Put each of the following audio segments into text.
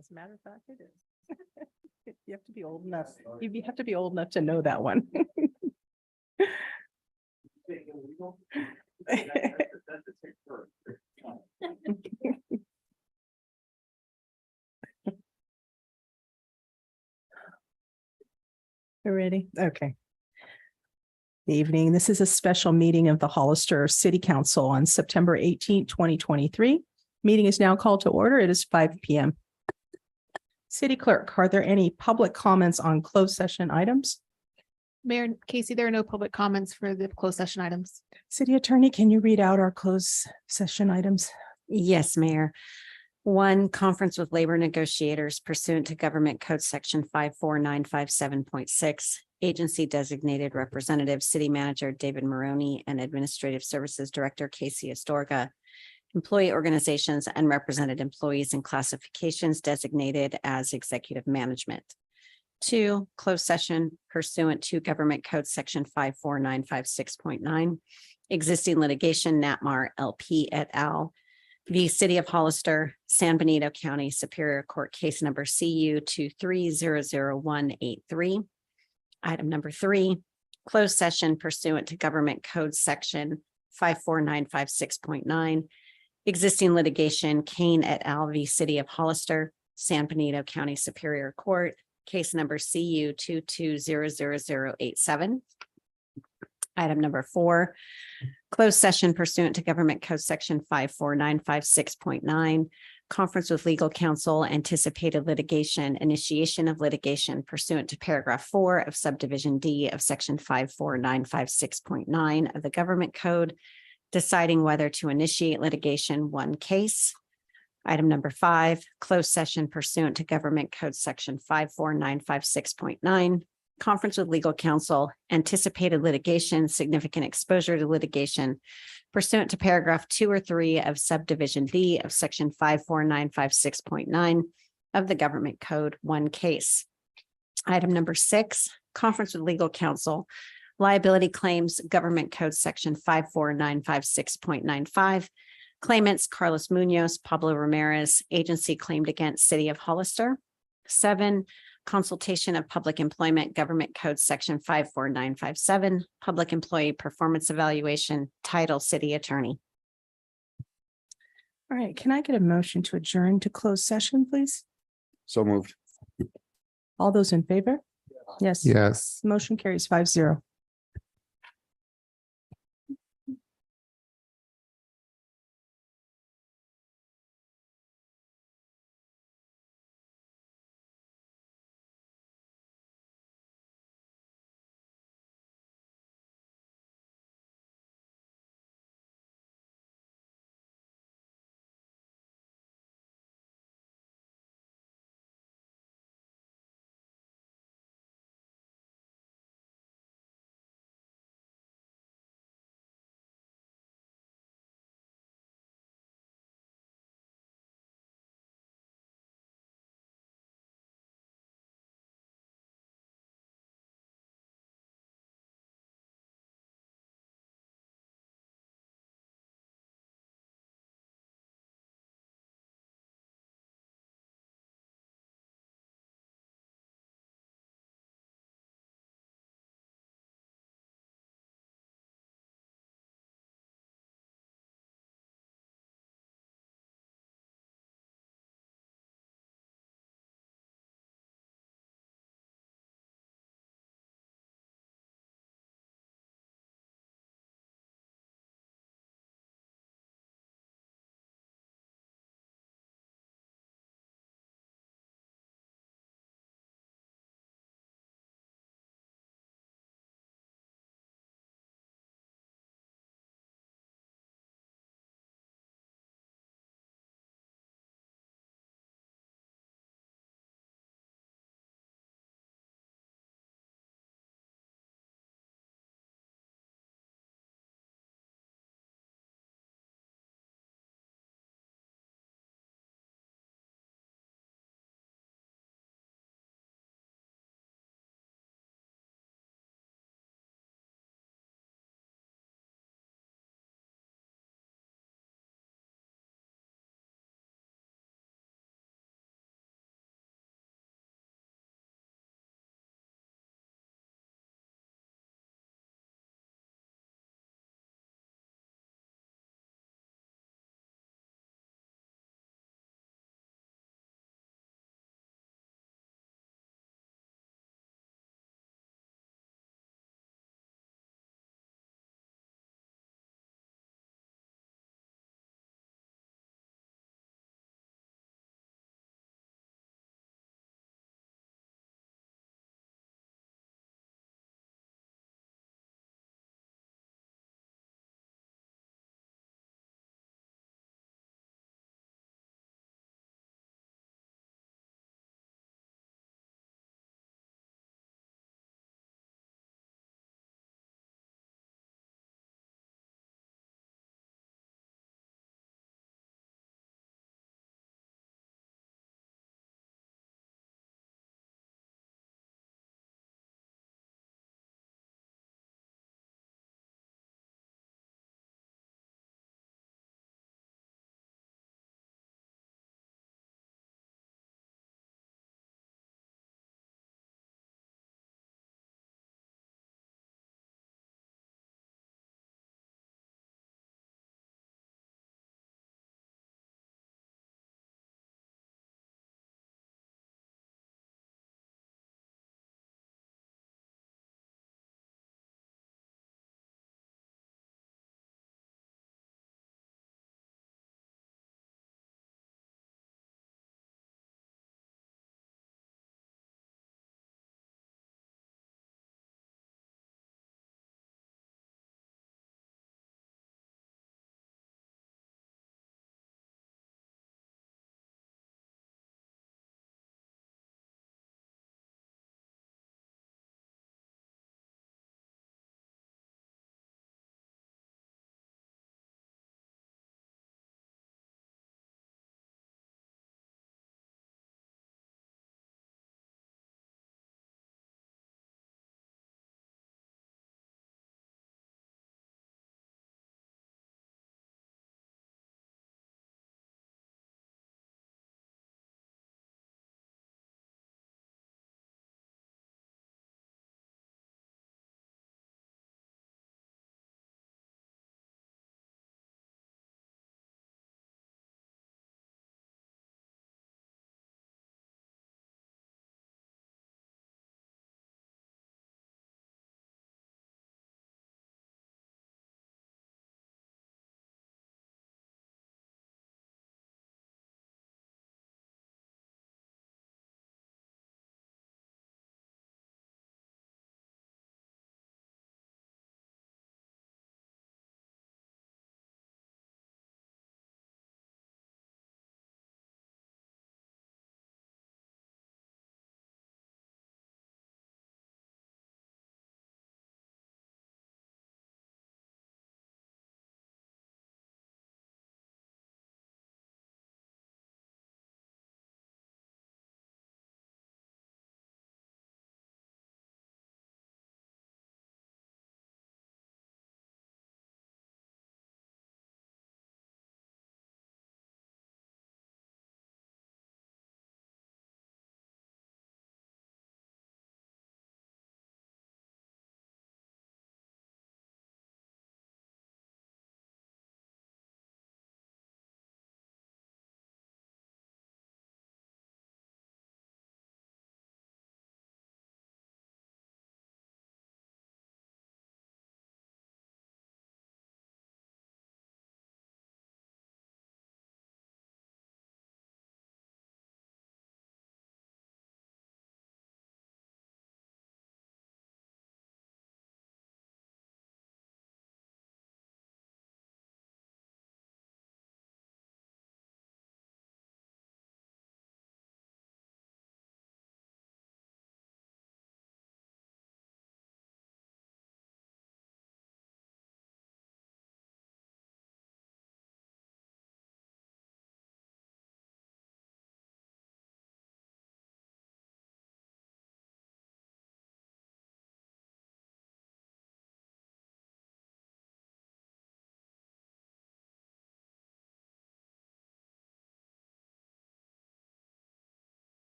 As a matter of fact, it is. You have to be old enough. You have to be old enough to know that one. We're ready? Okay. Good evening. This is a special meeting of the Hollister City Council on September 18th, 2023. Meeting is now called to order. It is 5 p.m. City Clerk, are there any public comments on closed session items? Mayor Casey, there are no public comments for the closed session items. City Attorney, can you read out our closed session items? Yes, Mayor. 1, conference with labor negotiators pursuant to Government Code Section 54957.6. Agency designated representative, City Manager David Maroney, and Administrative Services Director Casey Astorga. Employee organizations and represented employees and classifications designated as executive management. 2, closed session pursuant to Government Code Section 54956.9. Existing litigation, Natmar LP et al. The City of Hollister, San Benito County Superior Court Case Number CU 2300183. Item number 3, closed session pursuant to Government Code Section 54956.9. Existing litigation, Kane et al. V. City of Hollister, San Benito County Superior Court, case number CU 2200087. Item number 4, closed session pursuant to Government Code Section 54956.9. Conference with legal counsel, anticipated litigation, initiation of litigation pursuant to paragraph 4 of subdivision D of Section 54956.9 of the Government Code, deciding whether to initiate litigation, 1 case. Item number 5, closed session pursuant to Government Code Section 54956.9. Conference with legal counsel, anticipated litigation, significant exposure to litigation pursuant to paragraph 2 or 3 of subdivision D of Section 54956.9 of the Government Code, 1 case. Item number 6, conference with legal counsel, liability claims, Government Code Section 54956.95. Claimants Carlos Munoz, Pablo Ramirez, agency claimed against City of Hollister. 7, consultation of public employment, Government Code Section 54957, public employee performance evaluation, title City Attorney. All right, can I get a motion to adjourn to closed session, please? So moved. All those in favor? Yes. Yes. Motion carries 5-0.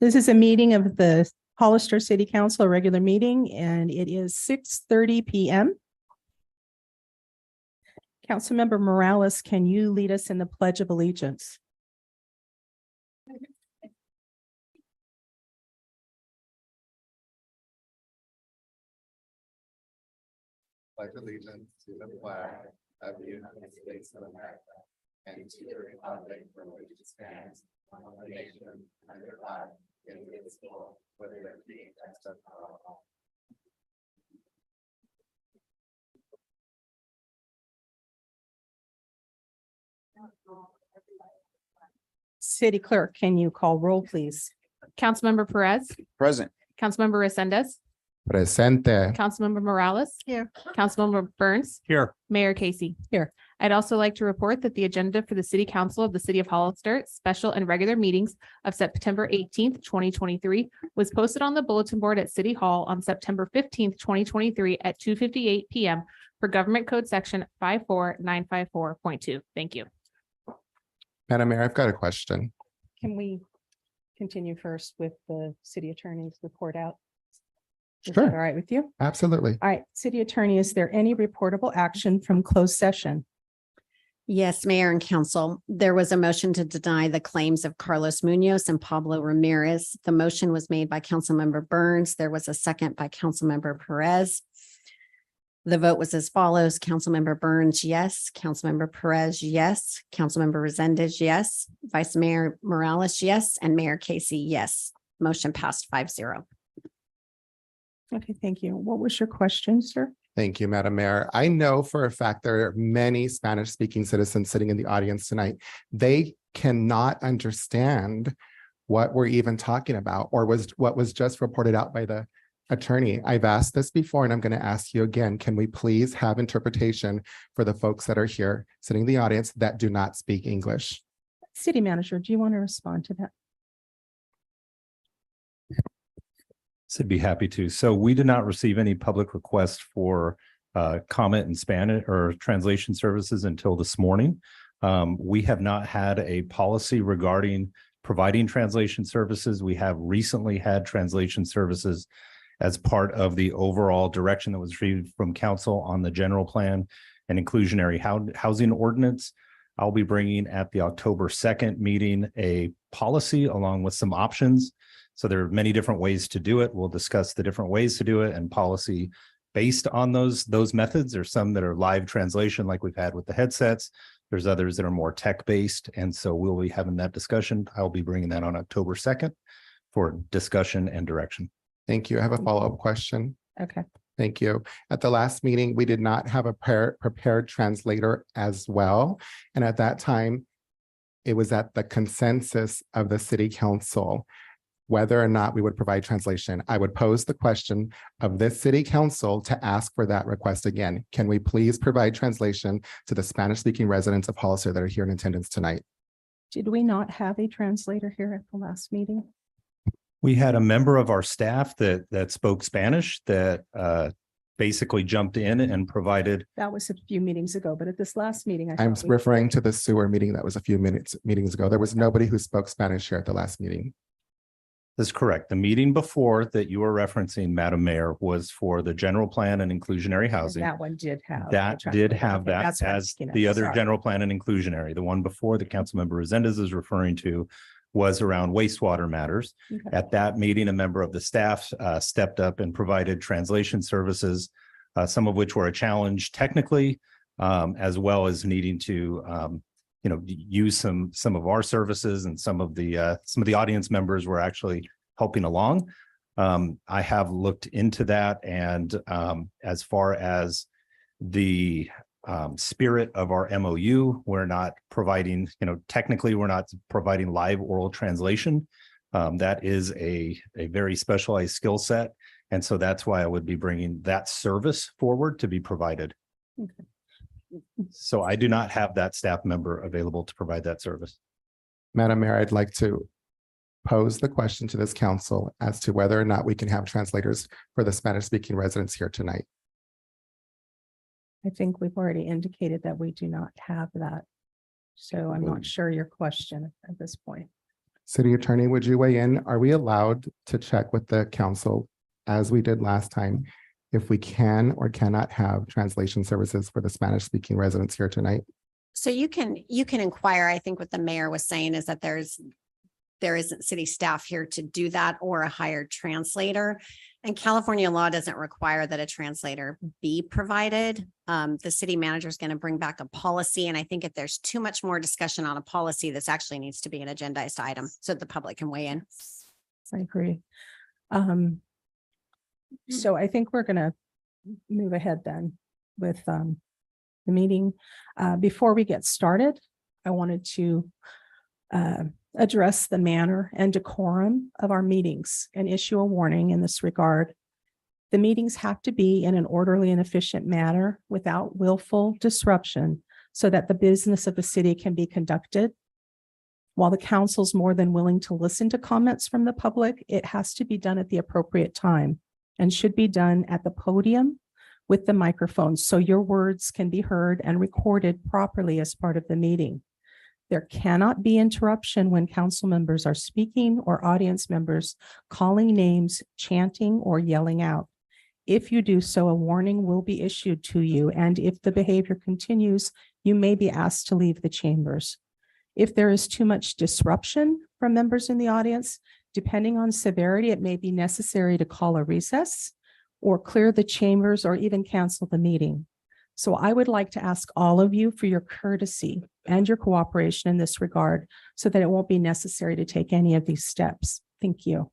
This is a meeting of the Hollister City Council, a regular meeting, and it is 6:30 PM. Councilmember Morales, can you lead us in the Pledge of Allegiance? Pledge allegiance to the flag of the United States of America and to the republic for which it stands, one nation under God, indivisible, with liberty and justice for all. City Clerk, can you call roll, please? Councilmember Perez, Present. Councilmember Resendez, Presente. Councilmember Morales. Here. Councilmember Burns, Here. Mayor Casey. Here. I'd also like to report that the agenda for the City Council of the City of Hollister, special and regular meetings of September 18th, 2023, was posted on the bulletin board at City Hall on September 15th, 2023 at 2:58 PM for Government Code Section 54954.2. Thank you. Madam Mayor, I've got a question. Can we continue first with the city attorney's report out? Is Sure. that all right with you? Absolutely. All right, city attorney, is there any reportable action from closed session? Yes, Mayor and Council, there was a motion to deny the claims of Carlos Munoz and Pablo Ramirez. The motion was made by Councilmember Burns. There was a second by Councilmember Perez. The vote was as follows: Councilmember Burns, yes; Councilmember Perez, yes; Councilmember Resendez, yes; Vice Mayor Morales, yes; and Mayor Casey, yes. Motion passed 5-0. Okay, thank you. What was your question, sir? Thank you, Madam Mayor. I know for a fact there are many Spanish-speaking citizens sitting in the audience tonight. They cannot understand what we're even talking about or what was just reported out by the attorney. I've asked this before and I'm going to ask you again. Can we please have interpretation for the folks that are here sitting in the audience that do not speak English? City manager, do you want to respond to that? So I'd be happy to. So we did not receive any public request for comment in Spanish or translation services until this morning. We have not had a policy regarding providing translation services. We have recently had translation services as part of the overall direction that was received from council on the general plan and inclusionary housing ordinance. I'll be bringing at the October 2nd meeting a policy along with some options. So there are many different ways to do it. We'll discuss the different ways to do it and policy based on those methods. There's some that are live translation like we've had with the headsets. There's others that are more tech-based. And so we'll be having that discussion. I'll be bringing that on October 2nd for discussion and direction. Thank you. I have a follow-up question. Okay. Thank you. At the last meeting, we did not have a prepared translator as well. And at that time, it was at the consensus of the city council whether or not we would provide translation. I would pose the question of this city council to ask for that request again. Can we please provide translation to the Spanish-speaking residents of Hollister that are here in attendance tonight? Did we not have a translator here at the last meeting? We had a member of our staff that spoke Spanish that basically jumped in and provided. That was a few meetings ago, but at this last meeting, I'm referring to the sewer meeting that was a few meetings ago. There was nobody who spoke Spanish here at the last meeting. That's correct. The meeting before that you were referencing, Madam Mayor, was for the general plan and inclusionary housing. That one did have. That did have Okay, that that's what I'm as thinking of. the other Sorry. general plan and inclusionary. The one before that Councilmember Resendez is referring to was around wastewater matters. Okay. At that meeting, a member of the staff stepped up and provided translation services, some of which were a challenge technically, as well as needing to use some of our services, and some of the audience members were actually helping along. I have looked into that, and as far as the spirit of our MOU, we're not providing, technically we're not providing live oral translation. That is a very specialized skill set. And so that's why I would be bringing that service forward to be provided. Okay. So I do not have that staff member available to provide that service. Madam Mayor, I'd like to pose the question to this council as to whether or not we can have translators for the Spanish-speaking residents here tonight. I think we've already indicated that we do not have that. So I'm not sure your question at this point. City Attorney, would you weigh in? Are we allowed to check with the council, as we did last time, if we can or cannot have translation services for the Spanish-speaking residents here tonight? So you can inquire. I think what the mayor was saying is that there isn't city staff here to do that or a hired translator. And California law doesn't require that a translator be provided. The city manager is going to bring back a policy. And I think if there's too much more discussion on a policy, this actually needs to be an agendized item so the public can weigh in. I agree. So I think we're gonna move ahead then with the meeting. Before we get started, I wanted to address the manner and decorum of our meetings and issue a warning in this regard. The meetings have to be in an orderly and efficient manner without willful disruption so that the business of the city can be conducted. While the council's more than willing to listen to comments from the public, it has to be done at the appropriate time and should be done at the podium with the microphone so your words can be heard and recorded properly as part of the meeting. There cannot be interruption when council members are speaking or audience members calling names, chanting, or yelling out. If you do so, a warning will be issued to you, and if the behavior continues, you may be asked to leave the chambers. If there is too much disruption from members in the audience, depending on severity, it may be necessary to call a recess or clear the chambers or even cancel the meeting. So I would like to ask all of you for your courtesy and your cooperation in this regard so that it won't be necessary to take any of these steps. Thank you.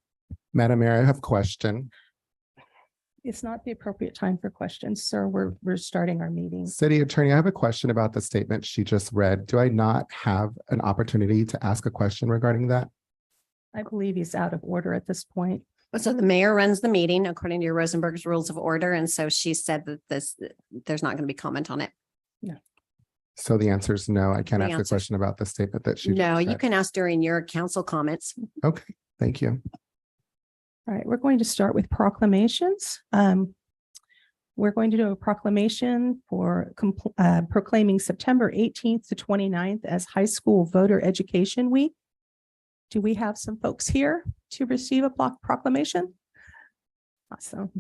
Madam Mayor, I have a question. It's not the appropriate time for questions, sir. We're starting our meeting. City Attorney, I have a question about the statement she just read. Do I not have an opportunity to ask a question regarding that? I believe he's out of order at this point. So the mayor runs the meeting according to your Rosenberg's rules of order. And so she said that there's not going to be comment on it. So the answer is no. I can't The ask a answer- question about the statement that she. No, just you read. can ask during your council comments. Okay, thank you. All right, we're going to start with proclamations. We're going to do a proclamation for proclaiming September 18th to 29th as High School Voter Education Week. Do we have some folks here to receive a proclamation? Awesome.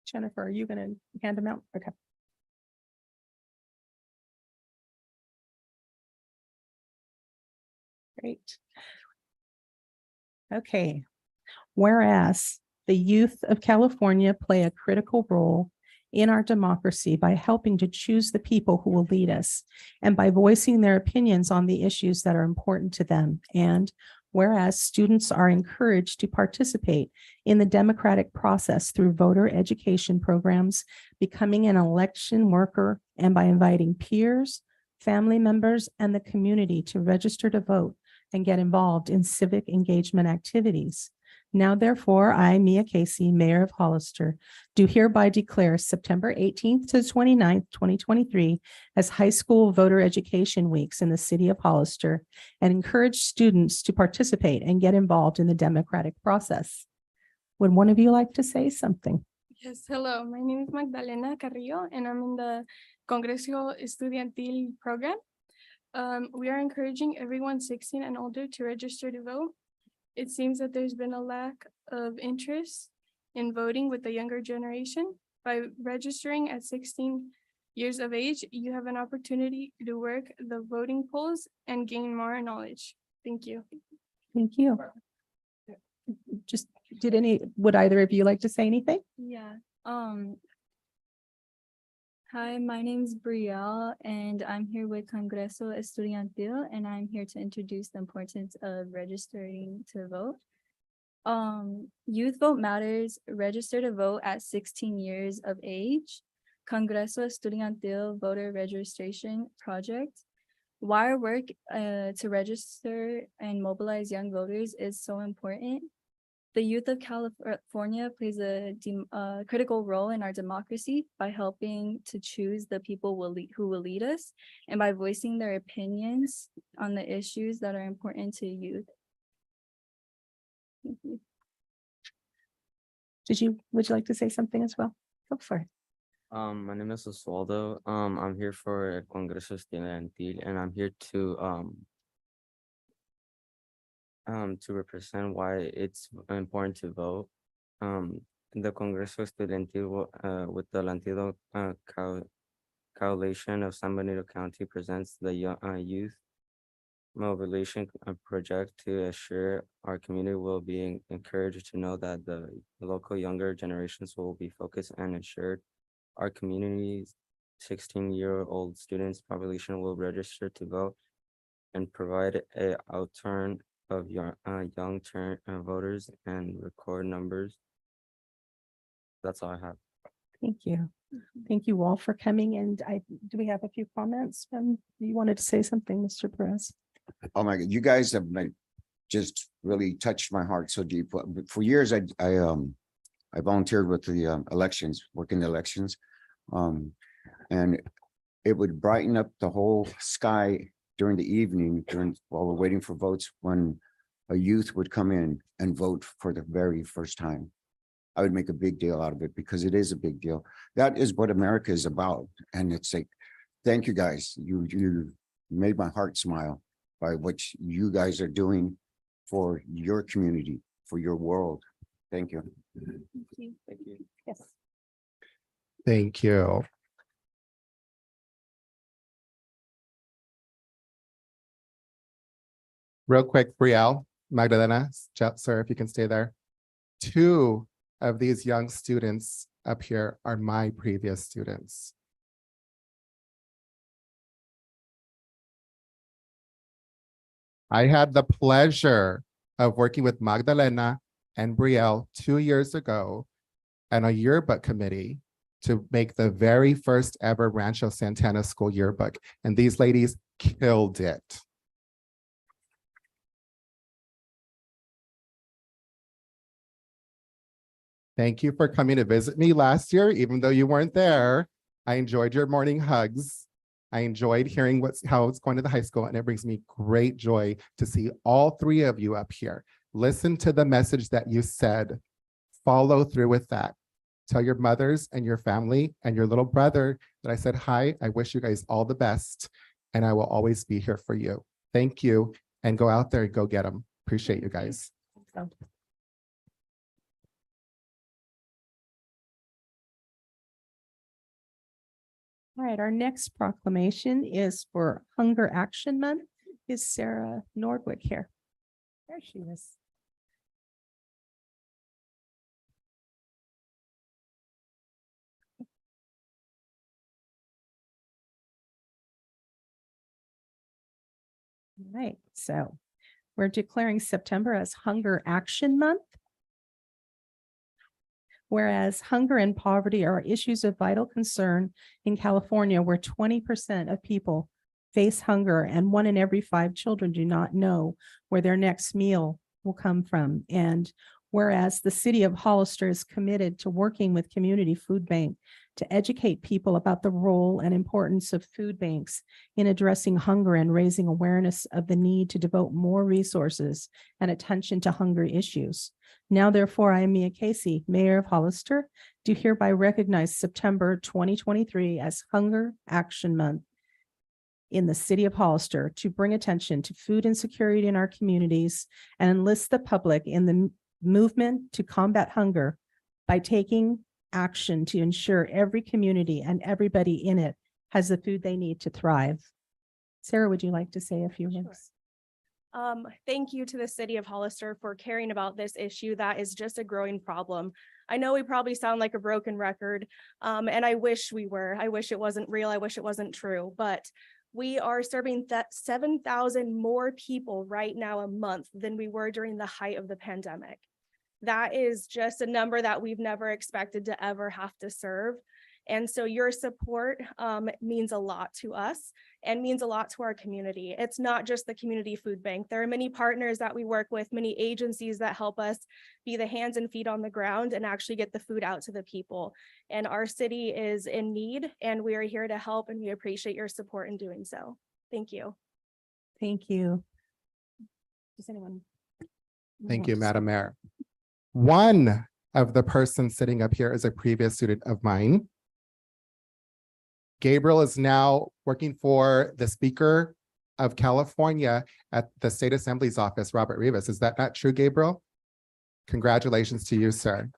Jennifer, are you going to hand them out? Okay. Great. Okay. Whereas the youth of California play a critical role in our democracy by helping to choose the people who will lead us and by voicing their opinions on the issues that are important to them. And whereas students are encouraged to participate in the democratic process through voter education programs, becoming an election worker, and by inviting peers, family members, and the community to register to vote and get involved in civic engagement activities. Now, therefore, I, Mia Casey, Mayor of Hollister, do hereby declare September 18th to 29th, 2023 as High School Voter Education Weeks in the city of Hollister and encourage students to participate and get involved in the democratic process. Would one of you like to say something? Yes, hello. My name is Magdalena Carrillo, and I'm in the Congreso Estudiantil program. We are encouraging everyone 16 and older to register to vote. It seems that there's been a lack of interest in voting with the younger generation. By registering at 16 years of age, you have an opportunity to work the voting polls and gain more knowledge. Thank you. Thank you. Just, would either of you like to say anything? Yeah. Hi, my name is Brielle, and I'm here with Congreso Estudiantil, and I'm here to introduce the importance of registering to vote. Youth Vote Matters, register to vote at 16 years of age. Congreso Estudiantil Voter Registration Project. Why our work to register and mobilize young voters is so important. The youth of California plays a critical role in our democracy by helping to choose the people who will lead us and by voicing their opinions on the issues that are important to youth. Thank you. Would you like to say something as well? Go for it. My name is Oswaldo. I'm here for El Congreso Estudiantil, and I'm here to represent why it's important to vote. The Congreso Estudiantil, with the Latido Coalition of San Benito County presents the youth mobilization project to assure our community will be encouraged to know that the local younger generations will be focused and ensured. Our community's 16-year-old students population will register to vote and provide a outturn of young turn voters and record numbers. That's all I have. Thank you. Thank you all for coming. And do we have a few comments? You wanted to say something, Mr. Perez? Oh my God, you guys have like just really touched my heart so deep. For years, I volunteered with the elections, working the elections. And it would brighten up the whole sky during the evening, while we're waiting for votes, when a youth would come in and vote for the very first time. I would make a big deal out of it because it is a big deal. That is what America is about. And it's like, thank you guys. You made my heart smile by what you guys are doing for your community, for your world. Thank you. Thank you. Yes. Thank you. Real quick, Brielle, Magdalena, sir, if you can stay there. 2 of these young students up here are my previous students. I had the pleasure of working with Magdalena and Brielle 2 years ago and a yearbook committee to make the very first ever Rancho Santana School yearbook. And these ladies killed it. Thank you for coming to visit me last year, even though you weren't there. I enjoyed your morning hugs. I enjoyed hearing how it's going to the high school, and it brings me great joy to see all 3 of you up here. Listen to the message that you said. Follow through with that. Tell your mothers and your family and your little brother that I said hi. I wish you guys all the best, and I will always be here for you. Thank you, and go out there and go get them. Appreciate you guys. All right, our next proclamation is for Hunger Action Month. Is Sarah Nordwick here? There she is. All right, so we're declaring September as Hunger Action Month. Whereas hunger and poverty are issues of vital concern in California, where 20% of people face hunger and 1 in every 5 children do not know where their next meal will come from. And whereas the city of Hollister is committed to working with Community Food Bank to educate people about the role and importance of food banks in addressing hunger and raising awareness of the need to devote more resources and attention to hunger issues. Now, therefore, I am Mia Casey, Mayor of Hollister, do hereby recognize September 2023 as Hunger Action Month in the city of Hollister to bring attention to food insecurity in our communities and enlist the public in the movement to combat hunger by taking action to ensure every community and everybody in it has the food they need to thrive. Sarah, would you like to say a few words? Thank you to the city of Hollister for caring about this issue that is just a growing problem. I know we probably sound like a broken record, and I wish we were. I wish it wasn't real. I wish it wasn't true, but we are serving that 7,000 more people right now a month than we were during the height of the pandemic. That is just a number that we've never expected to ever have to serve. And so your support means a lot to us and means a lot to our community. It's not just the Community Food Bank. There are many partners that we work with, many agencies that help us be the hands and feet on the ground and actually get the food out to the people. And our city is in need, and we are here to help, and we appreciate your support in doing so. Thank you. Thank you. Does anyone? Thank you, Madam Mayor. 1 of the person sitting up here is a previous student of mine. Gabriel is now working for the Speaker of California at the State Assembly's office, Robert Rivas. Is that not true, Gabriel? Congratulations to you, sir.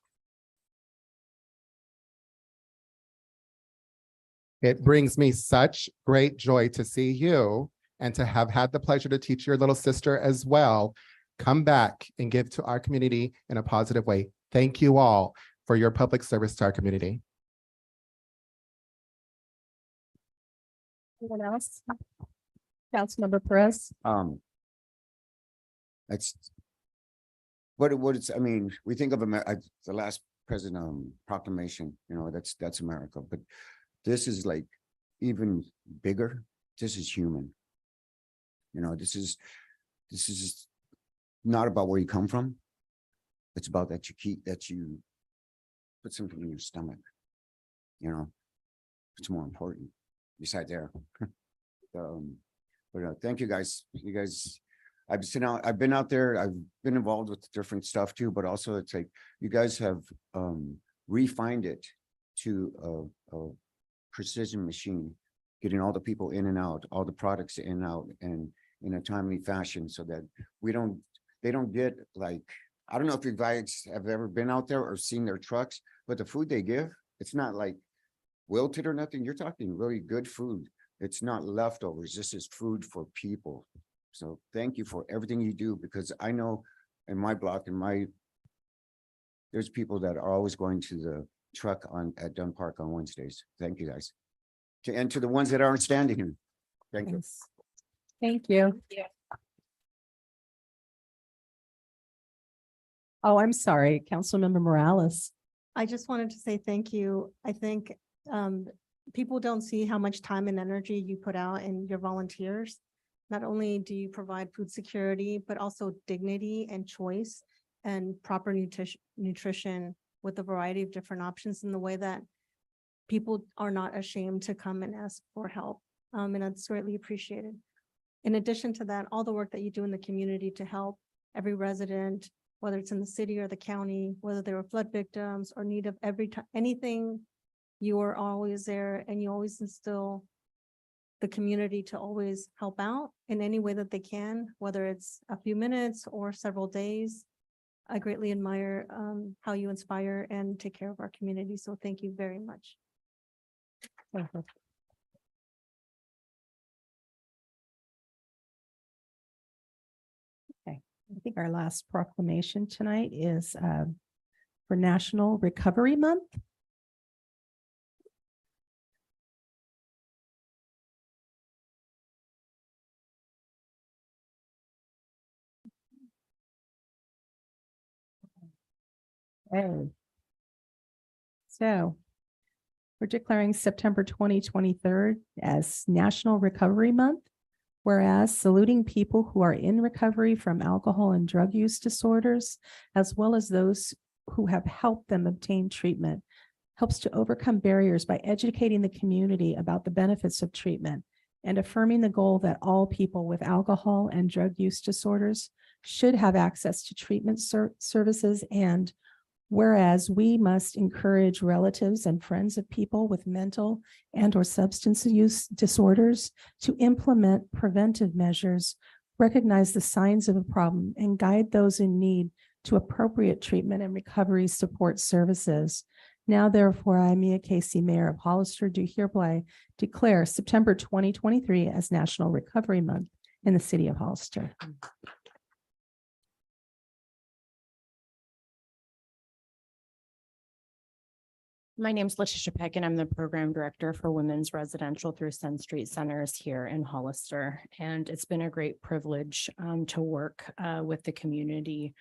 It brings me such great joy to see you and to have had the pleasure to teach your little sister as well. Come back and give to our community in a positive way. Thank you all for your public service to our community. Anyone else? Councilmember Perez. That's what it's, I mean, we think of America, the last president proclamation, you know, that's America, but this is like even bigger. This is human. You know, this is not about where you come from. It's about that you put something in your stomach. You know, it's more important besides air. Thank you guys. You guys, I've been out there. I've been involved with different stuff too, but also it's like you guys have refined it to a precision machine, getting all the people in and out, all the products in and out, and in a timely fashion, so that they don't get like, I don't know if you guys have ever been out there or seen their trucks, but the food they give, it's not like wilted or nothing. You're talking really good food. It's not leftovers. This is food for people. So thank you for everything you do, because I know in my block, there's people that are always going to the truck at Dunn Park on Wednesdays. Thank you guys. And to the ones that aren't standing here. Thank you. Yes. Thank you. Oh, I'm sorry, Councilmember Morales. I just wanted to say thank you. I think people don't see how much time and energy you put out in your volunteers. Not only do you provide food security, but also dignity and choice and proper nutrition with a variety of different options in the way that people are not ashamed to come and ask for help. And that's greatly appreciated. In addition to that, all the work that you do in the community to help every resident, whether it's in the city or the county, whether they were flood victims or need of anything, you are always there, and you always instill the community to always help out in any way that they can, whether it's a few minutes or several days. I greatly admire how you inspire and take care of our community. So thank you very much. Thank you. Okay, I think our last proclamation tonight is for National Recovery Month. Okay. So we're declaring September 2023 as National Recovery Month, whereas saluting people who are in recovery from alcohol and drug use disorders, as well as those who have helped them obtain treatment, helps to overcome barriers by educating the community about the benefits of treatment and affirming the goal that all people with alcohol and drug use disorders should have access to treatment services. And whereas we must encourage relatives and friends of people with mental and or substance use disorders to implement preventive measures, recognize the signs of a problem, and guide those in need to appropriate treatment and recovery support services. Now, therefore, I, Mia Casey, Mayor of Hollister, do hereby declare September 2023 as National Recovery Month in the city of Hollister. My name is Letitia Peck, and I'm the program director for Women's Residential through Sun Street Centers here in Hollister. And it's been a great privilege to work with the community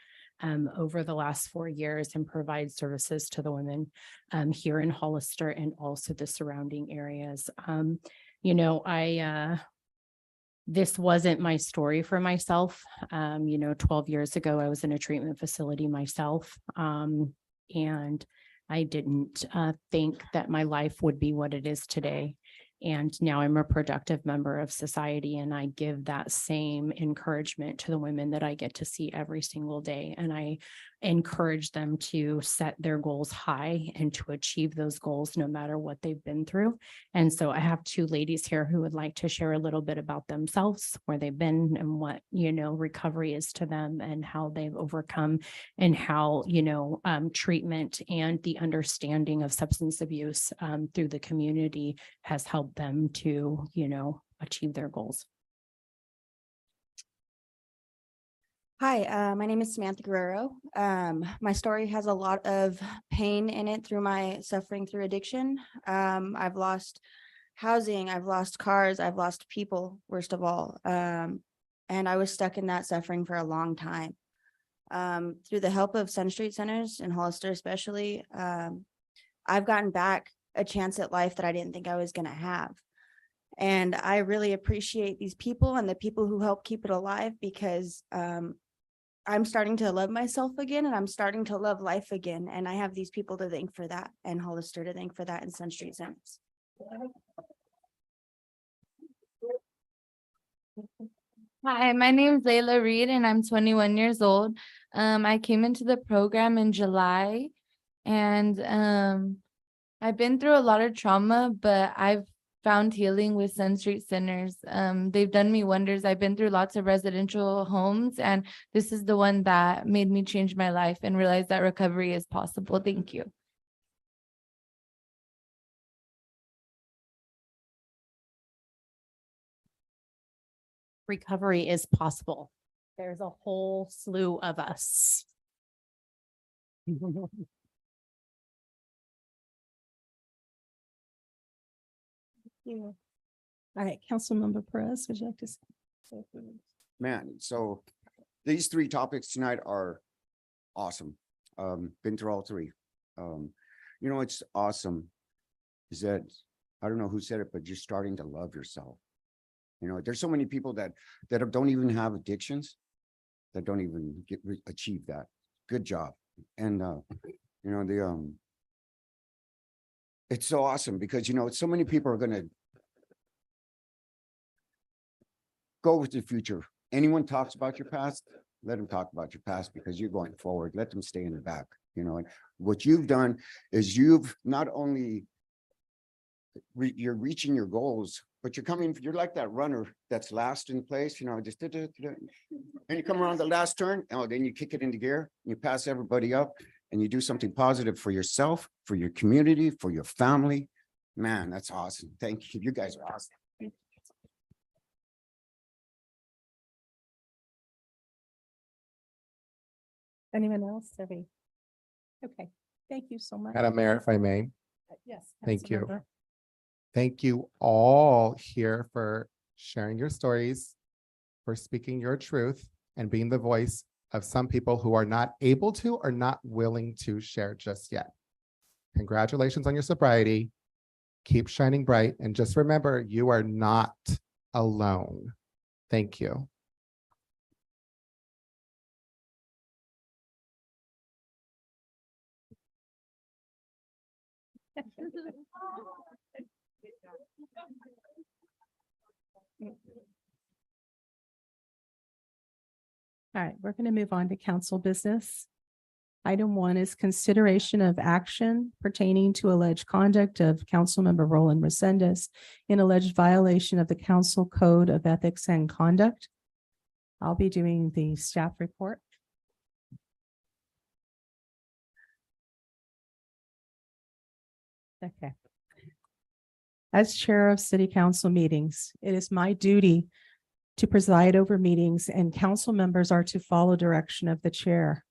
over the last 4 years and provide services to the women here in Hollister and also the surrounding areas. You know, this wasn't my story for myself. You know, 12 years ago, I was in a treatment facility myself, and I didn't think that my life would be what it is today. And now I'm a productive member of society, and I give that same encouragement to the women that I get to see every single day. And I encourage them to set their goals high and to achieve those goals no matter what they've been through. And so I have two ladies here who would like to share a little bit about themselves, where they've been and what, recovery is to them and how they've overcome and how, treatment and the understanding of substance abuse through the community has helped them to, achieve their goals. Hi, my name is Samantha Guerrero. My story has a lot of pain in it through my suffering through addiction. I've lost housing, I've lost cars, I've lost people, worst of all. And I was stuck in that suffering for a long time. Through the help of Sun Street Centers and Hollister especially, I've gotten back a chance at life that I didn't think I was going to have. And I really appreciate these people and the people who help keep it alive, because I'm starting to love myself again, and I'm starting to love life again. And I have these people to thank for that, and Hollister to thank for that, and Sun Street Centers. Hi, my name is Layla Reed and I'm 21 years old. I came into the program in July, and I've been through a lot of trauma, but I've found healing with Sun Street Centers. They've done me wonders. I've been through lots of residential homes, and this is the one that made me change my life and realize that recovery is possible. Thank you. Recovery is possible. There's a whole slew of us. All right, Councilmember Perez, would you like to say? Man, so these three topics tonight are awesome. Been through all three. It's awesome is that, I don't know who said it, but you're starting to love yourself. There's so many people that don't even have addictions, that don't even achieve that. Good job. And it's so awesome because so many people are going to go with the future. Anyone talks about your past, let them talk about your past, because you're going forward. Let them stay in the back. And what you've done is you've not only you're reaching your goals, but you're like that runner that's last in place, just and you come around the last turn, then you kick it into gear, you pass everybody up, and you do something positive for yourself, for your community, for your family. Man, that's awesome. Thank you. You guys are awesome. Anyone else? Okay, thank you so much. Madam Mayor, if I may. Yes. Thank you. Councilmember. Thank you all here for sharing your stories, for speaking your truth, and being the voice of some people who are not able to or not willing to share just yet. Congratulations on your sobriety. Keep shining bright, and just remember, you are not alone. Thank you. All right, we're going to move on to council business. Item 1 is consideration of action pertaining to alleged conduct of Councilmember Roland Resendez in alleged violation of the Council Code of Ethics and Conduct. I'll be doing the staff report. Okay. As chair of city council meetings, it is my duty to preside over meetings, and council members are to follow direction of the chair.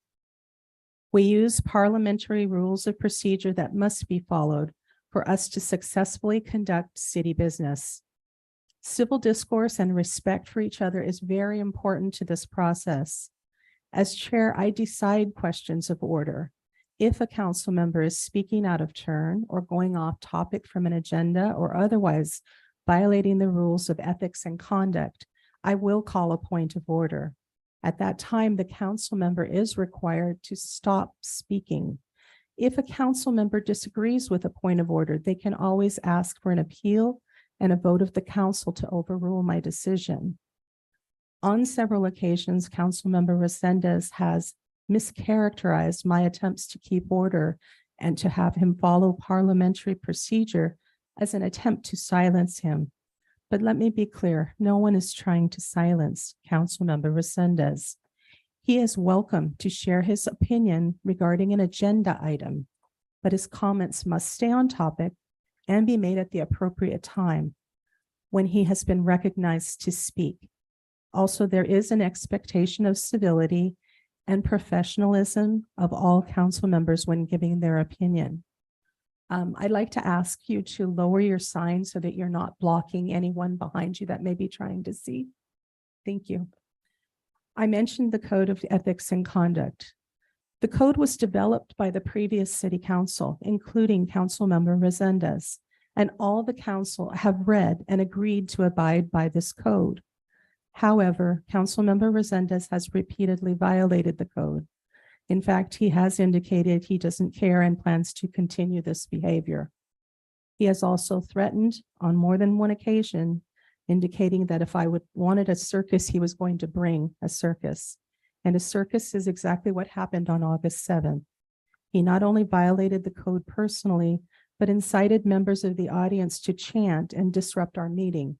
We use parliamentary rules of procedure that must be followed for us to successfully conduct city business. Civil discourse and respect for each other is very important to this process. As chair, I decide questions of order. If a council member is speaking out of turn or going off topic from an agenda or otherwise violating the rules of ethics and conduct, I will call a point of order. At that time, the council member is required to stop speaking. If a council member disagrees with a point of order, they can always ask for an appeal and a vote of the council to overrule my decision. On several occasions, Councilmember Resendez has mischaracterized my attempts to keep order and to have him follow parliamentary procedure as an attempt to silence him. But let me be clear, no one is trying to silence Councilmember Resendez. He is welcome to share his opinion regarding an agenda item, but his comments must stay on topic and be made at the appropriate time when he has been recognized to speak. Also, there is an expectation of civility and professionalism of all council members when giving their opinion. I'd like to ask you to lower your sign so that you're not blocking anyone behind you that may be trying to see. Thank you. I mentioned the Code of Ethics and Conduct. The code was developed by the previous city council, including Councilmember Resendez, and all the council have read and agreed to abide by this code. However, Councilmember Resendez has repeatedly violated the code. In fact, he has indicated he doesn't care and plans to continue this behavior. He has also threatened on more than one occasion, indicating that if I wanted a circus, he was going to bring a circus. And a circus is exactly what happened on August 7th. He not only violated the code personally, but incited members of the audience to chant and disrupt our meeting.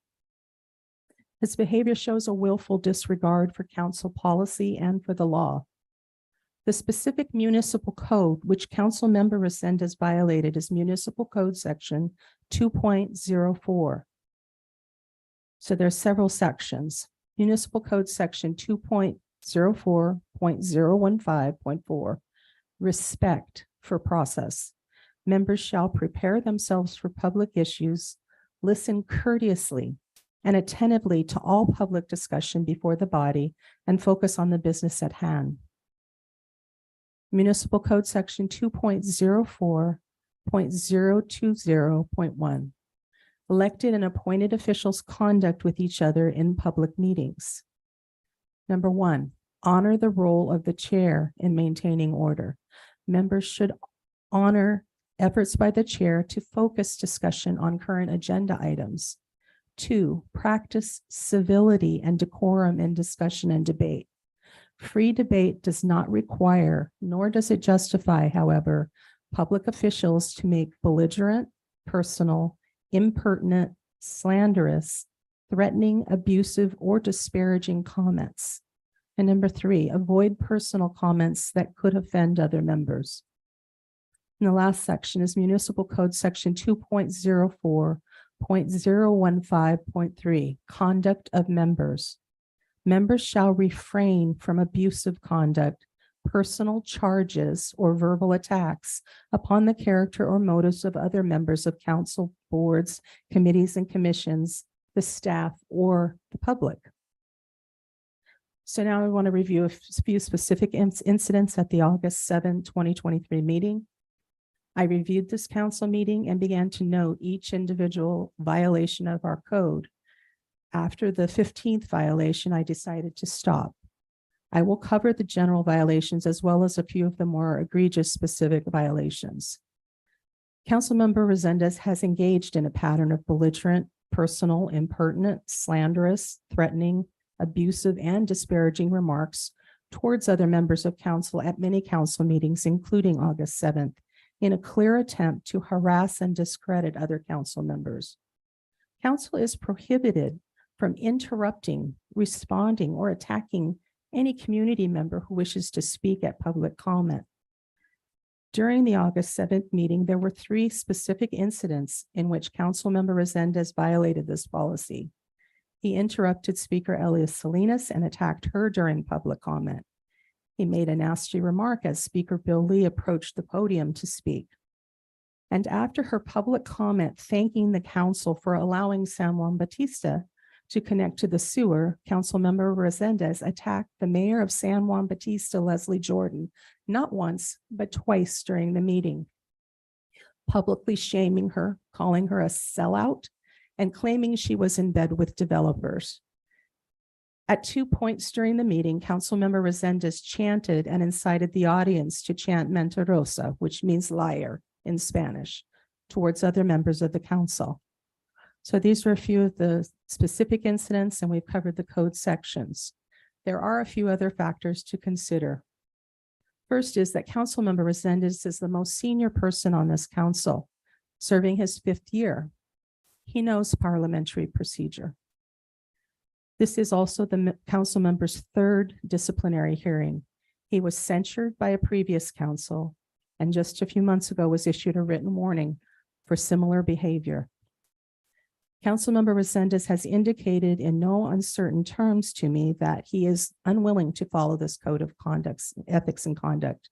His behavior shows a willful disregard for council policy and for the law. The specific municipal code which Councilmember Resendez violated is Municipal Code Section 2.04. So there's several sections. Municipal Code Section 2.04.015.4, respect for process. Members shall prepare themselves for public issues, listen courteously and attentively to all public discussion before the body, and focus on the business at hand. Municipal Code Section 2.04.020.1. Elected and appointed officials' conduct with each other in public meetings. Number 1, honor the role of the chair in maintaining order. Members should honor efforts by the chair to focus discussion on current agenda items. 2, practice civility and decorum in discussion and debate. Free debate does not require, nor does it justify, however, public officials to make belligerent, personal, impertinent, slanderous, threatening, abusive, or disparaging comments. And number 3, avoid personal comments that could offend other members. And the last section is Municipal Code Section 2.04.015.3, conduct of members. Members shall refrain from abusive conduct, personal charges, or verbal attacks upon the character or motives of other members of council, boards, committees, and commissions, the staff, or the public. So now I want to review a few specific incidents at the August 7, 2023 meeting. I reviewed this council meeting and began to note each individual violation of our code. After the 15th violation, I decided to stop. I will cover the general violations as well as a few of the more egregious specific violations. Councilmember Resendez has engaged in a pattern of belligerent, personal, impertinent, slanderous, threatening, abusive, and disparaging remarks towards other members of council at many council meetings, including August 7th, in a clear attempt to harass and discredit other council members. Council is prohibited from interrupting, responding, or attacking any community member who wishes to speak at public comment. During the August 7th meeting, there were 3 specific incidents in which Councilmember Resendez violated this policy. He interrupted Speaker Elias Salinas and attacked her during public comment. He made a nasty remark as Speaker Bill Lee approached the podium to speak. And after her public comment thanking the council for allowing San Juan Bautista to connect to the sewer, Councilmember Resendez attacked the mayor of San Juan Bautista, Leslie Jordan, not once, but twice during the meeting, publicly shaming her, calling her a sellout, and claiming she was in bed with developers. At 2 points during the meeting, Councilmember Resendez chanted and incited the audience to chant mentirosa, which means liar in Spanish, towards other members of the council. So these are a few of the specific incidents, and we've covered the code sections. There are a few other factors to consider. First is that Councilmember Resendez is the most senior person on this council, serving his 5th year. He knows parliamentary procedure. This is also the council member's 3rd disciplinary hearing. He was censured by a previous council and just a few months ago was issued a written warning for similar behavior. Councilmember Resendez has indicated in no uncertain terms to me that he is unwilling to follow this code of conduct, ethics and conduct.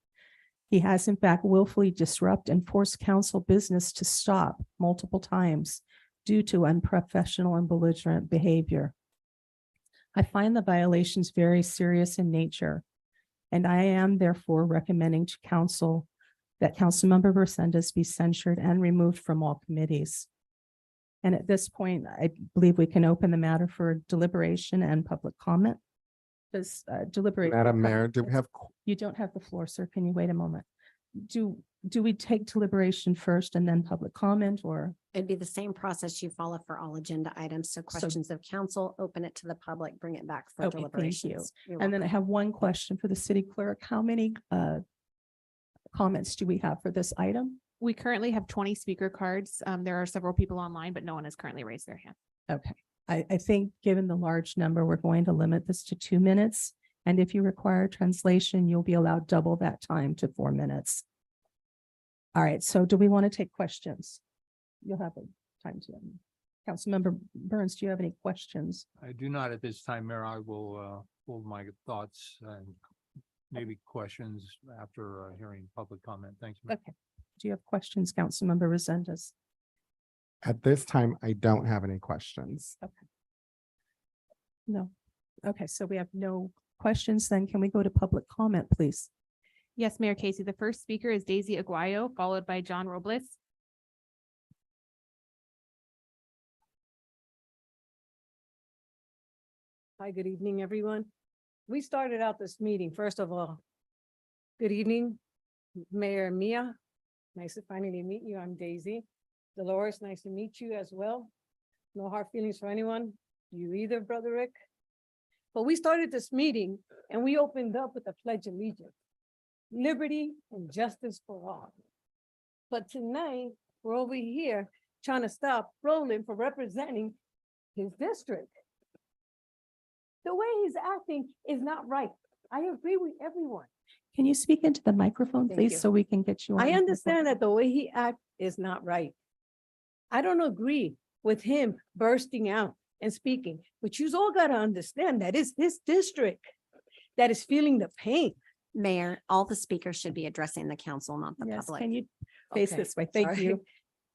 He has in fact willfully disrupted and forced council business to stop multiple times due to unprofessional and belligerent behavior. I find the violations very serious in nature, and I am therefore recommending to council that Councilmember Resendez be censured and removed from all committees. And at this point, I believe we can open the matter for deliberation and public comment. Does deliberate? Madam Mayor, do we have, You don't have the floor, sir. Can you wait a moment? Do we take deliberation first and then public comment, or? It'd be the same process you follow for all agenda items. So questions of council, open it to the public, bring it back for Okay, thank you. deliberations. You're And then I welcome. have one question for the city clerk. How many comments do we have for this item? We currently have 20 speaker cards. There are several people online, but no one has currently raised their hand. Okay, I think given the large number, we're going to limit this to 2 minutes. And if you require translation, you'll be allowed double that time to 4 minutes. All right, so do we want to take questions? You'll have a time to. Councilmember Burns, do you have any questions? I do not at this time, Mayor. I will hold my thoughts and maybe questions after hearing public comment. Thanks. Mayor. Okay. Do you have questions, Councilmember Resendez? at this time, I don't have any questions. No. Okay, so we have no questions. Then can we go to public comment, please? Yes, Mayor Casey. The first speaker is Daisy Aguayo, followed by John Robles. Hi, good evening, everyone. We started out this meeting, first of all, good evening, Mayor Mia. Nice to finally meet you. I'm Daisy. Dolores, nice to meet you as well. No hard feelings for anyone, you either, Brother Rick. But we started this meeting and we opened up with the Pledge of Allegiance, liberty and justice for all. But tonight, we're over here trying to stop Roland from representing his district. The way he's acting is not right. I agree with everyone. Can you speak into the microphone, Thank please, you. so we can get you on? I the understand phone? that the way he acts is not right. I don't agree with him bursting out and speaking, but you all got to understand that it's his district that is feeling the pain. Mayor, all the speakers should be addressing the council, not the Yes, public. can you face Okay, this way? Thank sorry. you.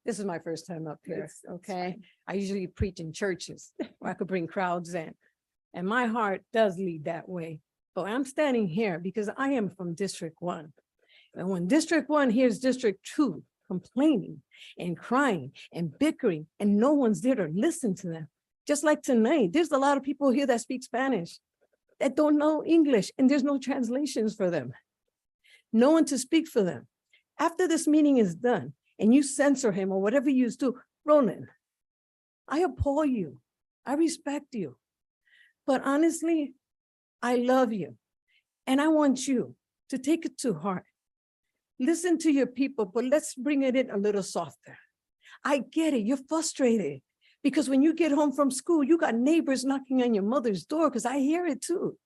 This is my first time up here, It's okay? I usually preach in churches where I could bring crowds in. And my heart does lead that way. But I'm standing here because I am from District 1. And when District 1 hears District 2 complaining and crying and bickering, and no one's there to listen to them. Just like tonight, there's a lot of people here that speak Spanish that don't know English, and there's no translations for them. No one to speak for them. After this meeting is done and you censor him or whatever you do, Roland, I applaud you. I respect you. But honestly, I love you. And I want you to take it to heart. Listen to your people, but let's bring it in a little softer. I get it. You're frustrated because when you get home from school, you got neighbors knocking on your mother's door, because I hear it too.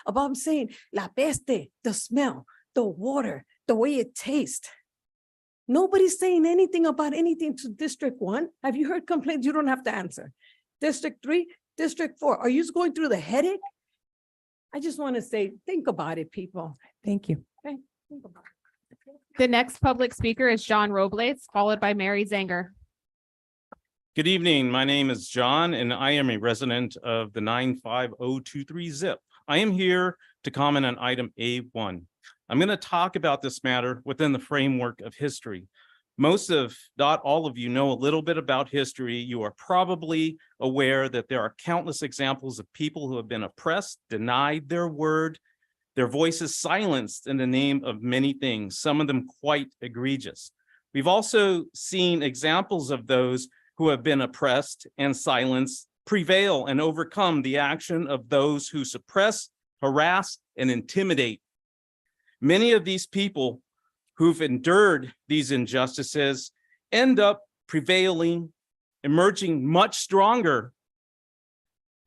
About saying, la peste, the smell, the water, the way it tastes. Nobody's saying anything about anything to District 1. Have you heard complaints? You don't have to answer. District 3, District 4, are you going through the headache? I just want to say, think about it, people. Thank you. Okay? Think about it. The next public speaker is John Robles, followed by Mary Zanger. Good evening. My name is John, and I am a resident of the 95023 zip. I am here to comment on item A1. I'm going to talk about this matter within the framework of history. Most of, not all of you know a little bit about history. You are probably aware that there are countless examples of people who have been oppressed, denied their word, their voices silenced in the name of many things, some of them quite egregious. We've also seen examples of those who have been oppressed and silenced prevail and overcome the action of those who suppress, harass, and intimidate. Many of these people who've endured these injustices end up prevailing, emerging much stronger,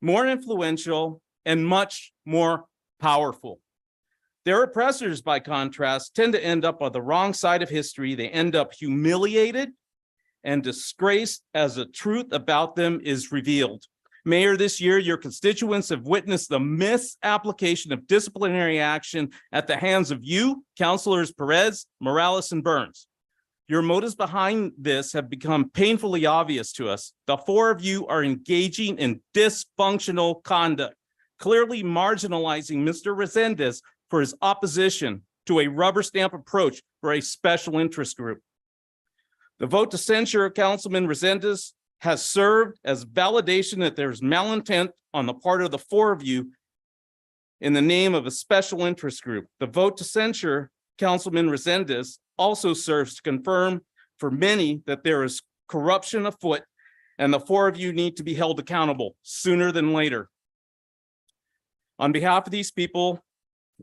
more influential, and much more powerful. Their oppressors, by contrast, tend to end up on the wrong side of history. They end up humiliated and disgraced as the truth about them is revealed. Mayor, this year, your constituents have witnessed the misapplication of disciplinary action at the hands of you, Councilors Perez, Morales, and Burns. Your motives behind this have become painfully obvious to us. The four of you are engaging in dysfunctional conduct, clearly marginalizing Mr. Resendez for his opposition to a rubber stamp approach for a special interest group. The vote to censure Councilman Resendez has served as validation that there's malintent on the part of the four of you in the name of a special interest group. The vote to censure Councilman Resendez also serves to confirm for many that there is corruption afoot and the four of you need to be held accountable sooner than later. On behalf of these people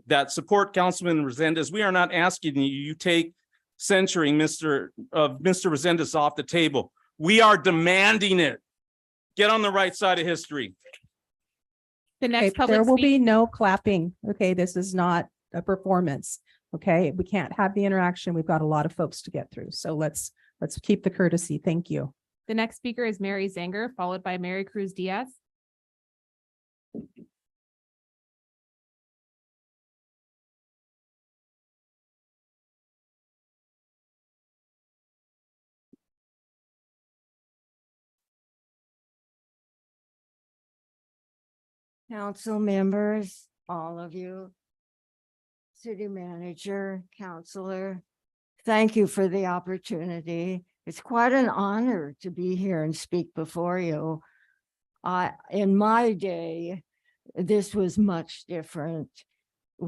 that support Councilman Resendez, we are not asking you take censuring Mr. Resendez off the table. We are demanding it. Get on the right side of history. The next Okay, public there will speak- be no clapping. Okay, this is not a performance. Okay, we can't have the interaction. We've got a lot of folks to get through. So let's keep the courtesy. Thank you. The next speaker is Mary Zanger, followed by Mary Cruz Diaz. Council members, all of you, city manager, counselor, thank you for the opportunity. It's quite an honor to be here and speak before you. In my day, this was much different. I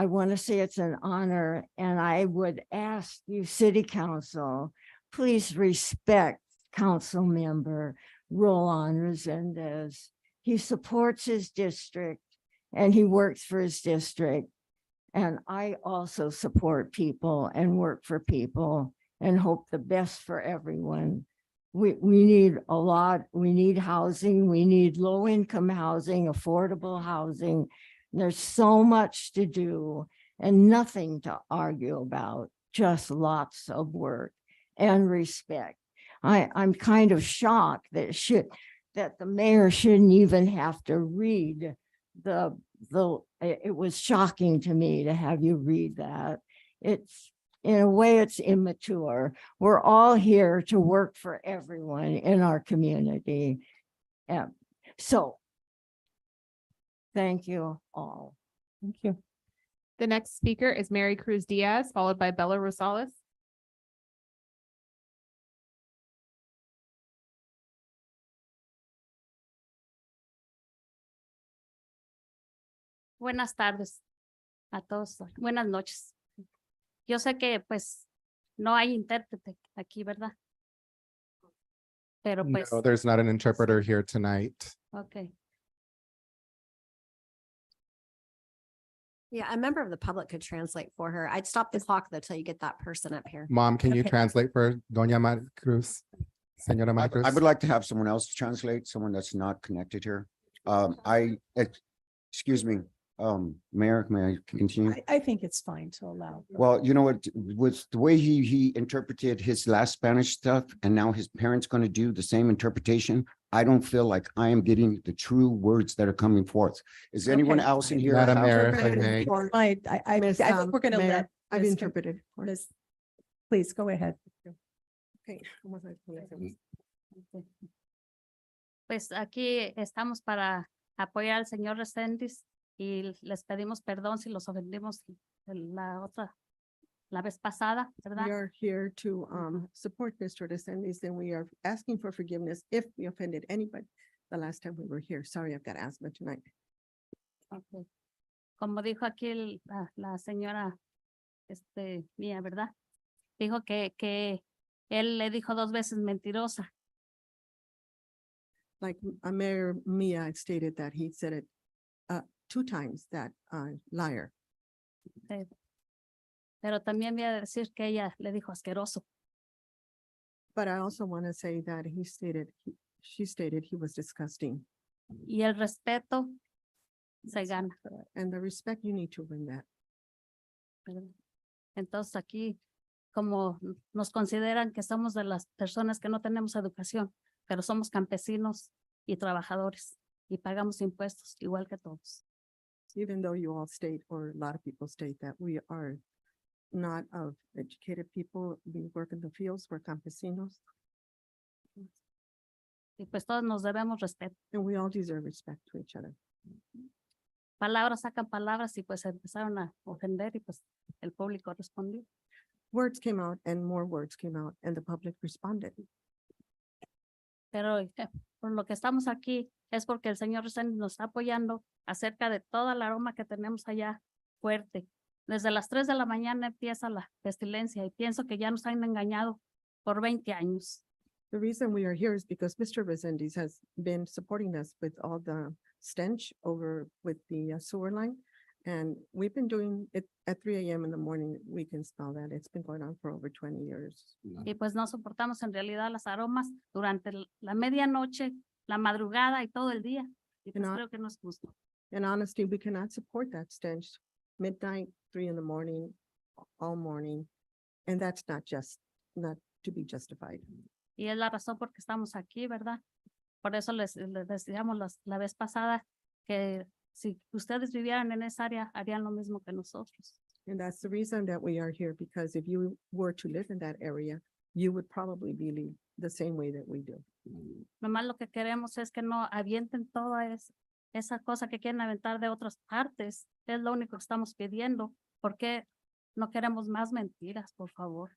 want to say it's an honor, and I would ask you, city council, please respect council member Roland Resendez. He supports his district and he works for his district. And I also support people and work for people and hope the best for everyone. We need a lot. We need housing. We need low-income housing, affordable housing. There's so much to do and nothing to argue about, just lots of work and respect. I'm kind of shocked that the mayor shouldn't even have to read it was shocking to me to have you read that. It's, in a way, it's immature. We're all here to work for everyone in our community. So thank you all. Thank you. The next speaker is Mary Cruz Diaz, followed by Bella Rosales. Buenas tardes a todos. Buenas noches. Yo sé que pues no hay intérprete aquí, ¿verdad? Pero pues, No, there's not an interpreter here tonight. okay. Yeah, a member of the public could translate for her. I'd stop the clock though till you get that person up here. Mom, can you Okay. translate for Doña Maricruz? Señora I Maricruz? would like to have someone else translate, someone that's not connected here. Excuse me, Mayor, may I continue? I think it's fine to allow. Well, you know what, with the way he interpreted his last Spanish stuff and now his parents going to do the same interpretation, I don't feel like I am getting the true words that are coming forth. Is anyone Okay. else in here? Madam have- Mayor, if I may. I Miss, think we're gonna Mayor, let. I've Ms. interpreted. for her. Ms. Please go ahead. Okay, vamos a ver. Pues aquí estamos para apoyar al señor Reséndiz y les pedimos perdón si los ofendimos la vez pasada, We ¿verdad? are here to support Mr. Descendis, and we are asking for forgiveness if we offended anybody the last time we were here. Sorry, I've got asthma tonight. Okay. Como dijo aquí la señora mía, ¿verdad? Dijo que Él le dijo 2 veces mentirosa. Like Mayor Mia stated that he said it 2 times, that liar. Pero también voy a decir que ella le dijo asqueroso. But I also want to say that she stated he was disgusting. Y el respeto se gana. And the respect, you need to win that. ¿Verdad? Entonces aquí, como nos consideran que somos de las personas que no tenemos educación, pero somos campesinos y trabajadores y pagamos impuestos igual que todos. Even though you all state, or a lot of people state, that we are not of educated people, we work in the fields, we're campesinos, Y pues todos nos debemos respeto. and we all deserve respect to each other. Palabras sacan palabras y pues empezaron a ofender y pues el público respondió. Words came out and more words came out and the public responded. Pero por lo que estamos aquí es porque el señor Reséndiz nos está apoyando acerca de toda la aroma que tenemos allá fuerte. Desde las 3 de la mañana empieza la pestilencia y pienso que ya nos han engañado por 20 años. The reason we are here is because Mr. Resendiz has been supporting us with all the stench over with the sewer line. And we've been doing it at 3 a.m. in the morning. We can smell that. It's been going on for over 20 years. Y pues no soportamos en realidad las aromas durante la medianoche, la madrugada y todo el día. Y pues No. creo que no es justo. In honesty, we cannot support that stench. Midnight, 3 in the morning, all morning. And that's not not to be justified. Y es la razón por que estamos aquí, ¿verdad? Por eso les decíamos la vez pasada que si ustedes vivieran en esa área, harían lo mismo que nosotros. And that's the reason that we are here, because if you were to live in that area, you would probably believe the same way that we do. Nomás lo que queremos es que no avienten toda esa cosa que quieren aventar de otras partes. Es lo único que estamos pidiendo. porque no queremos más mentiras, por favor?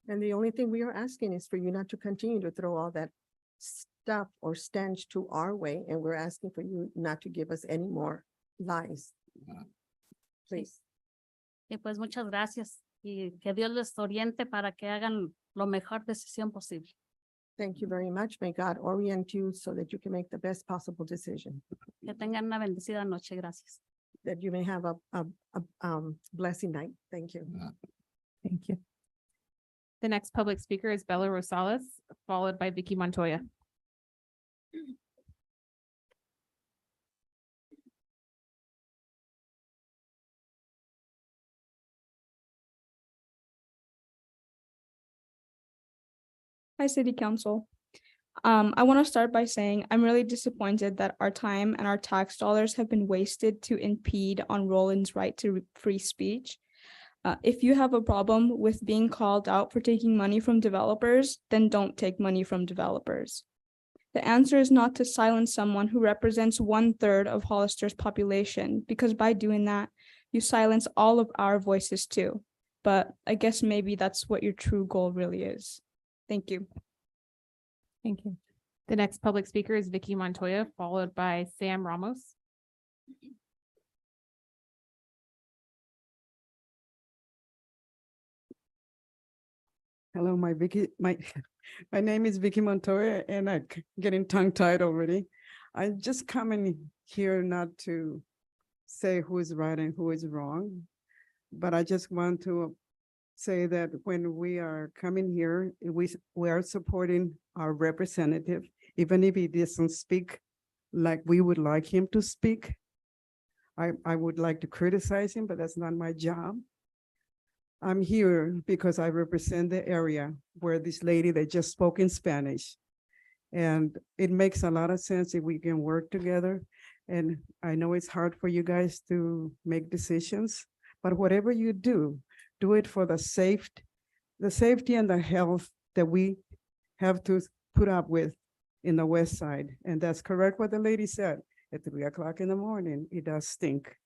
And the only thing we are asking is for you not to continue to throw all that stuff or stench to our way, and we're asking for you not to give us any more lies. Please. Y pues muchas gracias y que Dios les oriente para que hagan lo mejor decisión posible. Thank you very much. May God orient you so that you can make the best possible decision, Que tengan una bendecida noche. Gracias. that you may have a blessing night. Thank you. Thank you. The next public speaker is Bella Rosales, followed by Vicky Montoya. Hi, City Council. I want to start by saying I'm really disappointed that our time and our tax dollars have been wasted to impede on Roland's right to free speech. If you have a problem with being called out for taking money from developers, then don't take money from developers. The answer is not to silence someone who represents 1/3 of Hollister's population, because by doing that, you silence all of our voices too. But I guess maybe that's what your true goal really is. Thank you. Thank you. The next public speaker is Vicky Montoya, followed by Sam Ramos. Hello, my name is Vicky Montoya, and I'm getting tongue-tied already. I'm just coming here not to say who is right and who is wrong, but I just want to say that when we are coming here, we are supporting our representative, even if he doesn't speak like we would like him to speak. I would like to criticize him, but that's not my job. I'm here because I represent the area where this lady that just spoke in Spanish. And it makes a lot of sense if we can work together. And I know it's hard for you guys to make decisions, but whatever you do it for the safety and the health that we have to put up with in the west side. And that's correct what the lady said. At 3 o'clock in the morning, it does stink.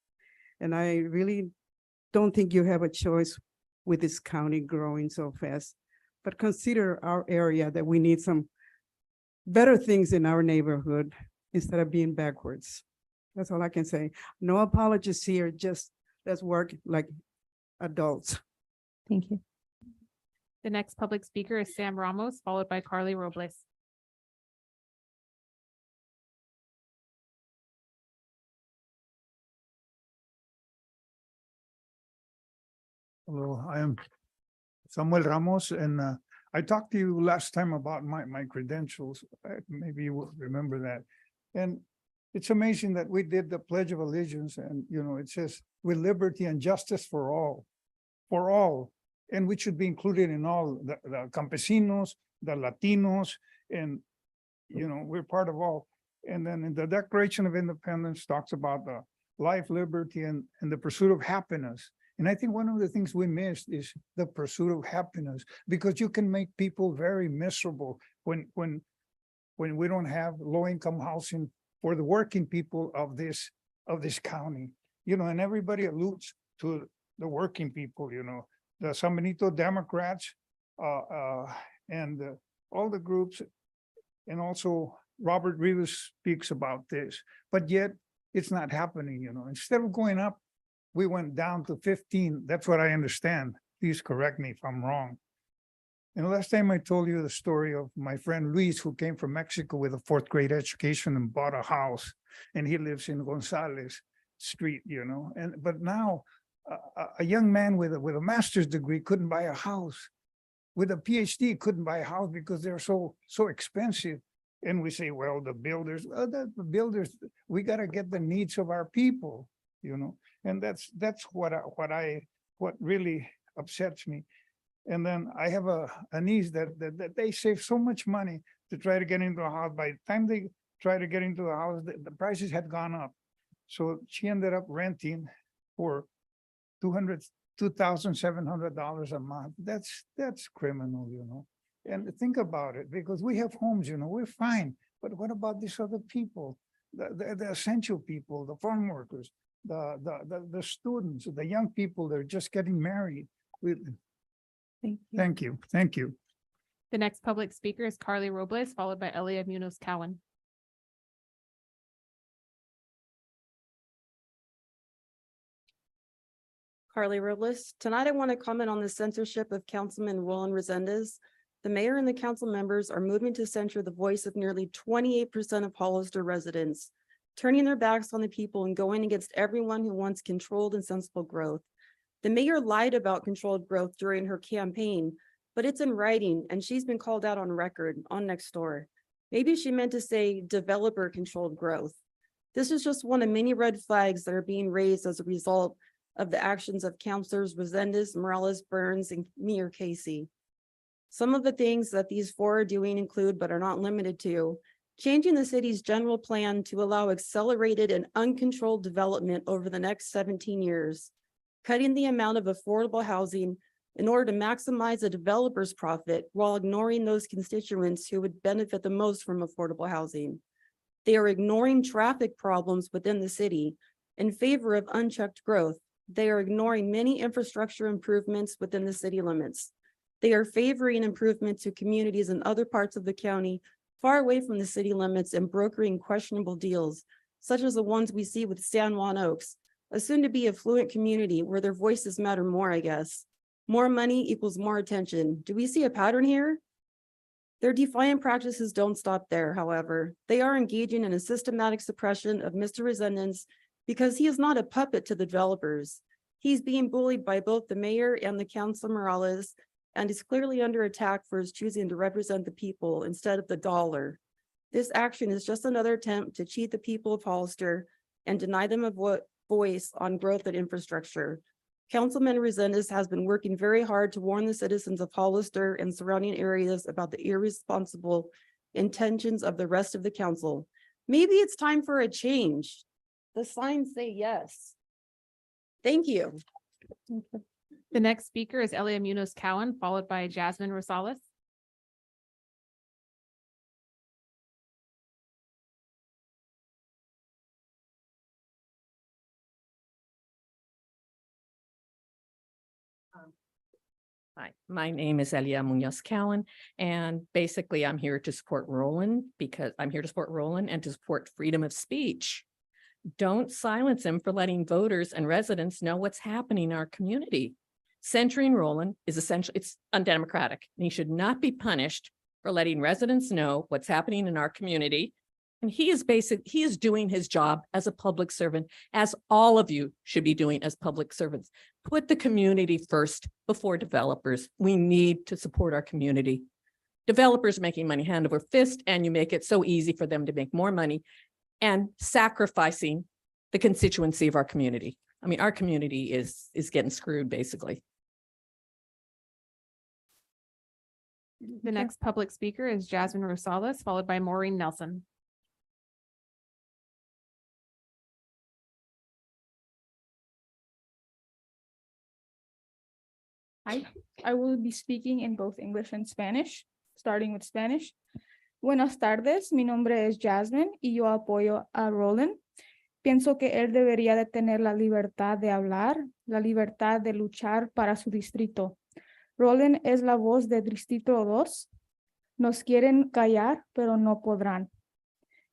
And I really don't think you have a choice with this county growing so fast. But consider our area, that we need some better things in our neighborhood instead of being backwards. That's all I can say. No apologies here, just let's work like adults. Thank you. The next public speaker is Sam Ramos, followed by Carly Robles. Hello, I am Samuel Ramos, and I talked to you last time about my credentials. Maybe you will remember that. And it's amazing that we did the Pledge of Allegiance, and it says with liberty and justice for all. And we should be included in all the campesinos, the Latinos, and we're part of all. And then in the Declaration of Independence talks about the life, liberty, and the pursuit of happiness. And I think one of the things we missed is the pursuit of happiness, because you can make people very miserable when we don't have low-income housing for the working people of this county. And everybody alludes to the working people, the San Benito Democrats, and all the groups, and also Robert Rivas speaks about this, but yet it's not happening. Instead of going up, we went down to 15. That's what I understand. Please correct me if I'm wrong. Last time I told you the story of my friend Luis, who came from Mexico with a 4th grade education and bought a house, and he lives in Gonzalez Street, but now a young man with a master's degree couldn't buy a house. With a PhD couldn't buy a house because they're so expensive. And we say, well, the builders, we got to get the needs of our people, and that's what really upsets me. And then I have a niece that they save so much money to try to get into a house. By the time they try to get into a house, the prices had gone up. So she ended up renting for $2,700 a month. That's criminal, And think about it, because we have homes, we're fine. But what about these other people, the essential people, the farm workers, the students, the young people that are just getting married? Thank you. The next public speaker is Carly Robles, followed by Elia Munoz Cowan. Carly Robles. Tonight, I want to comment on the censorship of Councilman Roland Resendez. The mayor and the council members are moving to censor the voice of nearly 28% of Hollister residents, turning their backs on the people and going against everyone who wants controlled and sensible growth. The mayor lied about controlled growth during her campaign, but it's in writing and she's been called out on record on Nextdoor. Maybe she meant to say developer controlled growth. This is just one of many red flags that are being raised as a result of the actions of councilors Resendez, Morales, Burns, and Mayor Casey. Some of the things that these four are doing include, but are not limited to, changing the city's general plan to allow accelerated and uncontrolled development over the next 17 years, cutting the amount of affordable housing in order to maximize a developer's profit while ignoring those constituents who would benefit the most from affordable housing. They are ignoring traffic problems within the city in favor of unchecked growth. They are ignoring many infrastructure improvements within the city limits. They are favoring improvements to communities in other parts of the county far away from the city limits and brokering questionable deals, such as the ones we see with San Juan Oaks, a soon-to-be affluent community where their voices matter more, I guess. More money equals more attention. Do we see a pattern here? Their defiant practices don't stop there, however. They are engaging in a systematic suppression of Mr. Resendez because he is not a puppet to the developers. He's being bullied by both the mayor and the council Morales, and is clearly under attack for his choosing to represent the people instead of the dollar. This action is just another attempt to cheat the people of Hollister and deny them a voice on growth and infrastructure. Councilman Resendez has been working very hard to warn the citizens of Hollister and surrounding areas about the irresponsible intentions of the rest of the council. Maybe it's time for a change. The signs say yes. Thank you. The next speaker is Elia Munoz Cowan, followed by Jasmine Rosales. Hi, my name is Elia Munoz Cowan, and basically I'm here to support Roland and to support freedom of speech. Don't silence him for letting voters and residents know what's happening in our community. Censuring Roland is essentially, it's undemocratic, and he should not be punished for letting residents know what's happening in our community. And he is doing his job as a public servant, as all of you should be doing as public servants. Put the community first before developers. We need to support our community. Developers making money hand over fist, and you make it so easy for them to make more money and sacrificing the constituency of our community. I mean, our community is getting screwed, basically. The next public speaker is Jasmine Rosales, followed by Maureen Nelson. I will be speaking in both English and Spanish, starting with Spanish. Buenas tardes, mi nombre es Jasmine y yo apoyo a Roland. Pienso que él debería de tener la libertad de hablar, la libertad de luchar para su distrito. Roland es la voz de Distrito 2. Nos quieren callar, pero no podrán.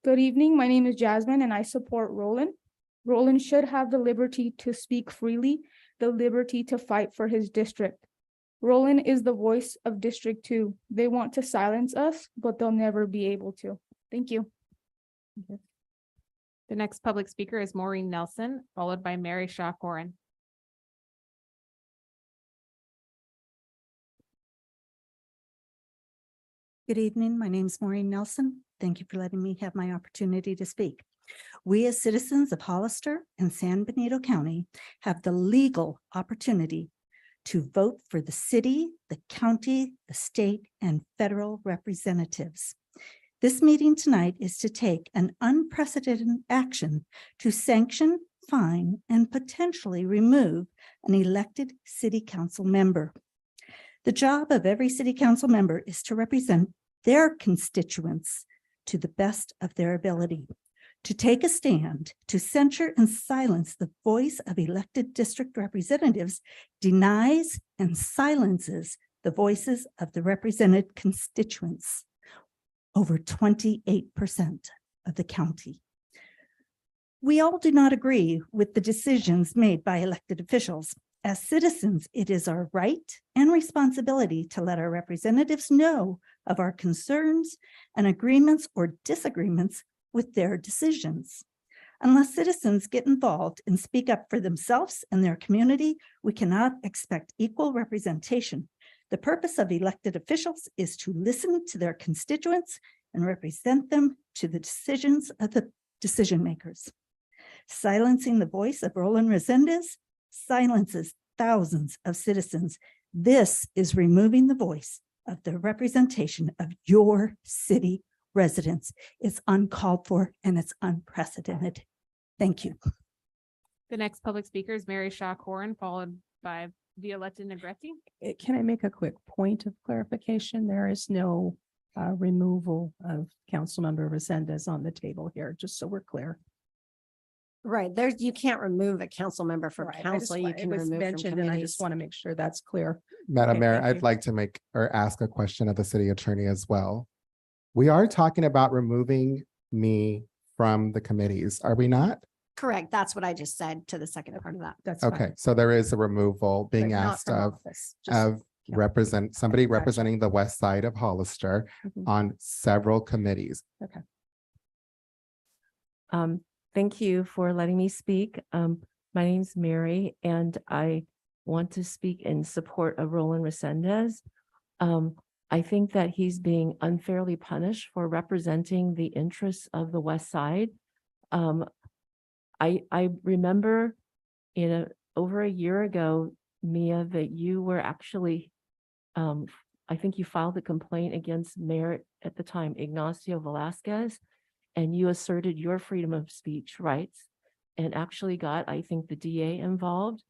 Good evening, my name is Jasmine and I support Roland. Roland should have the liberty to speak freely, the liberty to fight for his district. Roland is the voice of District 2. They want to silence us, but they'll never be able to. Thank you. The next public speaker is Maureen Nelson, followed by Mary Shaw Corin. Good evening. My name is Maureen Nelson. Thank you for letting me have my opportunity to speak. We as citizens of Hollister and San Benito County have the legal opportunity to vote for the city, the county, the state, and federal representatives. This meeting tonight is to take an unprecedented action to sanction, fine, and potentially remove an elected city council member. The job of every city council member is to represent their constituents to the best of their ability. To take a stand, to censure and silence the voice of elected district representatives denies and silences the voices of the represented constituents, over 28% of the county. We all do not agree with the decisions made by elected officials. As citizens, it is our right and responsibility to let our representatives know of our concerns and agreements or disagreements with their decisions. Unless citizens get involved and speak up for themselves and their community, we cannot expect equal representation. The purpose of elected officials is to listen to their constituents and represent them to the decisions of the decision makers. Silencing the voice of Roland Resendez silences thousands of citizens. This is removing the voice of the representation of your city residents. It's uncalled for and it's unprecedented. Thank you. The next public speaker is Mary Shaw Corin, followed by Violetta Negretti. Can I make a quick point of clarification? There is no removal of Councilmember Resendez on the table here, just so we're clear. Right, there's, you can't remove a council member from Right, I council, just you wa- can it was remove from mentioned, and I committees. just want to make sure that's clear. Madam Okay, Mayor, thank I'd you. like to make or ask a question of the city attorney as well. We are talking about removing me from the committees, are we not? Correct, that's what I just said to the second part of that. That's Okay, fine. so there is a removal being But not asked from of office, just- yeah. somebody Gotcha. representing the west side of Hollister Mhm. on several committees. Okay. Thank you for letting me speak. My name's Mary, and I want to speak in support of Roland Resendez. I think that he's being unfairly punished for representing the interests of the West Side. I remember over a year ago, Mia, that you were actually, I think you filed a complaint against Mayor at the time, Ignacio Velasquez, and you asserted your freedom of speech rights and actually got, I think, the DA involved.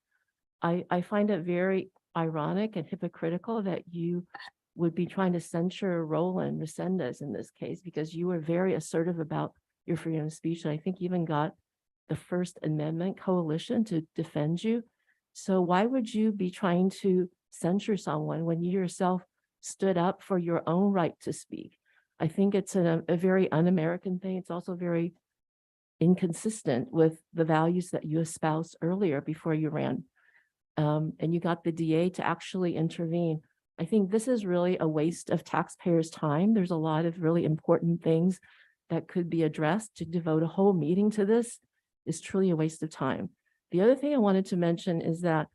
I find it very ironic and hypocritical that you would be trying to censure Roland Resendez in this case, because you were very assertive about your freedom of speech. And I think even got the First Amendment Coalition to defend you. So why would you be trying to censure someone when you yourself stood up for your own right to speak? I think it's a very un-American thing. It's also very inconsistent with the values that you espoused earlier before you ran and you got the DA to actually intervene. I think this is really a waste of taxpayers' time. There's a lot of really important things that could be addressed. To devote a whole meeting to this is truly a waste of time. The other thing I wanted to mention is that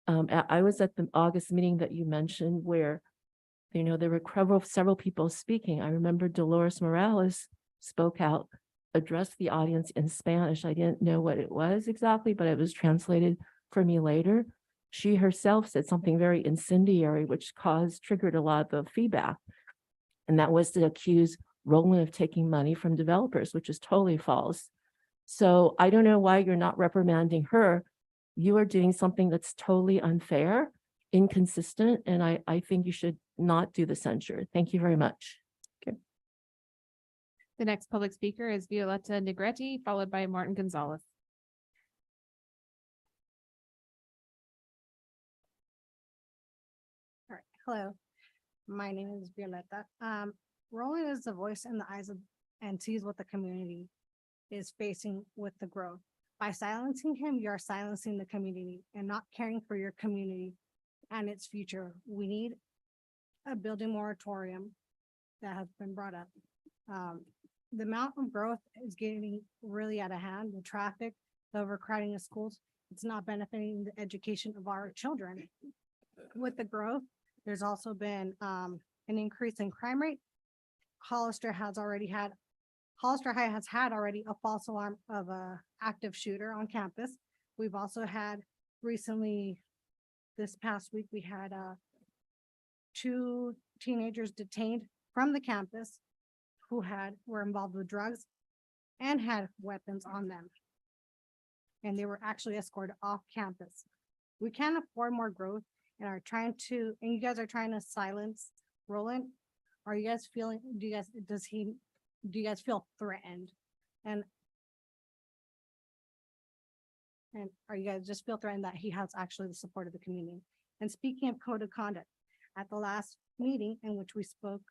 I was at the August meeting that you mentioned where, you know, there were several people speaking. I remember Dolores Morales spoke out, addressed the audience in Spanish. I didn't know what it was exactly, but it was translated for me later. She herself said something very incendiary, which triggered a lot of the feedback. And that was to accuse Roland of taking money from developers, which is totally false. So I don't know why you're not reprimanding her. You are doing something that's totally unfair, inconsistent, and I think you should not do the censure. Thank you very much. The next public speaker is Violeta Negretti, followed by Martin Gonzalez. All right. Hello, my name is Violeta. Roland is the voice in the eyes of and sees what the community is facing with the growth. By silencing him, you're silencing the community and not caring for your community and its future. We need a building moratorium that has been brought up. The amount of growth is getting really out of hand. The traffic, the overcrowding of schools, it's not benefiting the education of our children. With the growth, there's also been an increase in crime rate. Hollister High has had already a false alarm of a active shooter on campus. We've also had recently, this past week, we had 2 teenagers detained from the campus who were involved with drugs and had weapons on them. And they were actually escorted off campus. We can't afford more growth and you guys are trying to silence Roland. Are you guys feeling, do you guys feel threatened? And are you guys just feel threatened that he has actually the support of the community? And speaking of code of conduct, at the last meeting in which we spoke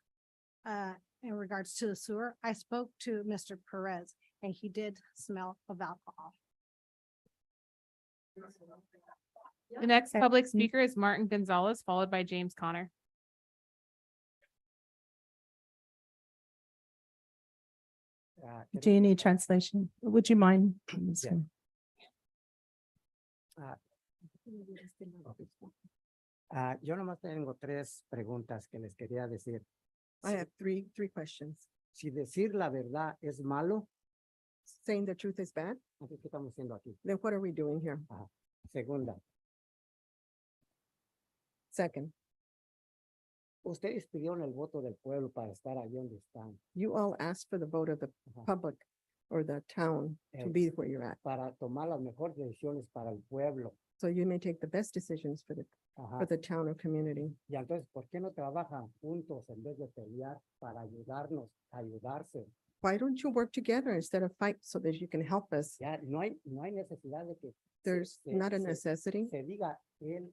in regards to the sewer, I spoke to Mr. Perez and he did smell of alcohol. The next public speaker is Martin Gonzalez, followed by James Connor. Do you need translation? Would you mind? Yo nomás tengo 3 preguntas que les quería decir. I have three questions. Si decir la verdad es malo, Saying the truth is bad, ¿qué estamos haciendo aquí? then what are we doing here? Segunda, Second, ustedes pidieron el voto del pueblo para estar ahí donde están, you all asked for the vote of the public or the town to be where you're at. para tomar las mejores decisiones para el pueblo. So you may take the best decisions for the town or community. Y entonces, ¿por qué no trabajan juntos en vez de pelear para ayudarnos, ayudarse? Why don't you work together instead of fight so that you can help us? Ya no hay necesidad de que There's not a necessity se diga él,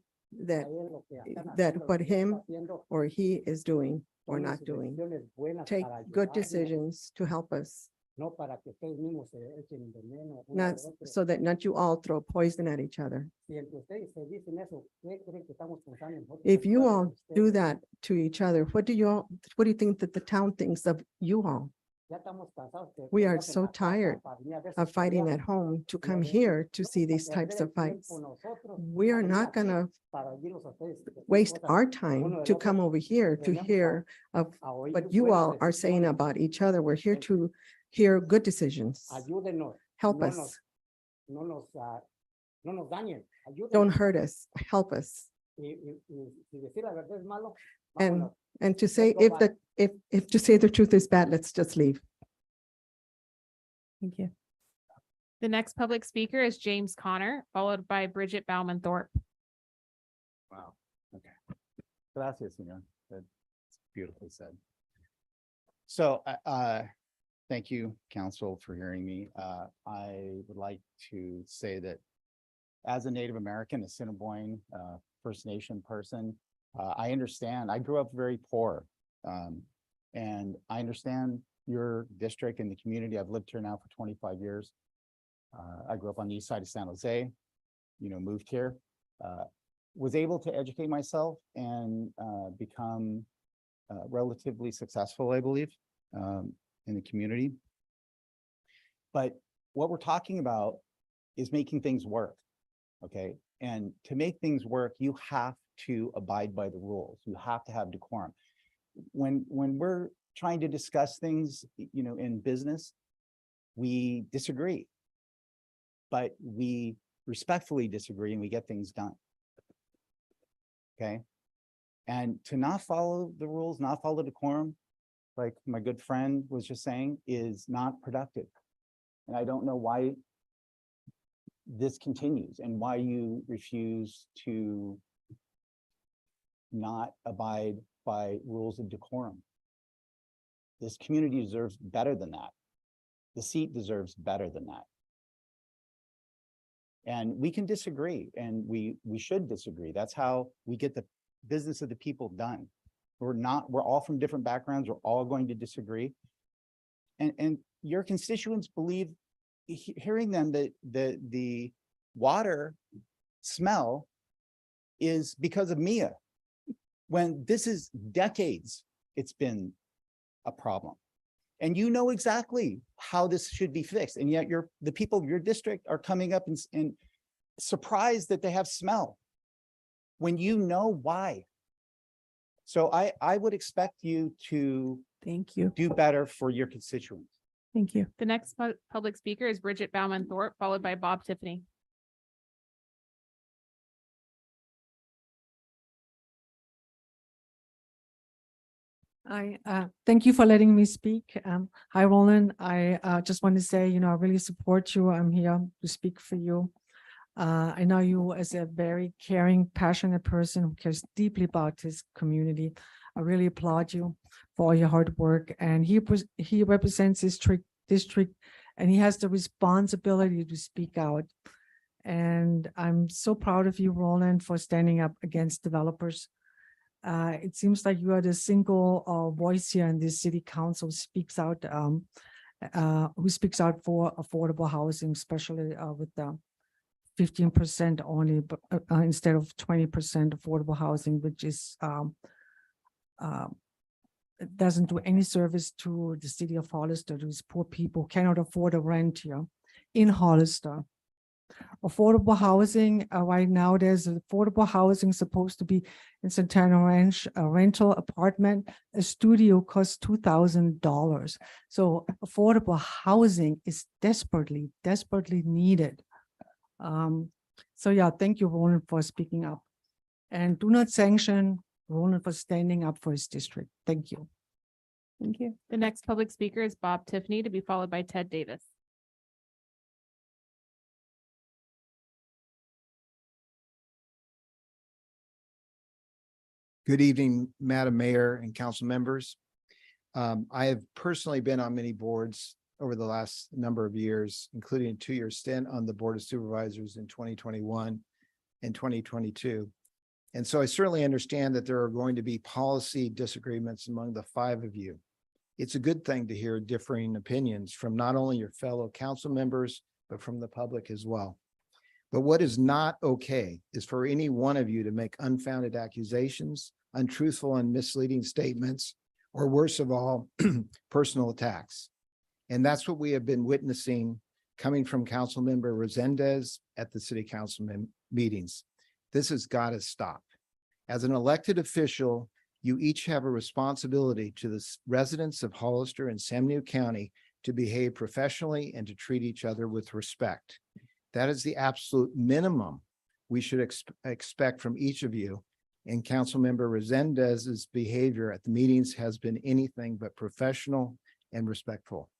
that a él lo que están that haciendo, what lo que him está haciendo, or he is doing or tomen not sus doing. decisiones buenas Take para good ayudarnos, decisions to help us, no para que ustedes mismos se echen veneno uno al not otro. so that not you all throw poison at each other. Si entre ustedes se dicen eso, ¿qué creen que estamos pensando nosotros? If you Nosotros, all do ustedes, that to each other, what do you think that the town thinks of you all? ya estamos cansados que We ustedes are hacen so la casa tired para venir a ver of sus fighting peleas. at home to Y come de- here to no see vamos a these types perder of el fights. tiempo nosotros We are a venir not aquí gonna para oírlos a ustedes decir waste cosas our uno time del to otro, come over here to venimos hear of a oír what you buenas all are saying decisiones. about each other. We're here to hear good decisions. Ayúdenos, Help no us. no nos dañen, ayúdenos. Don't hurt us. Help us. Y si decir la verdad es malo, And vámonos. and to say go back. if to say the truth is bad, let's just leave. Thank you. The next public speaker is James Connor, followed by Bridget Bauman Thorpe. Wow, okay. Gracias, señor. That's beautifully said. So, thank you, council, for hearing me. I would like to say that as a Native American, a Assiniboine, First Nation person, I understand, I grew up very poor. And I understand your district and the community. I've lived here now for 25 years. I grew up on the east side of San Jose, moved here. was able to educate myself and become relatively successful, I believe, in the community. But what we're talking about is making things work, okay? And to make things work, you have to abide by the rules. You have to have decorum. When we're trying to discuss things, in business, we disagree, but we respectfully disagree and we get things done. Okay. And to not follow the rules, not follow decorum, like my good friend was just saying, is not productive. And I don't know why this continues and why you refuse to not abide by rules of decorum. This community deserves better than that. The seat deserves better than that. And we can disagree, and we should disagree. That's how we get the business of the people done. We're all from different backgrounds. We're all going to disagree. And your constituents believe, hearing them, that the water smell is because of Mia, when this is decades it's been a problem. And you know exactly how this should be fixed. And yet the people of your district are coming up and surprised that they have smell when you know why. So I would expect you to do better for your constituents. Thank you. The next public speaker is Bridget Bauman Thorpe, followed by Bob Tiffany. Thank you for letting me speak. Hi, Roland. I just want to say, I really support you. I'm here to speak for you. I know you as a very caring, passionate person who cares deeply about his community. I really applaud you for all your hard work. And he represents his district, and he has the responsibility to speak out. And I'm so proud of you, Roland, for standing up against developers. It seems like you are the single voice here in this city council who speaks out for affordable housing, especially with the 15% only, but instead of 20% affordable housing, which is it doesn't do any service to the city of Hollister. These poor people cannot afford a rent here in Hollister. Affordable housing, right now there's affordable housing supposed to be in Santana Ranch, a rental apartment. A studio costs $2,000. So affordable housing is desperately needed. So yeah, thank you, Roland, for speaking up. And do not sanction Roland for standing up for his district. Thank you. Thank you. The next public speaker is Bob Tiffany, to be followed by Ted Davis. Good evening, Madam Mayor and council members. I have personally been on many boards over the last number of years, including a 2-year stint on the Board of Supervisors in 2021 and 2022. And so I certainly understand that there are going to be policy disagreements among the 5 of you. It's a good thing to hear differing opinions from not only your fellow council members, but from the public as well. But what is not okay is for any one of you to make unfounded accusations, untruthful and misleading statements, or worse of all, personal attacks. And that's what we have been witnessing coming from Councilmember Resendez at the city council meetings. This has got to stop. As an elected official, you each have a responsibility to the residents of Hollister and San Benito County to behave professionally and to treat each other with respect. That is the absolute minimum we should expect from each of you. And Councilmember Resendez's behavior at the meetings has been anything but professional and respectful.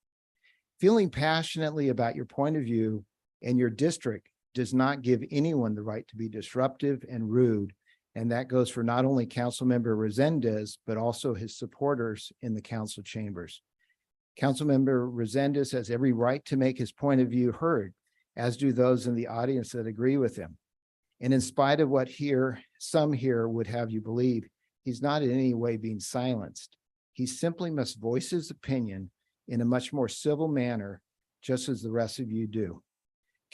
Feeling passionately about your point of view and your district does not give anyone the right to be disruptive and rude. And that goes for not only Councilmember Resendez, but also his supporters in the council chambers. Councilmember Resendez has every right to make his point of view heard, as do those in the audience that agree with him. And in spite of what some here would have you believe, he's not in any way being silenced. He simply must voice his opinion in a much more civil manner, just as the rest of you do.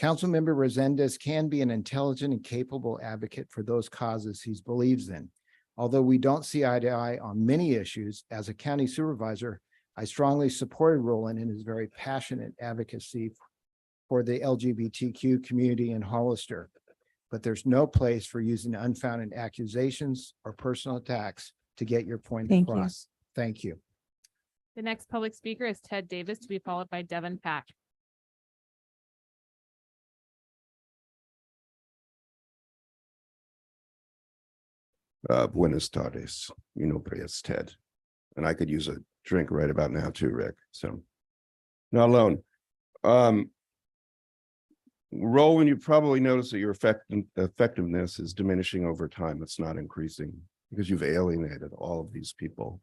Councilmember Resendez can be an intelligent and capable advocate for those causes he believes in. Although we don't see eye to eye on many issues, as a county supervisor, I strongly supported Roland in his very passionate advocacy for the LGBTQ community in Hollister. But there's no place for using unfounded accusations or personal attacks to get your point Thank you. across. Thank you. The next public speaker is Ted Davis, to be followed by Devin Pack. Buenas tardes. Mi nombre es Ted. And I could use a drink right about now too, Rick. So not alone. Roland, you probably noticed that your effectiveness is diminishing over time. It's not increasing because you've alienated all of these people.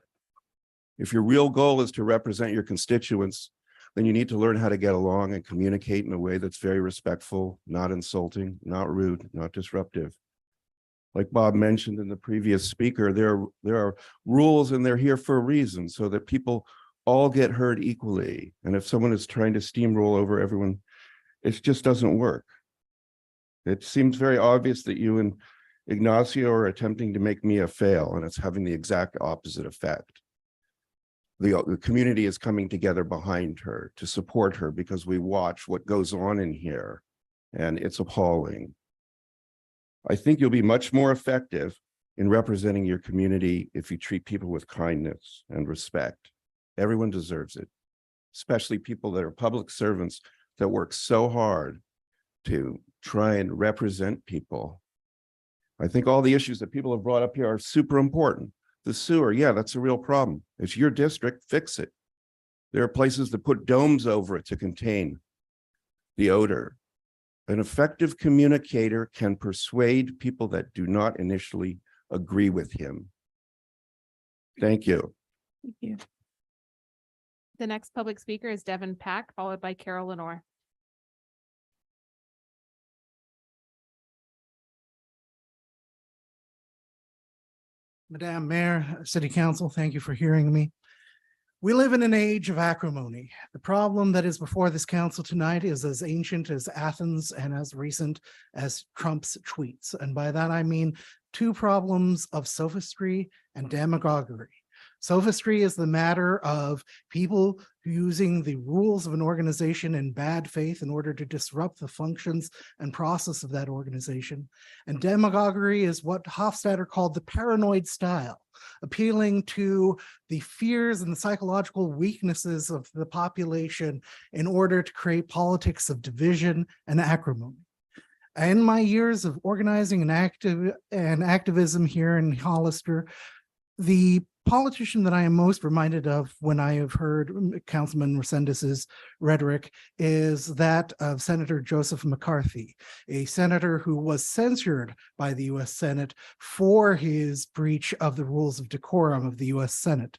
If your real goal is to represent your constituents, then you need to learn how to get along and communicate in a way that's very respectful, not insulting, not rude, not disruptive. Like Bob mentioned in the previous speaker, there are rules and they're here for a reason so that people all get heard equally. And if someone is trying to steamroll over everyone, it just doesn't work. It seems very obvious that you and Ignacio are attempting to make Mia fail, and it's having the exact opposite effect. The community is coming together behind her to support her because we watch what goes on in here, and it's appalling. I think you'll be much more effective in representing your community if you treat people with kindness and respect. Everyone deserves it, especially people that are public servants that work so hard to try and represent people. I think all the issues that people have brought up here are super important. The sewer, yeah, that's a real problem. It's your district, fix it. There are places that put domes over it to contain the odor. An effective communicator can persuade people that do not initially agree with him. Thank you. Thank you. The next public speaker is Devin Pack, followed by Carol Lenore. Madam Mayor, City Council, thank you for hearing me. We live in an age of acrimony. The problem that is before this council tonight is as ancient as Athens and as recent as Trump's tweets. And by that, I mean two problems of sophistry and demagoguery. Sophistry is the matter of people using the rules of an organization in bad faith in order to disrupt the functions and process of that organization. And demagoguery is what Hofstadter called the paranoid style, appealing to the fears and the psychological weaknesses of the population in order to create politics of division and acrimony. In my years of organizing and activism here in Hollister, the politician that I am most reminded of when I have heard Councilman Resendez's rhetoric is that of Senator Joseph McCarthy, a senator who was censured by the US Senate for his breach of the rules of decorum of the US Senate.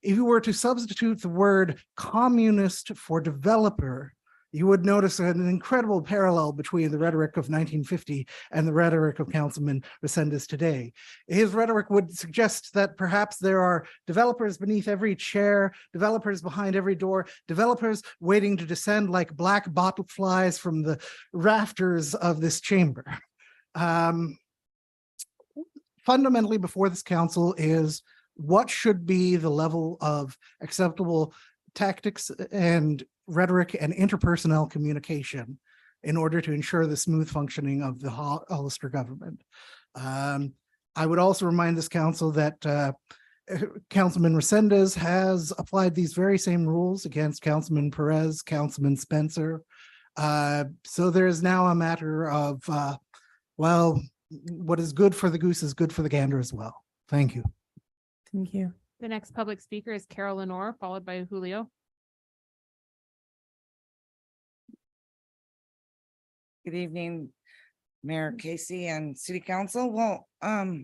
If you were to substitute the word communist for developer, you would notice an incredible parallel between the rhetoric of 1950 and the rhetoric of Councilman Resendez today. His rhetoric would suggest that perhaps there are developers beneath every chair, developers behind every door, developers waiting to descend like black bottle flies from the rafters of this chamber. Fundamentally, before this council is what should be the level of acceptable tactics and rhetoric and interpersonnel communication in order to ensure the smooth functioning of the Hollister government. I would also remind this council that Councilman Resendez has applied these very same rules against Councilman Perez, Councilman Spencer. So there is now a matter of, well, what is good for the goose is good for the gander as well. Thank you. Thank you. The next public speaker is Carol Lenore, followed by Julio. Good evening, Mayor Casey and City Council. Well, I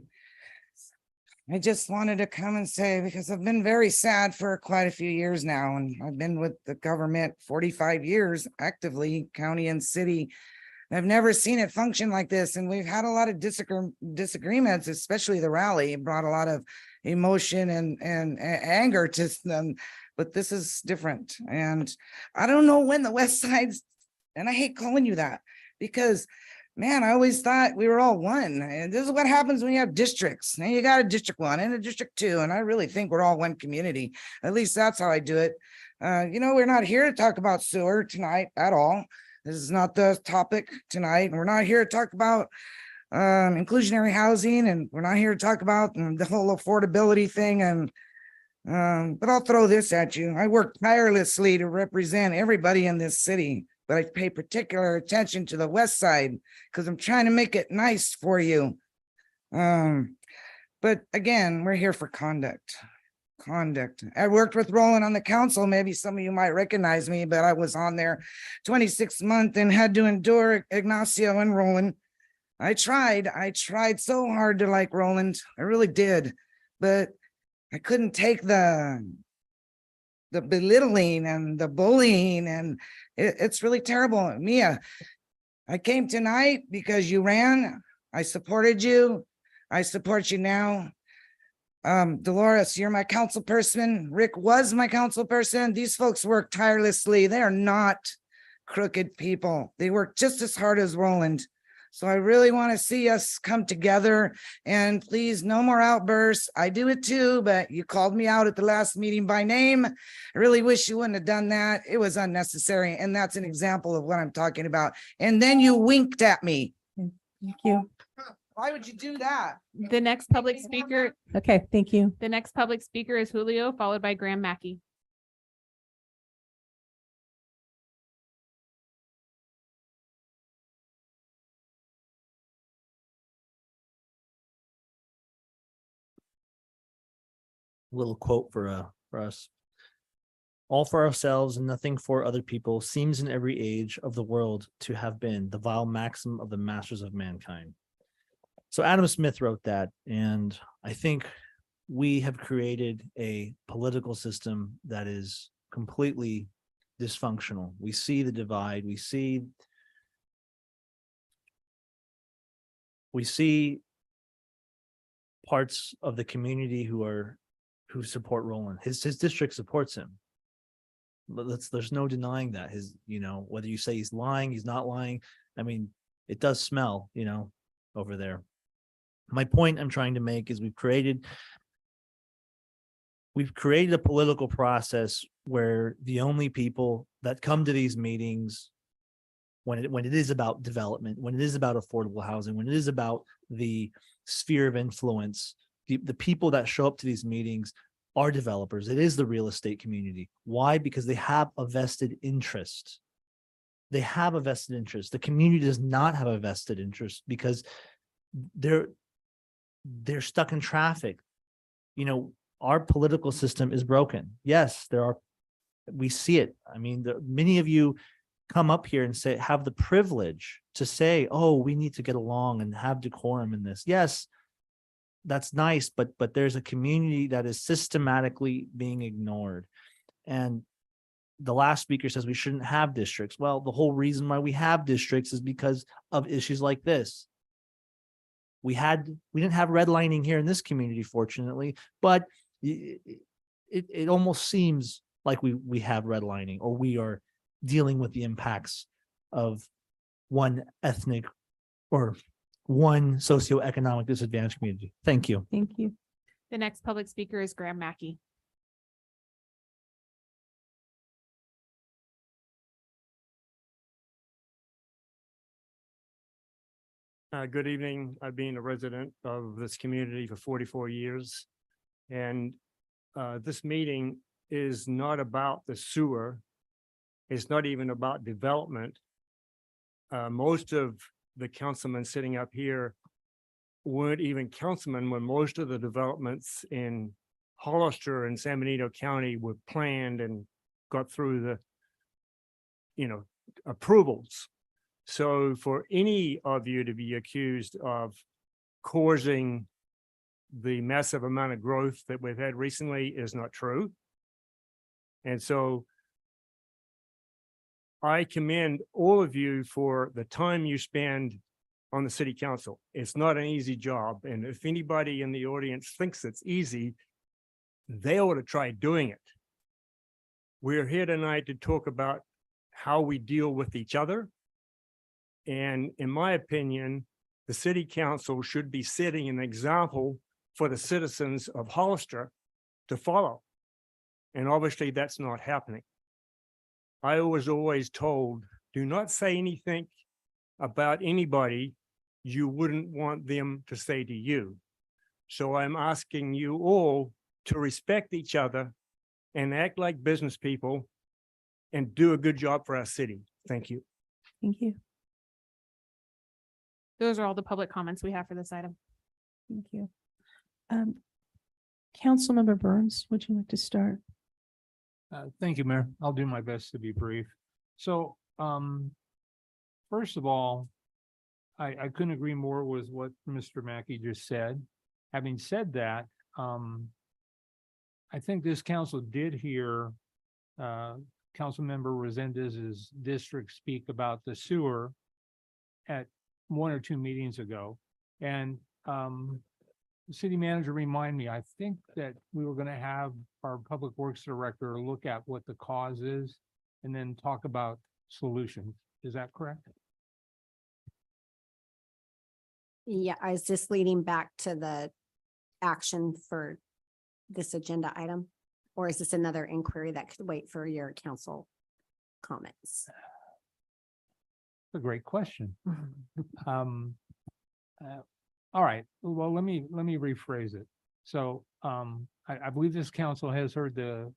just wanted to come and say, because I've been very sad for quite a few years now, and I've been with the government 45 years actively, county and city. I've never seen it function like this, and we've had a lot of disagreements, especially the rally. It brought a lot of emotion and anger to them, but this is different. And I don't know when the West Side's And I hate calling you that because, man, I always thought we were all one. And this is what happens when you have districts. Now you got a District 1 and a District 2, and I really think we're all one community. At least that's how I do it. We're not here to talk about sewer tonight at all. This is not the topic tonight. We're not here to talk about inclusionary housing, and we're not here to talk about the whole affordability thing. And but I'll throw this at you. I work tirelessly to represent everybody in this city, but I pay particular attention to the west side because I'm trying to make it nice for you. But again, we're here for conduct. I worked with Roland on the council. Maybe some of you might recognize me, but I was on there 26 months and had to endure Ignacio and Roland. I tried so hard to like Roland. I really did, but I couldn't take the belittling and the bullying, and it's really terrible. Mia, I came tonight because you ran. I supported you. I support you now. Dolores, you're my council person. Rick was my council person. These folks work tirelessly. They are not crooked people. They work just as hard as Roland. So I really want to see us come together, and please, no more outbursts. I do it too, but you called me out at the last meeting by name. I really wish you wouldn't have done that. It was unnecessary. And that's an example of what I'm talking about. And then you winked at me. Thank you. Why would you do that? The next public speaker, Okay, thank you. the next public speaker is Julio, followed by Graham Mackey. Little quote for us. All for ourselves and nothing for other people seems in every age of the world to have been the vile maxim of the masters of mankind. So Adam Smith wrote that, and I think we have created a political system that is completely dysfunctional. We see the divide. We see parts of the community who support Roland. His district supports him. But there's no denying that. Whether you say he's lying, he's not lying. I mean, it does smell, over there. My point I'm trying to make is we've created a political process where the only people that come to these meetings when it is about development, when it is about affordable housing, when it is about the sphere of influence, the people that show up to these meetings are developers. It is the real estate community. Why? Because they have a vested interest. They have a vested interest. The community does not have a vested interest because they're stuck in traffic. Our political system is broken. Yes, we see it. I mean, many of you come up here and have the privilege to say, oh, we need to get along and have decorum in this. Yes, that's nice, but there's a community that is systematically being ignored. And the last speaker says we shouldn't have districts. Well, the whole reason why we have districts is because of issues like this. We didn't have redlining here in this community, fortunately, but it almost seems like we have redlining, or we are dealing with the impacts of one ethnic or one socioeconomic disadvantaged community. Thank you. Thank you. The next public speaker is Graham Mackey. Good evening. I've been a resident of this community for 44 years. And this meeting is not about the sewer. It's not even about development. Most of the councilmen sitting up here weren't even councilmen when most of the developments in Hollister and San Benito County were planned and got through the, approvals. So for any of you to be accused of causing the massive amount of growth that we've had recently is not true. And so I commend all of you for the time you spend on the city council. It's not an easy job. And if anybody in the audience thinks it's easy, they ought to try doing it. We're here tonight to talk about how we deal with each other. And in my opinion, the city council should be setting an example for the citizens of Hollister to follow. And obviously that's not happening. I was always told, do not say anything about anybody you wouldn't want them to say to you. So I'm asking you all to respect each other and act like business people and do a good job for our city. Thank you. Thank you. Those are all the public comments we have for this item. Thank you. Councilmember Burns, would you like to start? Thank you, Mayor. I'll do my best to be brief. So, first of all, I couldn't agree more with what Mr. Mackey just said. Having said that, I think this council did hear Councilmember Resendez's district speak about the sewer at 1 or 2 meetings ago. And the city manager reminded me, I think that we were going to have our public works director look at what the cause is and then talk about solutions. Is that correct? Yeah, I was just leading back to the action for this agenda item. Or is this another inquiry that could wait for your council comments? A great question. All right, well, let me rephrase it. So I believe this council has heard the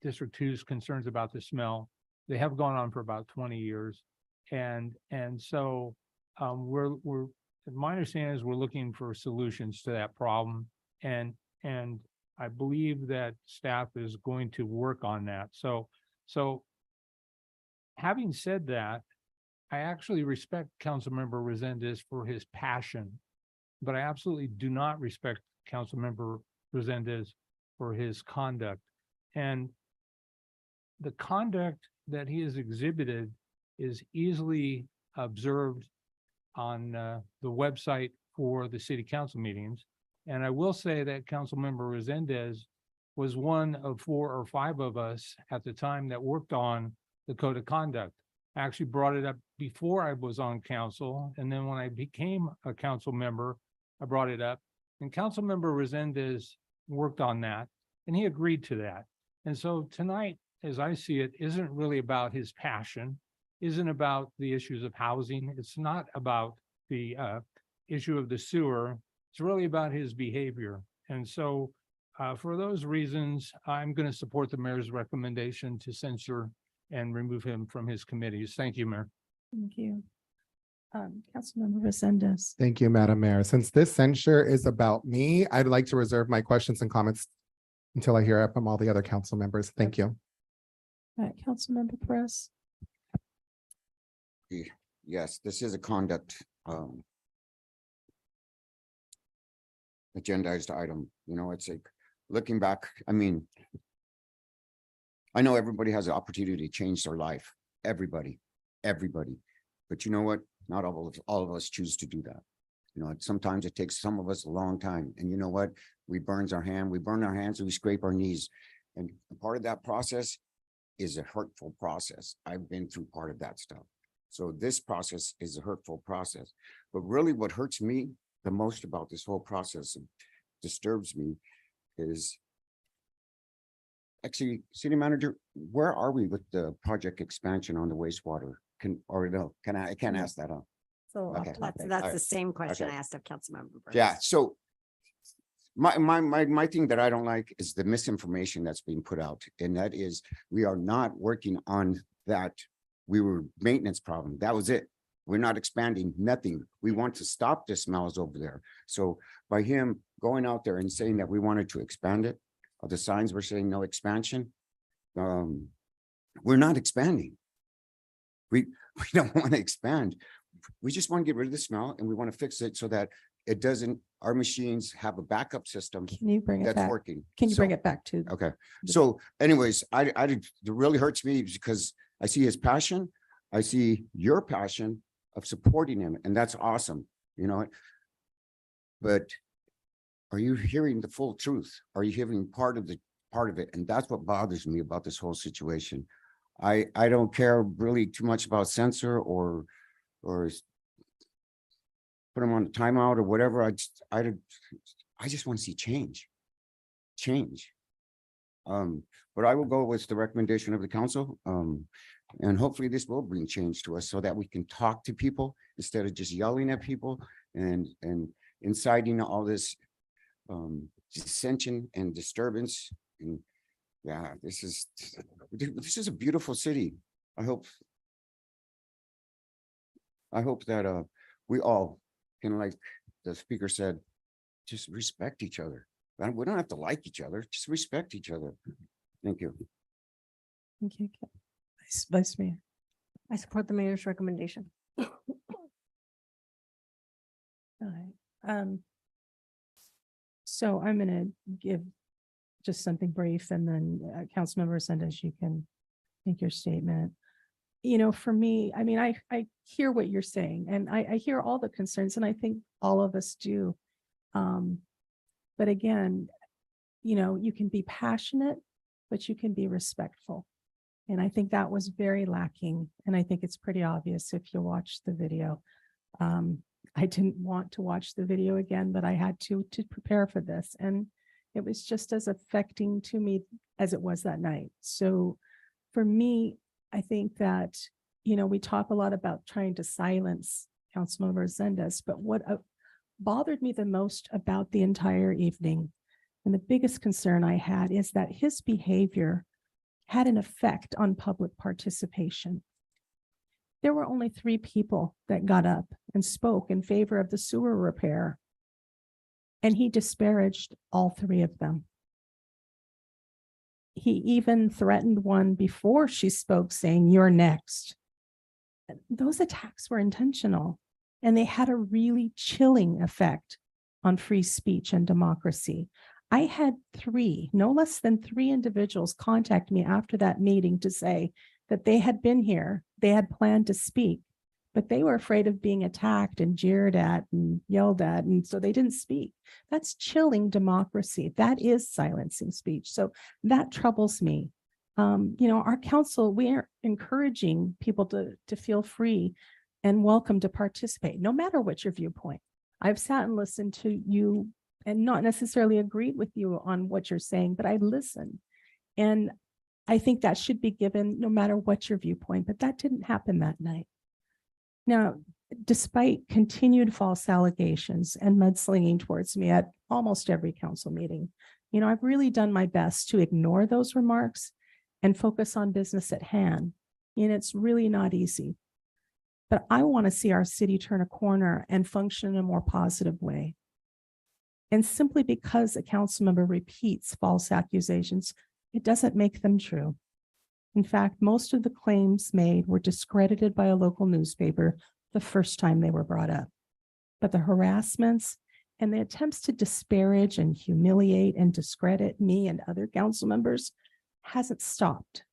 District 2's concerns about the smell. They have gone on for about 20 years. And so we're my understanding is we're looking for solutions to that problem. And I believe that staff is going to work on that. So having said that, I actually respect Councilmember Resendez for his passion, but I absolutely do not respect Councilmember Resendez for his conduct. And the conduct that he has exhibited is easily observed on the website for the city council meetings. And I will say that Councilmember Resendez was one of 4 or 5 of us at the time that worked on the code of conduct. I actually brought it up before I was on council. And then when I became a council member, I brought it up. And Councilmember Resendez worked on that and he agreed to that. And so tonight, as I see it, isn't really about his passion, isn't about the issues of housing. It's not about the issue of the sewer. It's really about his behavior. And so for those reasons, I'm going to support the mayor's recommendation to censure and remove him from his committees. Thank you, Mayor. Thank you. Councilmember Resendez. Thank you, Madam Mayor. Since this censure is about me, I'd like to reserve my questions and comments until I hear from all the other council members. Thank you. All right, Councilmember Perez. Yes, this is a conduct agendized item. You know, it's like looking back, I mean, I know everybody has the opportunity to change their life. Everybody. But you know what? Not all of us choose to do that. You know, sometimes it takes some of us a long time. And you know what? We burn our hands and we scrape our knees. And part of that process is a hurtful process. I've been through part of that stuff. So this process is a hurtful process. But really what hurts me the most about this whole process and disturbs me is actually, city manager, where are we with the project expansion on the wastewater? I can't ask that on. So Okay. that's the same question Okay. I asked of Councilmember Burns. Yeah, so my thing that I don't like is the misinformation that's being put out. And that is, we are not working on that. We were maintenance problem. That was it. We're not expanding nothing. We want to stop the smells over there. So by him going out there and saying that we wanted to expand it, or the signs were saying no expansion, we're not expanding. We don't want to expand. We just want to get rid of the smell and we want to fix it so that it doesn't, our machines have a backup system Can you bring it that's back? working. Can you bring So- it back to? Okay, so anyways, it really hurts me because I see his passion. I see your passion of supporting him, and that's awesome, you know. But are you hearing the full truth? Are you hearing part of it? And that's what bothers me about this whole situation. I don't care really too much about censor or put them on timeout or whatever. I just want to see change. But I will go with the recommendation of the council. And hopefully this will bring change to us so that we can talk to people instead of just yelling at people and inciting all this dissension and disturbance. And yeah, this is a beautiful city. I hope that we all can, like the speaker said, just respect each other. We don't have to like each other, just respect each other. Thank you. Thank you. Vice Mayor. I support the mayor's recommendation. All right. So I'm gonna give just something brief and then Councilmember Resendez, you can make your statement. You know, for me, I mean, I hear what you're saying and I hear all the concerns and I think all of us do. But again, you know, you can be passionate, but you can be respectful. And I think that was very lacking. And I think it's pretty obvious if you watch the video. I didn't want to watch the video again, but I had to prepare for this. And it was just as affecting to me as it was that night. So for me, I think that, you know, we talk a lot about trying to silence Councilmember Resendez, but what bothered me the most about the entire evening, and the biggest concern I had, is that his behavior had an effect on public participation. There were only 3 people that got up and spoke in favor of the sewer repair, and he disparaged all 3 of them. He even threatened one before she spoke, saying, "You're next." Those attacks were intentional, and they had a really chilling effect on free speech and democracy. I had 3, no less than 3 individuals contact me after that meeting to say that they had been here, they had planned to speak, but they were afraid of being attacked and jeered at and yelled at, and so they didn't speak. That's chilling democracy. That is silencing speech. So that troubles me. You know, our council, we are encouraging people to feel free and welcome to participate, no matter what your viewpoint. I've sat and listened to you and not necessarily agreed with you on what you're saying, but I listen. And I think that should be given no matter what your viewpoint, but that didn't happen that night. Now, despite continued false allegations and mudslinging towards me at almost every council meeting, you know, I've really done my best to ignore those remarks and focus on business at hand. And it's really not easy. But I want to see our city turn a corner and function in a more positive way. And simply because a council member repeats false accusations, it doesn't make them true. In fact, most of the claims made were discredited by a local newspaper the first time they were brought up. But the harassments and the attempts to disparage and humiliate and discredit me and other council members hasn't stopped.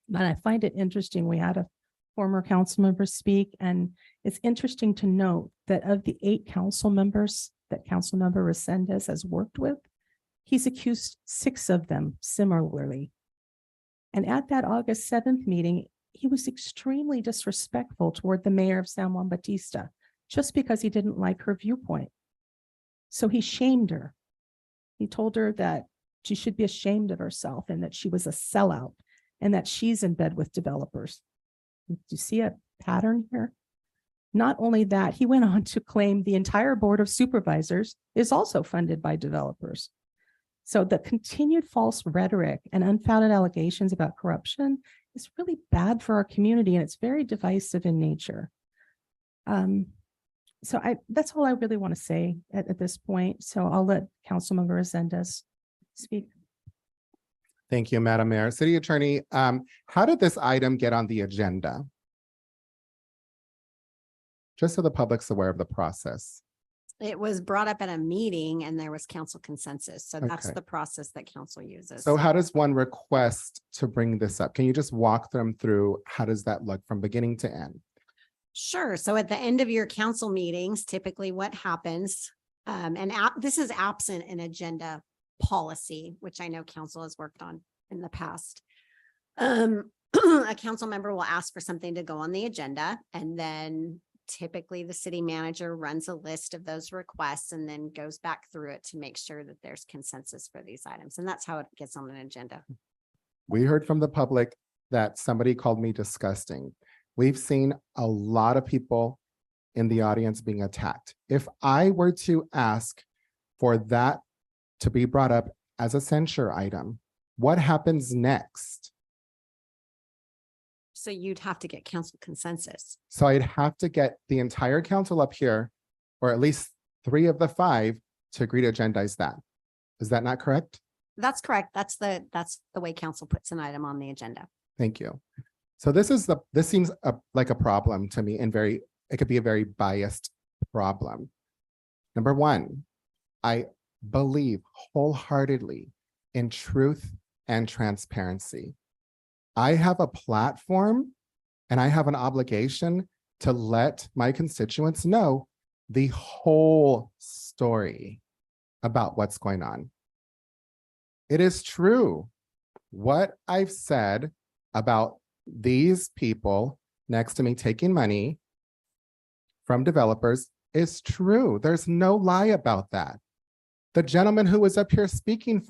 But I find it interesting. We had a former council member speak, and it's interesting to note that of the 8 council members that Councilmember Resendez has worked with, he's accused 6 of them similarly. And at that August 7th meeting, he was extremely disrespectful toward the mayor of San Juan Bautista, just because he didn't like her viewpoint. So he shamed her. He told her that she should be ashamed of herself and that she was a sellout and that she's in bed with developers. Do you see a pattern here? Not only that, he went on to claim the entire board of supervisors is also funded by developers. So the continued false rhetoric and unfounded allegations about corruption is really bad for our community, and it's very divisive in nature. So that's all I really want to say at this point. So I'll let Councilmember Resendez speak. Thank you, Madam Mayor. City Attorney, how did this item get on the agenda? Just so the public's aware of the process. It was brought up at a meeting and there was council consensus. So that's Okay. the process that council uses. So how does one request to bring this up? Can you just walk them through how does that look from beginning to end? Sure. So at the end of your council meetings, typically what happens, this is absent an agenda policy, which I know council has worked on in the past. a council member will ask for something to go on the agenda, and then typically the city manager runs a list of those requests and then goes back through it to make sure that there's consensus for these items. And that's how it gets on an agenda. We heard from the public that somebody called me disgusting. We've seen a lot of people in the audience being attacked. If I were to ask for that to be brought up as a censure item, what happens next? So you'd have to get council consensus. So I'd have to get the entire council up here, or at least 3 of the 5, to agree to agendize that. Is that not correct? That's correct. That's the way council puts an item on the agenda. Thank you. So this seems like a problem to me, and it could be a very biased problem. Number 1, I believe wholeheartedly in truth and transparency. I have a platform and I have an obligation to let my constituents know the whole story about what's going on. It is true. What I've said about these people next to me taking money from developers is true. There's no lie about that. The gentleman who was up here speaking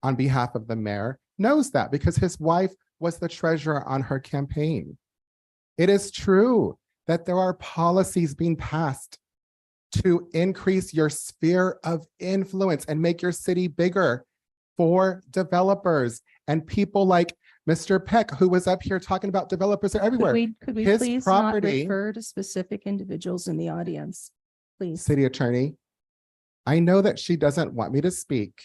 on behalf of the mayor knows that because his wife was the treasurer on her campaign. It is true that there are policies being passed to increase your sphere of influence and make your city bigger for developers and people like Mr. Peck, who was up here talking about developers are everywhere. Could we His please not property- refer to specific individuals in the audience? Please. City attorney, I know that she doesn't want me to speak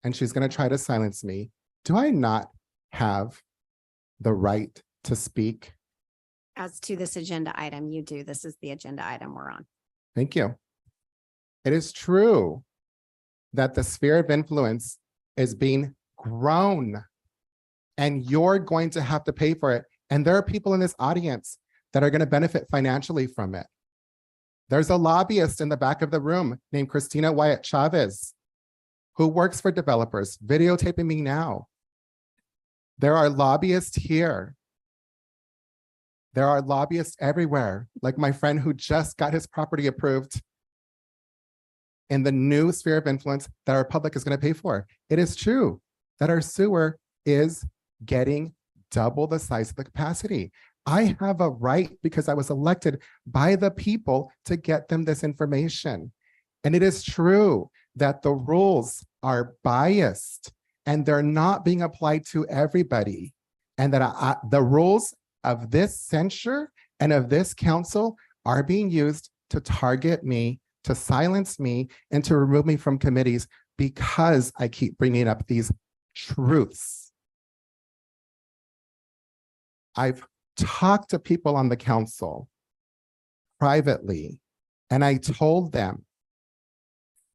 and she's going to try to silence me. Do I not have the right to speak? As to this agenda item, you do. This is the agenda item we're on. Thank you. It is true that the sphere of influence is being grown and you're going to have to pay for it. And there are people in this audience that are going to benefit financially from it. There's a lobbyist in the back of the room named Christina Wyatt Chavez, who works for developers, videotaping me now. There are lobbyists here. There are lobbyists everywhere, like my friend who just got his property approved in the new sphere of influence that our public is going to pay for. It is true that our sewer is getting double the size of the capacity. I have a right, because I was elected by the people, to get them this information. And it is true that the rules are biased and they're not being applied to everybody. And that the rules of this censure and of this council are being used to target me, to silence me, and to remove me from committees because I keep bringing up these truths. I've talked to people on the council privately, and I told them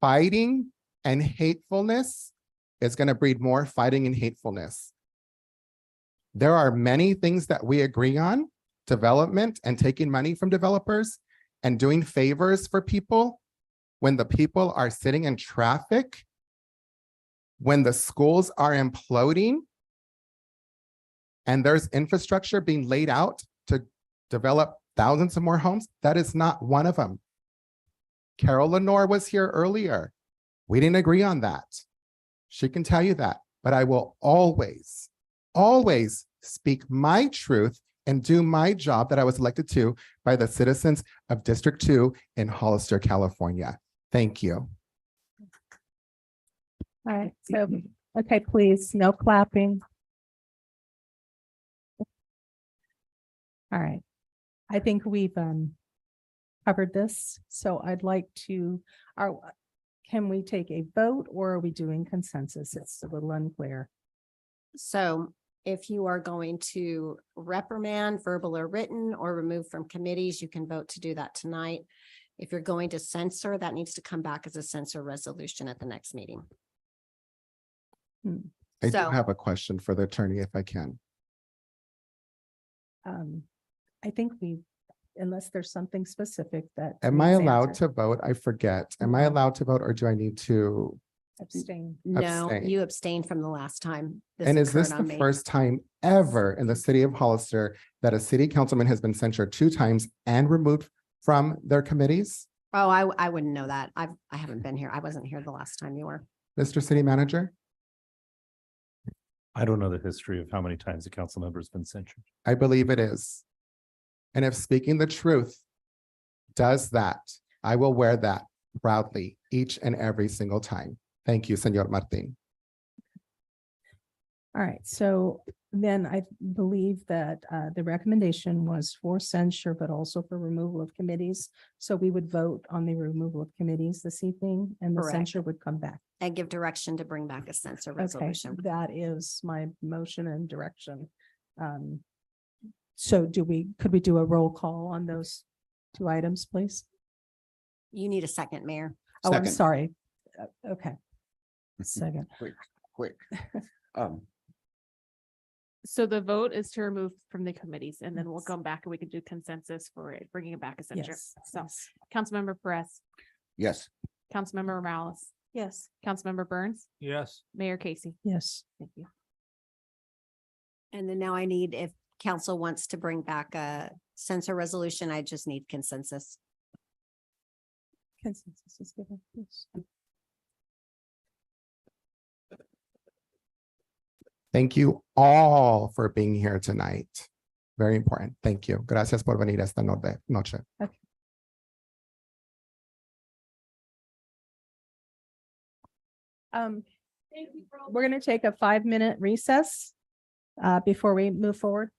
fighting and hatefulness is going to breed more fighting and hatefulness. There are many things that we agree on, development and taking money from developers and doing favors for people when the people are sitting in traffic, when the schools are imploding, and there's infrastructure being laid out to develop thousands of more homes. That is not one of them. Carol Lenore was here earlier. We didn't agree on that. She can tell you that, but I will always, always speak my truth and do my job that I was elected to by the citizens of District 2 in Hollister, California. Thank you. All right, so, okay, please, no clapping. All right, I think we've covered this, so I'd like to, can we take a vote or are we doing consensus? It's a little unclear. So if you are going to reprimand, verbal or written, or remove from committees, you can vote to do that tonight. If you're going to censor, that needs to come back as a censor resolution at the next meeting. I So- do have a question for the attorney if I can. I think unless there's something specific that. Am I needs allowed answered. to vote? I forget. Am I allowed to vote or do I need to Abstain. No, Abstain. you abstained from the last time. And is this occurred the on me. first time ever in the city of Hollister that a city councilman has been censured 2 times and removed from their committees? Oh, I wouldn't know that. I haven't been here. I wasn't here the last time you were. Mr. City Manager? I don't know the history of how many times a council member has been censured. I believe it is. And if speaking the truth does that, I will wear that proudly each and every single time. Thank you, Senor Martin. All right, so then I believe that the recommendation was for censure, but also for removal of committees. So we would vote on the removal of committees this evening and the Correct. censure would come back. And give direction to bring back a censor Okay, resolution. that is my motion and direction. So could we do a roll call on those 2 items, please? You need a second, Mayor. Oh, I'm Second. sorry. Okay. Second. Quick. So the vote is to remove from the committees and then we'll come back and we can do consensus for it, bringing it back a censure. Yes. So yes. Councilmember Perez, Yes. Councilmember Morales, Yes. Councilmember Burns, Yes. Mayor Casey. Yes. Thank you. And then now I need, if council wants to bring back a censor resolution, I just need consensus. Consensus is given. Yes. Thank you all for being here tonight. Very important. Thank you. Gracias por venir esta noche. We're going to take a 5-minute recess before we move forward.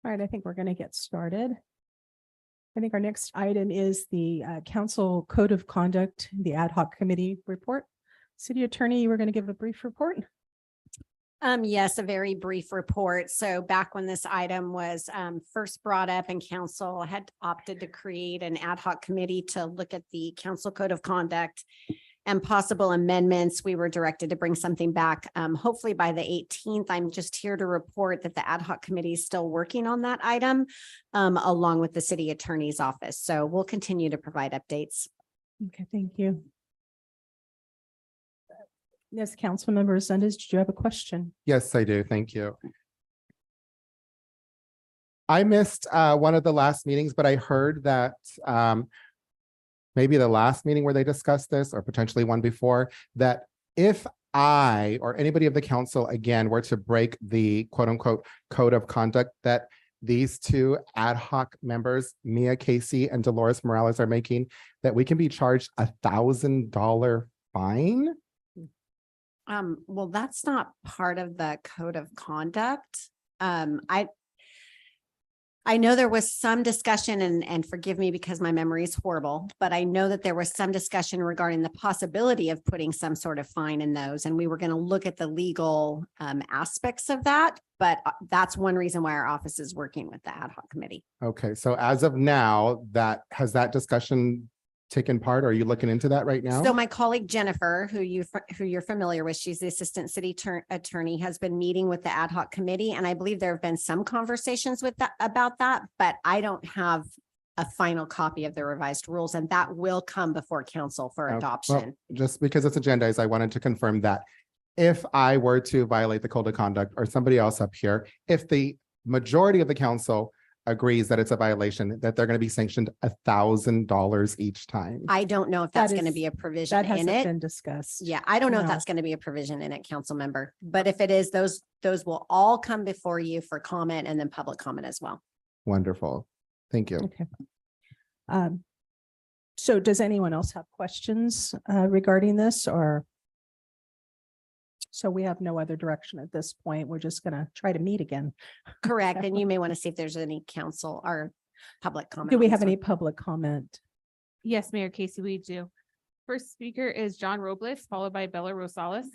All right, I think we're going to get started. I think our next item is the Council Code of Conduct, the Ad Hoc Committee report. City Attorney, you were going to give a brief report? Yes, a very brief report. So back when this item was first brought up and council had opted to create an ad hoc committee to look at the council code of conduct and possible amendments, we were directed to bring something back hopefully by the 18th. I'm just here to report that the ad hoc committee is still working on that item along with the city attorney's office. So we'll continue to provide updates. Okay, thank you. Yes, Councilmember Resendez, did you have a question? Yes, I do. Thank you. I missed one of the last meetings, but I heard that maybe the last meeting where they discussed this, or potentially one before, that if I or anybody of the council again were to break the quote unquote code of conduct that these two ad hoc members, Mia Casey and Dolores Morales, are making, that we can be charged $1,000 fine. Well, that's not part of the code of conduct. I know there was some discussion and forgive me because my memory is horrible, but I know that there was some discussion regarding the possibility of putting some sort of fine in those. And we were going to look at the legal aspects of that, but that's one reason why our office is working with the ad hoc committee. Okay, so as of now, has that discussion taken part? Are you looking into that right now? So my colleague Jennifer, who you're familiar with, she's the assistant city attorney, has been meeting with the ad hoc committee. And I believe there have been some conversations about that, but I don't have a final copy of the revised rules, and that will come before council for Well, adoption. just because it's agendized, I wanted to confirm that if I were to violate the code of conduct or somebody else up here, if the majority of the council agrees that it's a violation, that they're going to be sanctioned $1,000 each time. I don't know if that's going to be a provision That in hasn't it. been discussed. Yeah, I don't know if No. that's going to be a provision in it, council member, but if it is, those will all come before you for comment and then public comment as well. Wonderful. Thank you. Okay. So does anyone else have questions regarding this, or? So we have no other direction at this point. We're just going to try to meet again. Correct. And you may want to see if there's any council or public comment. Do we on have this any one. public comment? Yes, Mayor Casey, we do. First speaker is John Robles, followed by Bella Rosales.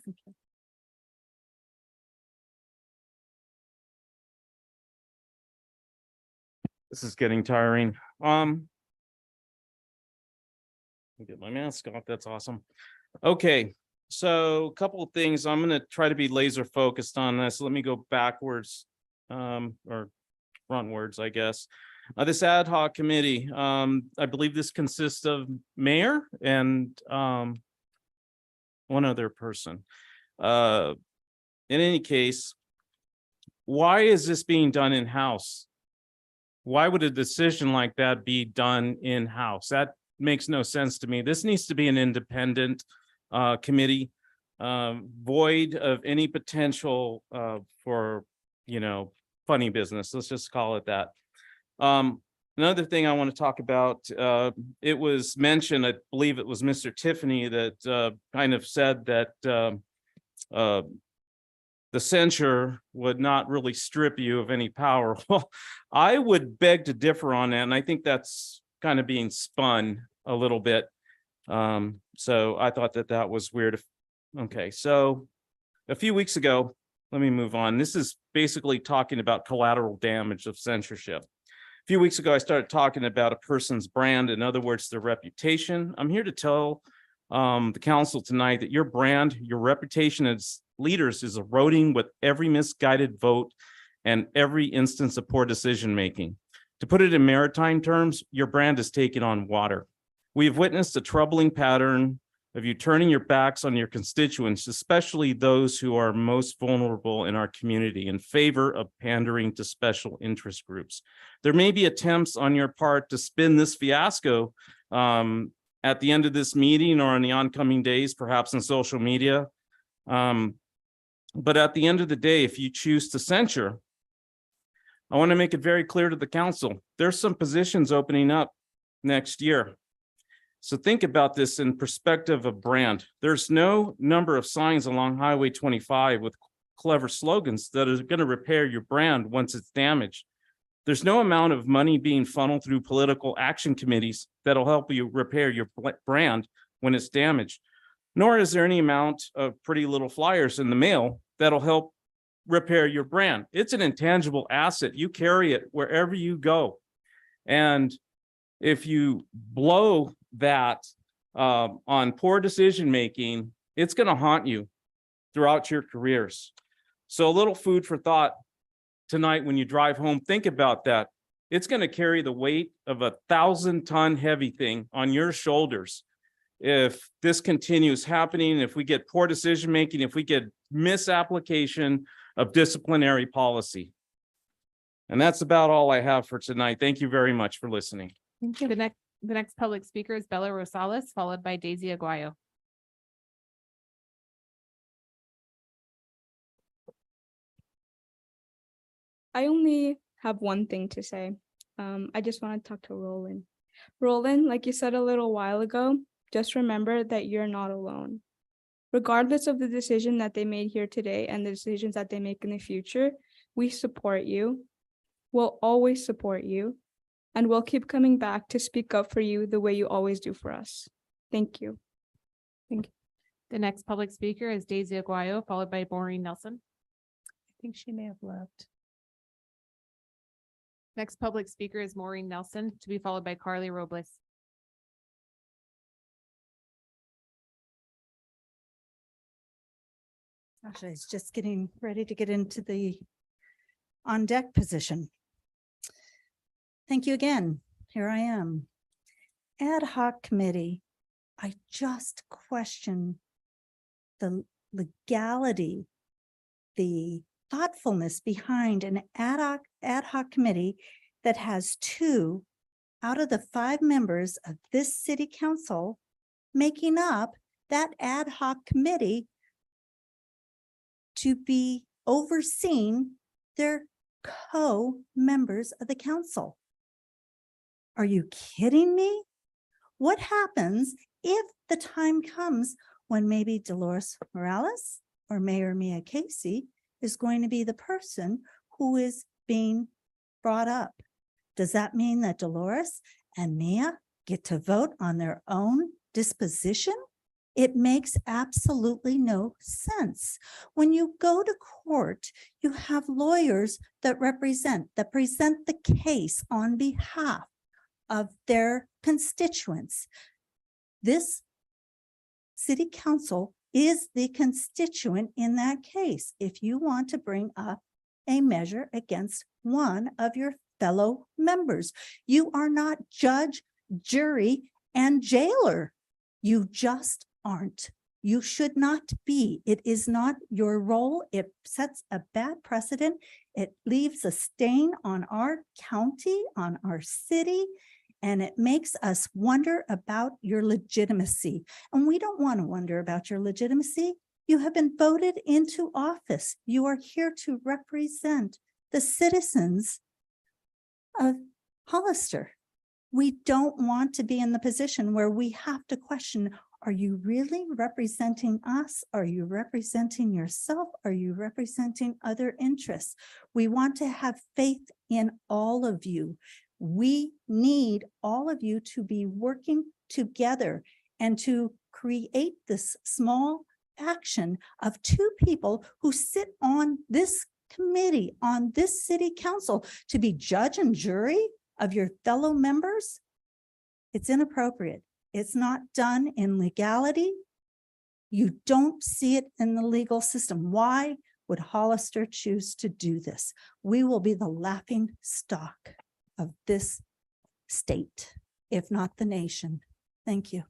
This is getting tiring. Get my mask off. That's awesome. Okay, so a couple of things. I'm going to try to be laser focused on this. Let me go backwards or frontwards, I guess. This ad hoc committee, I believe this consists of mayor and one other person. In any case, why is this being done in-house? Why would a decision like that be done in-house? That makes no sense to me. This needs to be an independent committee, void of any potential for, funny business. Let's just call it that. Another thing I want to talk about, it was mentioned, I believe it was Mr. Tiffany that kind of said that the censure would not really strip you of any power. Well, I would beg to differ on that, and I think that's kind of being spun a little bit. So I thought that was weird. Okay, so a few weeks ago, let me move on. This is basically talking about collateral damage of censorship. A few weeks ago, I started talking about a person's brand, in other words, their reputation. I'm here to tell the council tonight that your brand, your reputation as leaders is eroding with every misguided vote and every instance of poor decision-making. To put it in maritime terms, your brand is taking on water. We have witnessed a troubling pattern of you turning your backs on your constituents, especially those who are most vulnerable in our community, in favor of pandering to special interest groups. There may be attempts on your part to spin this fiasco at the end of this meeting or in the oncoming days, perhaps in social media. But at the end of the day, if you choose to censure, I want to make it very clear to the council, there's some positions opening up next year. So think about this in perspective of brand. There's no number of signs along Highway 25 with clever slogans that are going to repair your brand once it's damaged. There's no amount of money being funneled through political action committees that'll help you repair your brand when it's damaged. Nor is there any amount of pretty little flyers in the mail that'll help repair your brand. It's an intangible asset. You carry it wherever you go. And if you blow that on poor decision-making, it's going to haunt you throughout your careers. So a little food for thought tonight when you drive home, think about that. It's going to carry the weight of a 1,000-ton heavy thing on your shoulders. If this continues happening, if we get poor decision-making, if we get misapplication of disciplinary policy. And that's about all I have for tonight. Thank you very much for listening. Thank you. The next public speaker is Bella Rosales, followed by Daisy Aguayo. I only have one thing to say. I just want to talk to Roland. Roland, like you said a little while ago, just remember that you're not alone. Regardless of the decision that they made here today and the decisions that they make in the future, we support you. We'll always support you. And we'll keep coming back to speak up for you the way you always do for us. Thank you. Thank you. The next public speaker is Daisy Aguayo, followed by Maureen Nelson. I think she may have left. Next public speaker is Maureen Nelson, to be followed by Carly Robles. Actually, it's just getting ready to get into the on deck position. Thank you again. Here I am. Ad hoc committee. I just question the legality, the thoughtfulness behind an ad hoc committee that has 2 out of the 5 members of this city council making up that ad hoc committee to be overseeing their co-members of the council. Are you kidding me? What happens if the time comes when maybe Dolores Morales or Mayor Mia Casey is going to be the person who is being brought up? Does that mean that Dolores and Mia get to vote on their own disposition? It makes absolutely no sense. When you go to court, you have lawyers that present the case on behalf of their constituents. This city council is the constituent in that case. If you want to bring up a measure against one of your fellow members, you are not judge, jury, and jailer. You just aren't. You should not be. It is not your role. It sets a bad precedent. It leaves a stain on our county, on our city, and it makes us wonder about your legitimacy. And we don't want to wonder about your legitimacy. You have been voted into office. You are here to represent the citizens of Hollister. We don't want to be in the position where we have to question, are you really representing us? Are you representing yourself? Are you representing other interests? We want to have faith in all of you. We need all of you to be working together and to create this small action of 2 people who sit on this committee, on this city council, to be judge and jury of your fellow members. It's inappropriate. It's not done in legality. You don't see it in the legal system. Why would Hollister choose to do this? We will be the laughing stock of this state, if not the nation. Thank you.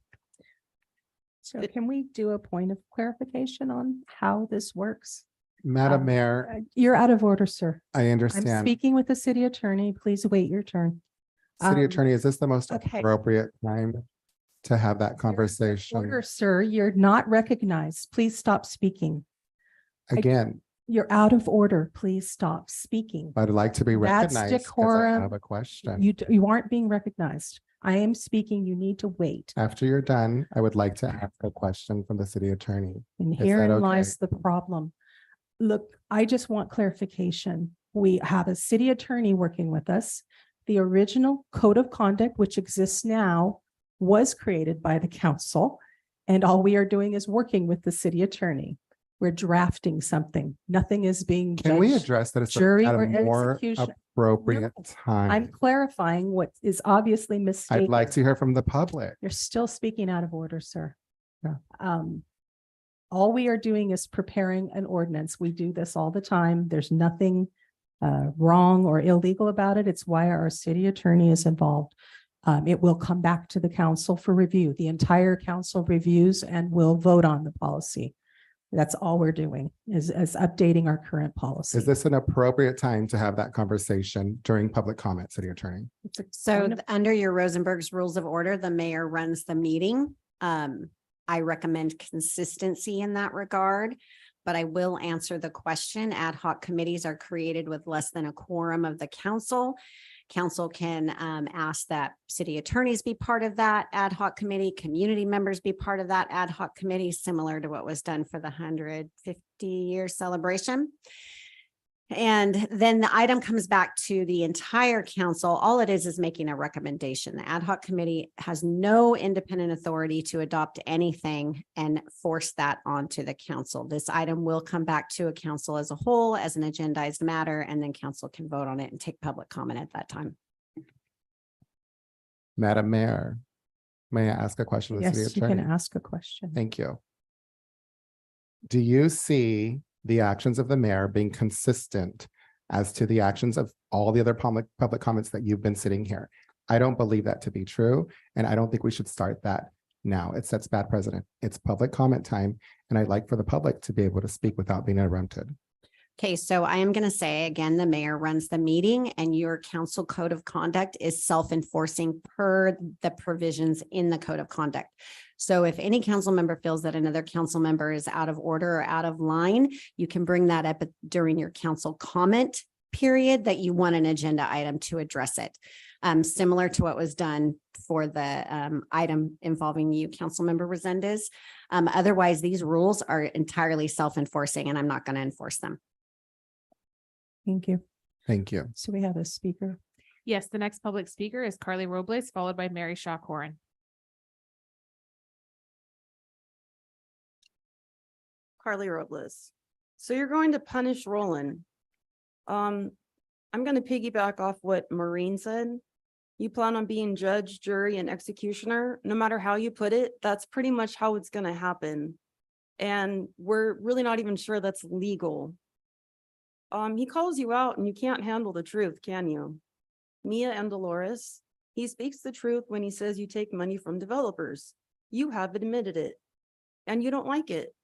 So can we do a point of clarification on how this works? Madam Mayor, You're out of order, sir. I I'm understand. speaking with the city attorney. Please wait your turn. City Attorney, is this the most okay. appropriate time to have that conversation? Order, sir, you're not recognized. Please stop speaking. Again, You're out of order. Please stop speaking. I'd like to be That's recognized because I decorum. have a question. You aren't being recognized. I am speaking. You need to wait. After you're done, I would like to ask a question from the city attorney. And Is that herein okay? lies the problem. Look, I just want clarification. We have a city attorney working with us. The original code of conduct, which exists now, was created by the council. And all we are doing is working with the city attorney. We're drafting something. Nothing is being Can we judged, address that jury at or a more execution. appropriate No, time? I'm clarifying what is obviously mistaken. I'd like to hear from the public. You're still speaking out of order, sir. Yeah. All we are doing is preparing an ordinance. We do this all the time. There's nothing wrong or illegal about it. It's why our city attorney is involved. It will come back to the council for review. The entire council reviews and will vote on the policy. That's all we're doing is updating our current policy. Is this an appropriate time to have that conversation during public comment, city attorney? It's a So point of- under your Rosenberg's Rules of Order, the mayor runs the meeting. I recommend consistency in that regard, but I will answer the question. Ad hoc committees are created with less than a quorum of the council. Council can ask that city attorneys be part of that ad hoc committee, community members be part of that ad hoc committee, similar to what was done for the 150-year celebration. And then the item comes back to the entire council. All it is making a recommendation. The ad hoc committee has no independent authority to adopt anything and force that onto the council. This item will come back to a council as a whole as an agendized matter, and then council can vote on it and take public comment at that time. Madam Mayor, may I ask a question of the city Yes, you attorney? can ask a question. Thank you. Do you see the actions of the mayor being consistent as to the actions of all the other public comments that you've been sitting here? I don't believe that to be true, and I don't think we should start that now. It sets bad precedent. It's public comment time, and I'd like for the public to be able to speak without being interrupted. Okay, so I am going to say again, the mayor runs the meeting and your council code of conduct is self-enforcing per the provisions in the code of conduct. So if any council member feels that another council member is out of order or out of line, you can bring that up during your council comment period that you want an agenda item to address it. Similar to what was done for the item involving you, Councilmember Resendez. Otherwise, these rules are entirely self-enforcing and I'm not going to enforce them. Thank you. Thank you. So we have a speaker. Yes, the next public speaker is Carly Robles, followed by Mary Shaw Corin. Carly Robles. So you're going to punish Roland. I'm going to piggyback off what Maureen said. You plan on being judge, jury, and executioner, no matter how you put it, that's pretty much how it's going to happen. And we're really not even sure that's legal. He calls you out and you can't handle the truth, can you? Mia and Dolores, he speaks the truth when he says you take money from developers. You have admitted it and you don't like it.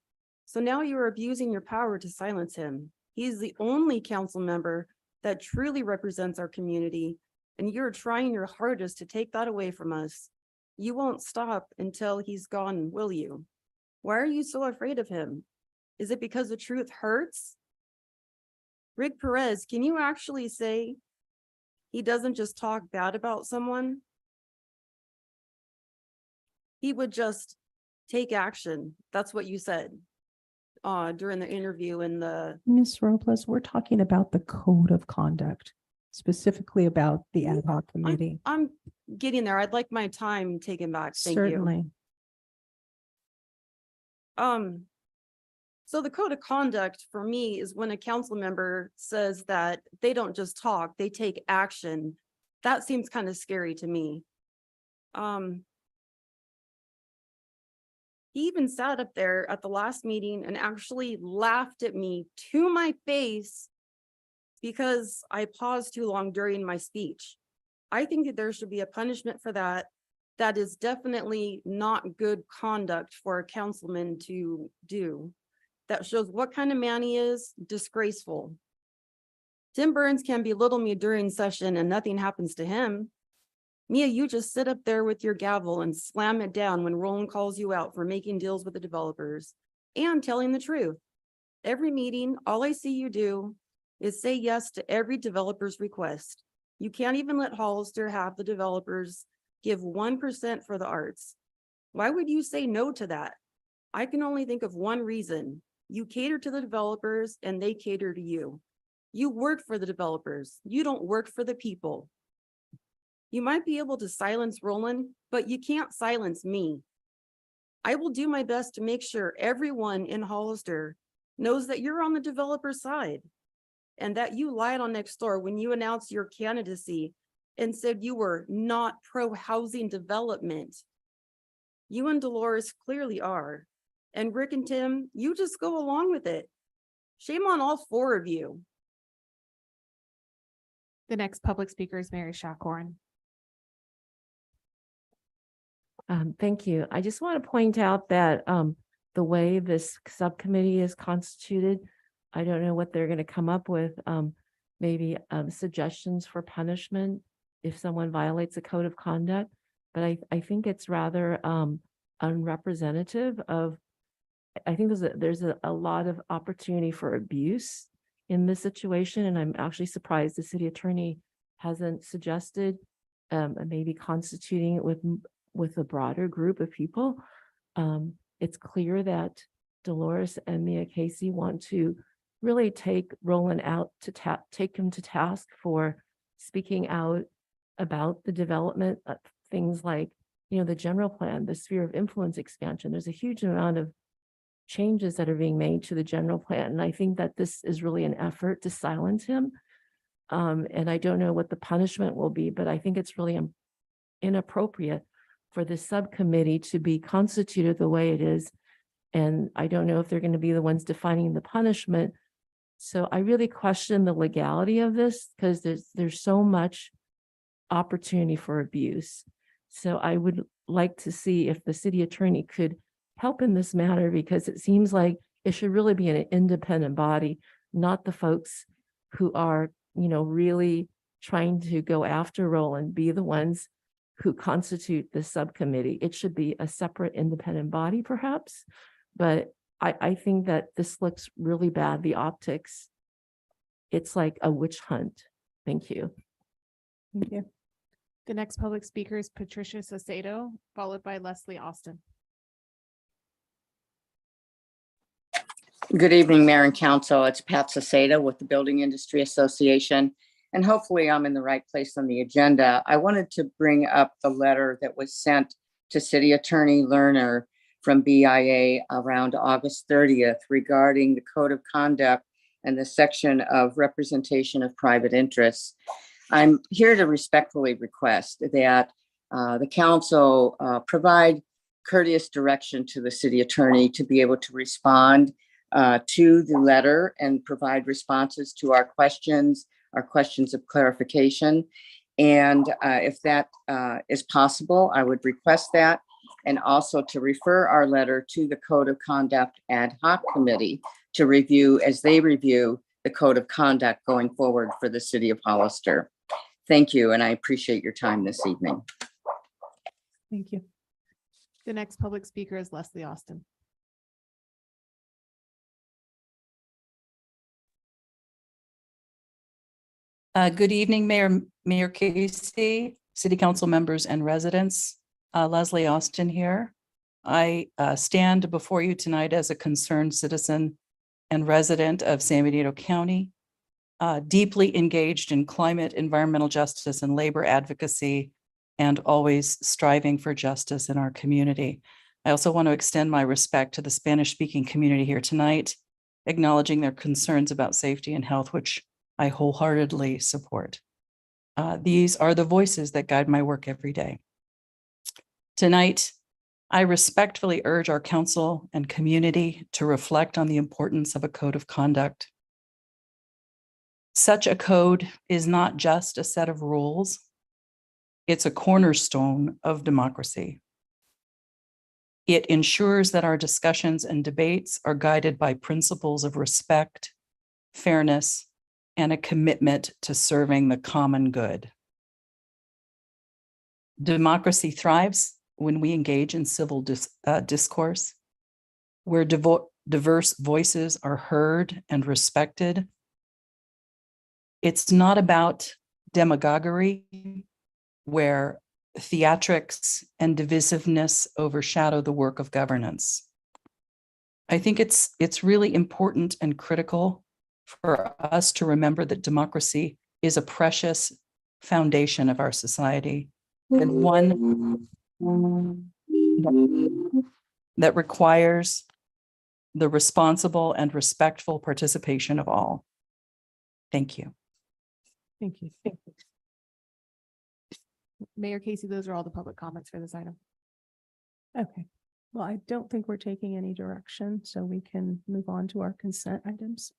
So now you are abusing your power to silence him. He's the only council member that truly represents our community, and you're trying your hardest to take that away from us. You won't stop until he's gone, will you? Why are you so afraid of him? Is it because the truth hurts? Rick Perez, can you actually say he doesn't just talk bad about someone? He would just take action. That's what you said during the interview in the. Ms. Robles, we're talking about the code of conduct, specifically about the ad hoc committee. I'm getting there. I'd like my time taken back. Thank you. Certainly. So the code of conduct for me is when a council member says that they don't just talk, they take action. That seems kind of scary to me. He even sat up there at the last meeting and actually laughed at me to my face because I paused too long during my speech. I think that there should be a punishment for that. That is definitely not good conduct for a councilman to do. That shows what kind of man he is, disgraceful. Tim Burns can belittle me during session and nothing happens to him. Mia, you just sit up there with your gavel and slam it down when Roland calls you out for making deals with the developers and telling the truth. Every meeting, all I see you do is say yes to every developer's request. You can't even let Hollister have the developers give 1% for the arts. Why would you say no to that? I can only think of one reason. You cater to the developers and they cater to you. You work for the developers. You don't work for the people. You might be able to silence Roland, but you can't silence me. I will do my best to make sure everyone in Hollister knows that you're on the developer side and that you lied on Nextdoor when you announced your candidacy and said you were not pro-housing development. You and Dolores clearly are. And Rick and Tim, you just go along with it. Shame on all four of you. The next public speaker is Mary Shakorn. Thank you. I just want to point out that the way this subcommittee is constituted, I don't know what they're going to come up with. Maybe suggestions for punishment if someone violates a code of conduct. But I think it's rather unrepresentative of, I think there's a lot of opportunity for abuse in this situation. And I'm actually surprised the city attorney hasn't suggested maybe constituting it with a broader group of people. It's clear that Dolores and Mia Casey want to really take Roland out to take him to task for speaking out about the development of things like, the general plan, the sphere of influence expansion. There's a huge amount of changes that are being made to the general plan. And I think that this is really an effort to silence him. And I don't know what the punishment will be, but I think it's really inappropriate for the subcommittee to be constituted the way it is. And I don't know if they're going to be the ones defining the punishment. So I really question the legality of this because there's so much opportunity for abuse. So I would like to see if the city attorney could help in this matter, because it seems like it should really be an independent body, not the folks who are, really trying to go after Roland, be the ones who constitute the subcommittee. It should be a separate independent body perhaps, but I think that this looks really bad. The optics, it's like a witch hunt. Thank you. Thank you. The next public speaker is Patricia Sacedo, followed by Leslie Austin. Good evening, Mayor and Council. It's Pat Sacedo with the Building Industry Association, and hopefully I'm in the right place on the agenda. I wanted to bring up the letter that was sent to City Attorney Lerner from BIA around August 30th regarding the Code of Conduct and the section of representation of private interests. I'm here to respectfully request that the council provide courteous direction to the city attorney to be able to respond to the letter and provide responses to our questions of clarification. And if that is possible, I would request that. And also to refer our letter to the Code of Conduct Ad Hoc Committee to review as they review the Code of Conduct going forward for the city of Hollister. Thank you, and I appreciate your time this evening. Thank you. The next public speaker is Leslie Austin. Good evening, Mayor Casey, City Council members and residents. Leslie Austin here. I stand before you tonight as a concerned citizen and resident of San Benito County, deeply engaged in climate, environmental justice, and labor advocacy, and always striving for justice in our community. I also want to extend my respect to the Spanish-speaking community here tonight, acknowledging their concerns about safety and health, which I wholeheartedly support. These are the voices that guide my work every day. Tonight, I respectfully urge our council and community to reflect on the importance of a code of conduct. Such a code is not just a set of rules. It's a cornerstone of democracy. It ensures that our discussions and debates are guided by principles of respect, fairness, and a commitment to serving the common good. Democracy thrives when we engage in civil discourse, where diverse voices are heard and respected. It's not about demagoguery, where theatrics and divisiveness overshadow the work of governance. I think it's really important and critical for us to remember that democracy is a precious foundation of our society, and one that requires the responsible and respectful participation of all. Thank you. Thank you. Mayor Casey, those are all the public comments for this item. Okay, well, I don't think we're taking any direction, so we can move on to our consent items.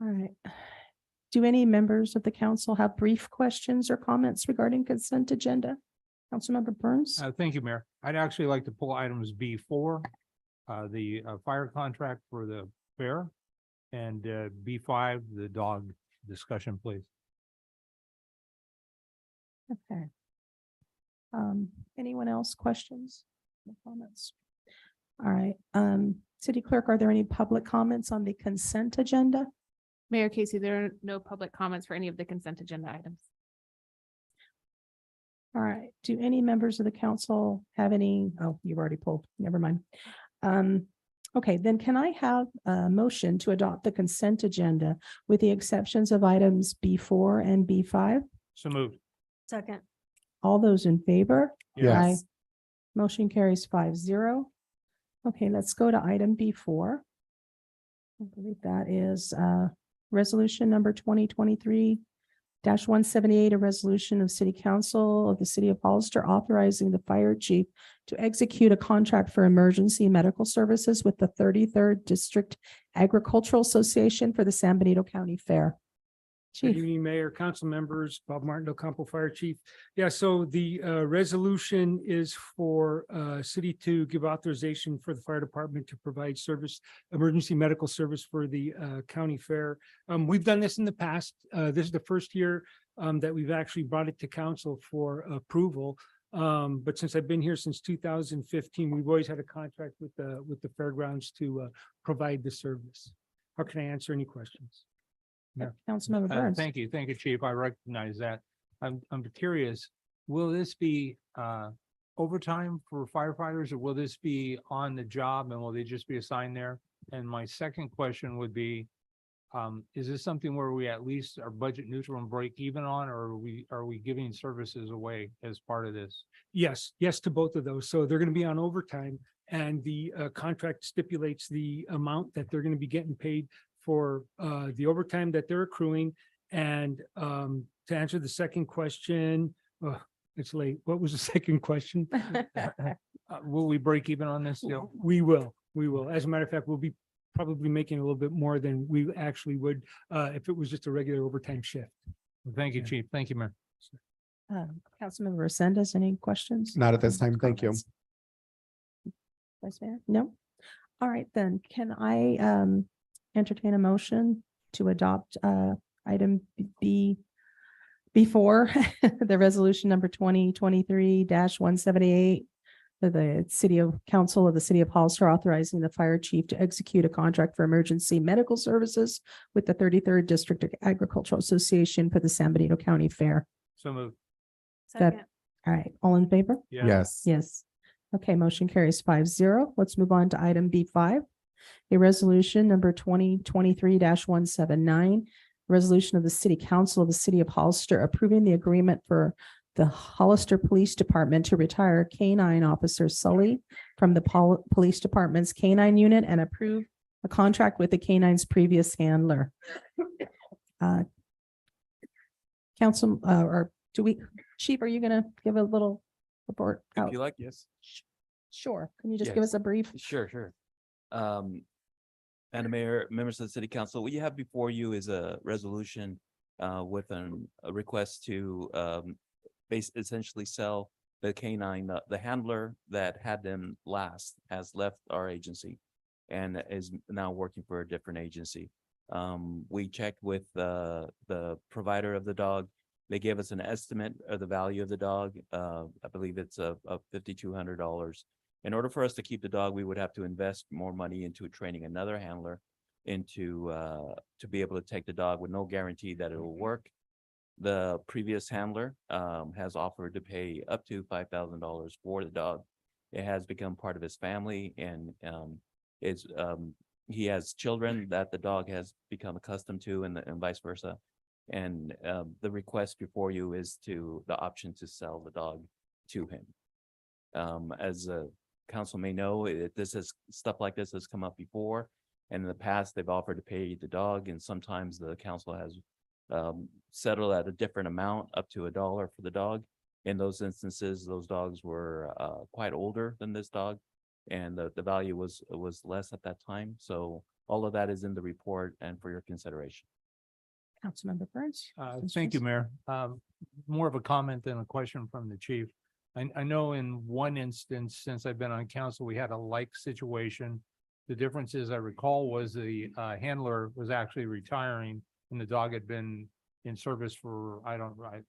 All right. Do any members of the council have brief questions or comments regarding consent agenda? Councilmember Burns? Thank you, Mayor. I'd actually like to pull items B4, the fire contract for the fair, and B5, the dog discussion, please. Okay. Anyone else questions? No comments? All right. City Clerk, are there any public comments on the consent agenda? Mayor Casey, there are no public comments for any of the consent agenda items. All right. Do any members of the council have any? Oh, you've already pulled. Never mind. Okay, then can I have a motion to adopt the consent agenda with the exceptions of items B4 and B5? So moved. Second. All those in favor? Yes. Aye. Motion carries 5-0. Okay, let's go to item B4. I believe that is resolution number 2023-178, a resolution of City Council of the City of Hollister authorizing the fire chief to execute a contract for emergency medical services with the 33rd District Agricultural Association for the San Benito County Fair. Good Chief. evening, Mayor, council members, Bob Martin, Del Campo Fire Chief. Yeah, so the resolution is for city to give authorization for the fire department to provide service, emergency medical service for the county fair. We've done this in the past. This is the first year that we've actually brought it to council for approval. But since I've been here since 2015, we've always had a contract with the fairgrounds to provide the service. How can I answer any questions? Councilmember Burns. Thank you, Chief. I recognize that. I'm curious, will this be overtime for firefighters, or will this be on the job and will they just be assigned there? And my second question would be, is this something where we at least are budget neutral and break even on, or are we giving services away as part of this? Yes to both of those. So they're going to be on overtime, and the contract stipulates the amount that they're going to be getting paid for the overtime that they're accruing. And to answer the second question, it's late. What was the second question? Will we break even on this deal? We will. As a matter of fact, we'll be probably making a little bit more than we actually would if it was just a regular overtime shift. Thank you, Chief. Thank you, Mayor. Councilmember Resendez, any questions? Not at this time. Thank you. Comments? Vice Mayor? No? All right, then can I entertain a motion to adopt item B4, the resolution number 2023-178, the Council of the City of Hollister authorizing the fire chief to execute a contract for emergency medical services with the 33rd District Agricultural Association for the San Benito County Fair. So moved. That- All right, all in favor? Yeah. Yes. Yes. Okay, motion carries 5-0. Let's move on to item B5. A resolution number 2023-179, resolution of the City Council of the City of Hollister approving the agreement for the Hollister Police Department to retire K-9 Officer Sully from the Police Department's K-9 unit and approve a contract with the K-9's previous handler. Council, or do we, Chief, are you gonna give a little report If out? you like, yes. Sure. Can you just give Yes. us a brief? Sure. Madam Mayor, members of the City Council, what you have before you is a resolution with a request to essentially sell the K-9, the handler that had them last has left our agency and is now working for a different agency. We checked with the provider of the dog. They gave us an estimate of the value of the dog. I believe it's of $5,200. In order for us to keep the dog, we would have to invest more money into training another handler into to be able to take the dog with no guarantee that it will work. The previous handler has offered to pay up to $5,000 for the dog. It has become part of his family, and he has children that the dog has become accustomed to, and vice versa. And the request before you is the option to sell the dog to him. As a council may know, stuff like this has come up before, and in the past they've offered to pay the dog, and sometimes the council has settled at a different amount, up to $1 for the dog. In those instances, those dogs were quite older than this dog, and the value was less at that time. So all of that is in the report and for your consideration. Councilmember Burns. Thank you, Mayor. More of a comment than a question from the chief. I know in one instance, since I've been on council, we had a like situation. The difference is, I recall, was the handler was actually retiring and the dog had been in service for, I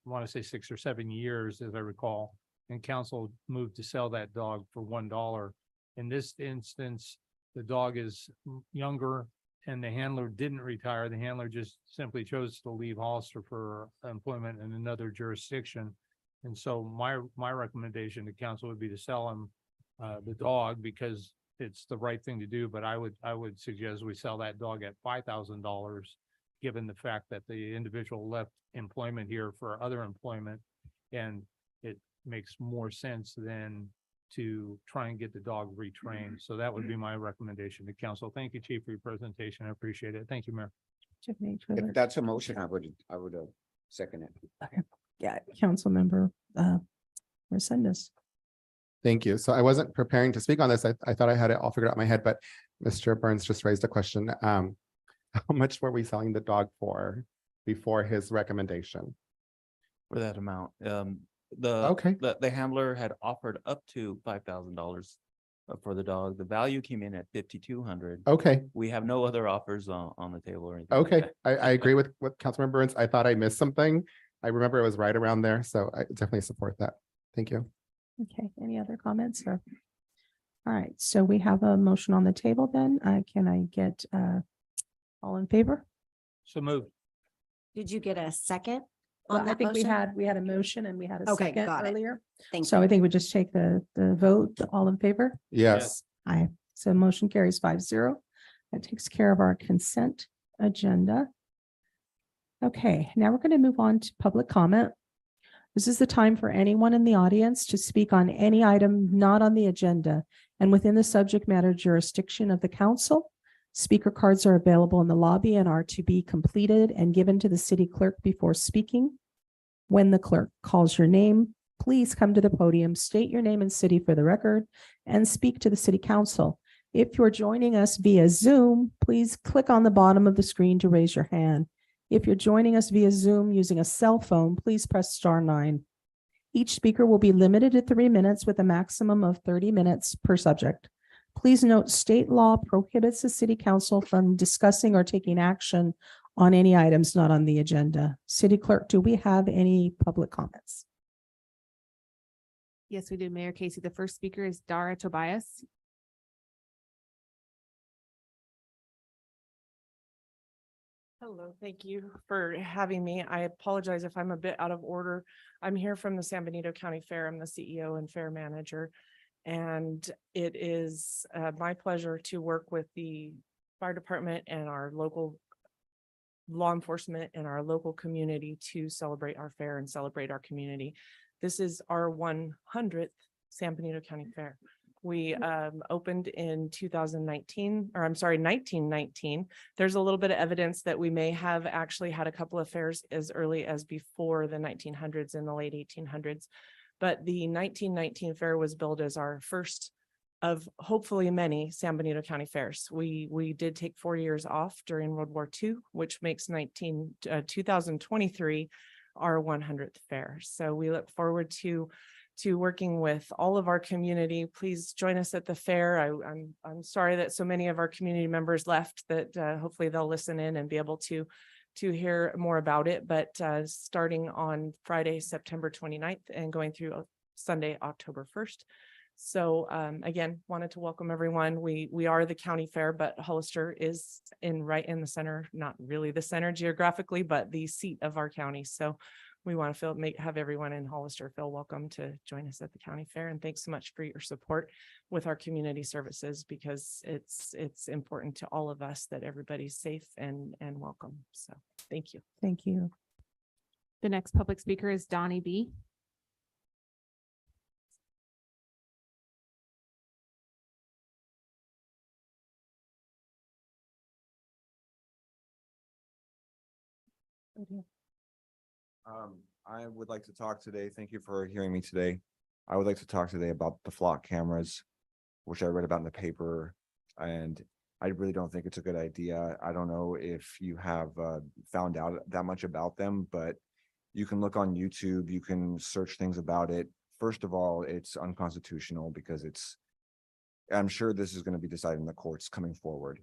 want to say 6 or 7 years, as I recall. And council moved to sell that dog for $1. In this instance, the dog is younger and the handler didn't retire. The handler just simply chose to leave Hollister for employment in another jurisdiction. And so my recommendation to council would be to sell him the dog, because it's the right thing to do. But I would suggest we sell that dog at $5,000, given the fact that the individual left employment here for other employment, and it makes more sense than to try and get the dog retrained. So that would be my recommendation to council. Thank you, Chief, for your presentation. I appreciate it. Thank you, Mayor. If that's a motion, I would second it. Yeah, Councilmember Resendez. Thank you. So I wasn't preparing to speak on this. I thought I had it all figured out in my head, but Mr. Burns just raised a question. How much were we selling the dog for before his recommendation? For that amount, Okay. the handler had offered up to $5,000 for the dog. The value came in at $5,200. Okay. We have no other offers on the table or anything. like Okay. that. I agree with Councilmember Burns. I thought I missed something. I remember it was right around there, so I definitely support that. Thank you. Okay, any other comments or? All right, so we have a motion on the table then. Can I get all in favor? So moved. Did you get a second Well, on I that think we motion? had a motion and we had a Okay, second got it. earlier. Thank So you. I think we just take the vote, all in favor? Yes. Aye. So motion carries 5-0. That takes care of our consent agenda. Okay, now we're going to move on to public comment. This is the time for anyone in the audience to speak on any item not on the agenda and within the subject matter jurisdiction of the council. Speaker cards are available in the lobby and are to be completed and given to the city clerk before speaking. When the clerk calls your name, please come to the podium, state your name and city for the record, and speak to the city council. If you're joining us via Zoom, please click on the bottom of the screen to raise your hand. If you're joining us via Zoom using a cell phone, please press *9. Each speaker will be limited to 3 minutes with a maximum of 30 minutes per subject. Please note, state law prohibits the city council from discussing or taking action on any items not on the agenda. City clerk, do we have any public comments? Yes, we do, Mayor Casey. The first speaker is Dara Tobias. Hello, thank you for having me. I apologize if I'm a bit out of order. I'm here from the San Benito County Fair. I'm the CEO and fair manager. And it is my pleasure to work with the fire department and our local law enforcement and our local community to celebrate our fair and celebrate our community. This is our 100th San Benito County Fair. We opened in 2019, or I'm sorry, 1919. There's a little bit of evidence that we may have actually had a couple of fairs as early as before the 1900s, in the late 1800s. But the 1919 fair was billed as our first of hopefully many San Benito County fairs. We did take 4 years off during World War II, which makes 2023 our 100th fair. So we look forward to working with all of our community. Please join us at the fair. I'm sorry that so many of our community members left, that hopefully they'll listen in and be able to hear more about it. But starting on Friday, September 29th and going through Sunday, October 1st. So again, wanted to welcome everyone. We are the county fair, but Hollister is right in the center, not really the center geographically, but the seat of our county. So we want to have everyone in Hollister feel welcome to join us at the county fair. And thanks so much for your support with our community services, because it's important to all of us that everybody's safe and welcome. So thank you. Thank you. The next public speaker is Donnie B. I would like to talk today. Thank you for hearing me today. I would like to talk today about the flock cameras, which I read about in the paper, and I really don't think it's a good idea. I don't know if you have found out that much about them, but you can look on YouTube, you can search things about it. First of all, it's unconstitutional because I'm sure this is going to be decided in the courts coming forward.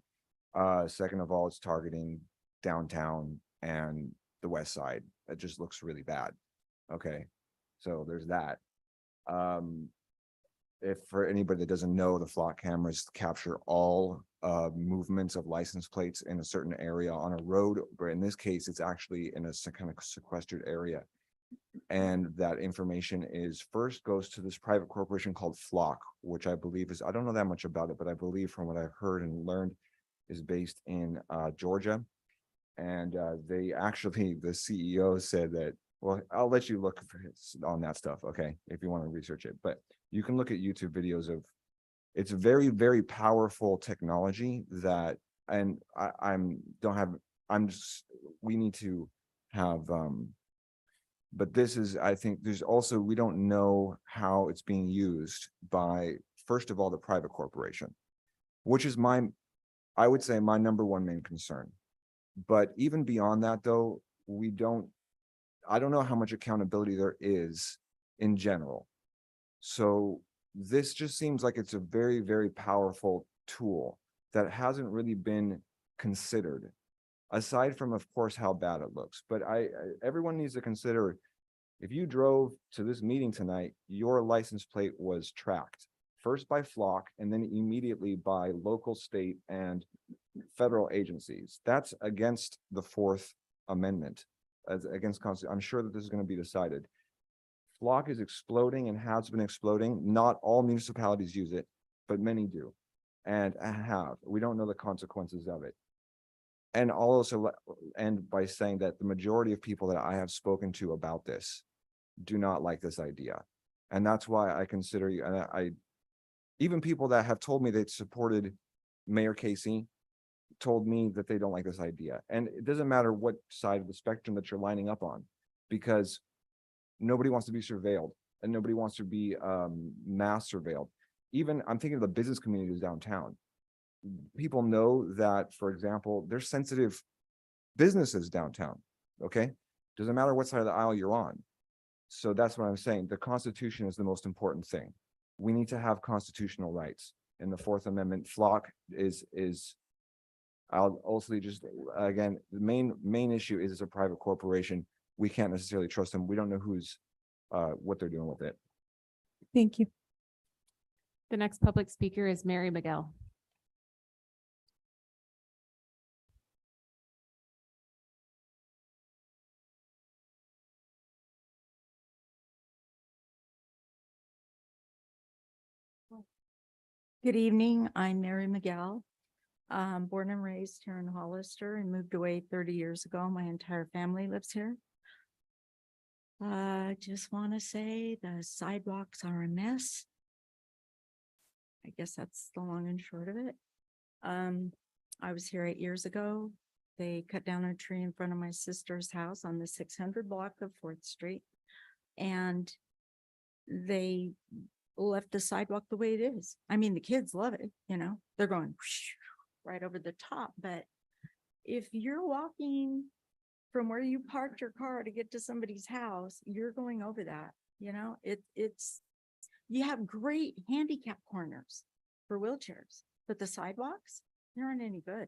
Second of all, it's targeting downtown and the west side. It just looks really bad. Okay, so there's that. If for anybody that doesn't know, the flock cameras capture all movements of license plates in a certain area on a road, but in this case, it's actually in a kind of sequestered area. And that information first goes to this private corporation called Flock, which I believe I don't know that much about it, but I believe from what I've heard and learned is based in Georgia. And the CEO said that, well, I'll let you look on that stuff, okay, if you want to research it. But you can look at YouTube videos of, it's very, very powerful technology that, and we need to have, but this is, I think there's also, we don't know how it's being used by, first of all, the private corporation, which is I would say my number one main concern. But even beyond that, though, I don't know how much accountability there is in general. So this just seems like it's a very, very powerful tool that hasn't really been considered, aside from, of course, how bad it looks. But everyone needs to consider, if you drove to this meeting tonight, your license plate was tracked, first by Flock and then immediately by local, state, and federal agencies. That's against the Fourth Amendment, against Constitution. I'm sure that this is going to be decided. Flock is exploding and has been exploding. Not all municipalities use it, but many do and have. We don't know the consequences of it. And I'll also end by saying that the majority of people that I have spoken to about this do not like this idea. And that's why I consider you, and even people that have told me they supported Mayor Casey told me that they don't like this idea. And it doesn't matter what side of the spectrum that you're lining up on, because nobody wants to be surveilled and nobody wants to be mass surveilled. Even I'm thinking of the business communities downtown. People know that, for example, there's sensitive businesses downtown. Okay, doesn't matter what side of the aisle you're on. So that's what I'm saying. The Constitution is the most important thing. We need to have constitutional rights. In the Fourth Amendment, Flock is I'll also just, again, the main issue is it's a private corporation. We can't necessarily trust them. We don't know what they're doing with it. Thank you. The next public speaker is Mary Miguel. Good evening. I'm Mary Miguel. Born and raised here in Hollister and moved away 30 years ago. My entire family lives here. Just want to say the sidewalks are a mess. I guess that's the long and short of it. I was here 8 years ago. They cut down a tree in front of my sister's house on the 600 block of 4th Street. And they left the sidewalk the way it is. I mean, the kids love it, you know, they're going right over the top. But if you're walking from where you parked your car to get to somebody's house, you're going over that, you know, it's, you have great handicap corners for wheelchairs, but the sidewalks, they aren't any good.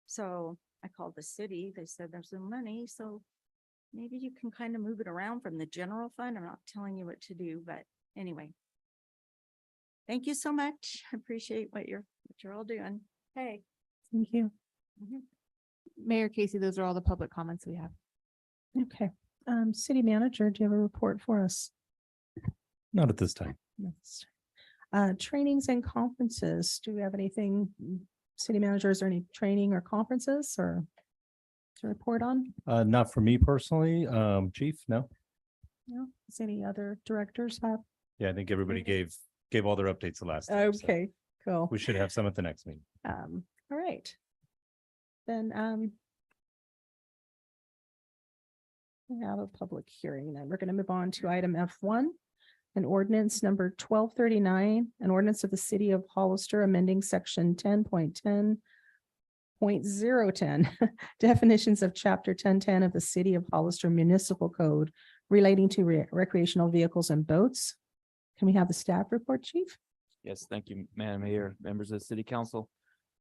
So I called the city, they said there's some money, so maybe you can kind of move it around from the general fund. I'm not telling you what to do, but anyway. Thank you so much. I appreciate what you're all doing. Hey. Thank you. Mayor Casey, those are all the public comments we have. Okay. City manager, do you have a report for us? Not at this time. Yes. Trainings and conferences. Do we have anything? City manager, is there any training or conferences or to report on? Not for me personally. Chief, no. No. Does any other directors have? Yeah, I think everybody gave all their updates the last time. so Okay, cool. We should have some at the next meeting. All right. Then, we have a public hearing. Then we're going to move on to item F1. An ordinance number 1239, an ordinance of the city of Hollister amending section 10.10.010 definitions of chapter 1010 of the city of Hollister Municipal Code relating to recreational vehicles and boats. Can we have the staff report, chief? Yes, thank you, Madam Mayor, members of the city council.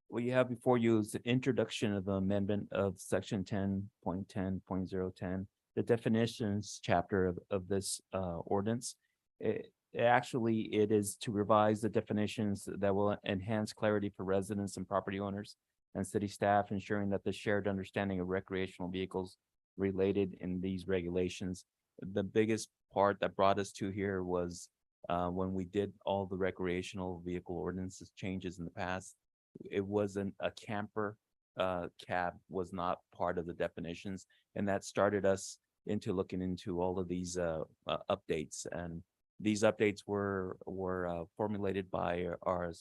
What you have before you is the introduction of the amendment of section 10.10.010, the definitions chapter of this ordinance. It is to revise the definitions that will enhance clarity for residents and property owners and city staff, ensuring that the shared understanding of recreational vehicles related in these regulations. The biggest part that brought us to here was when we did all the recreational vehicle ordinances changes in the past. It wasn't a camper, cab was not part of the definitions, and that started us into looking into all of these updates. And these updates were formulated by our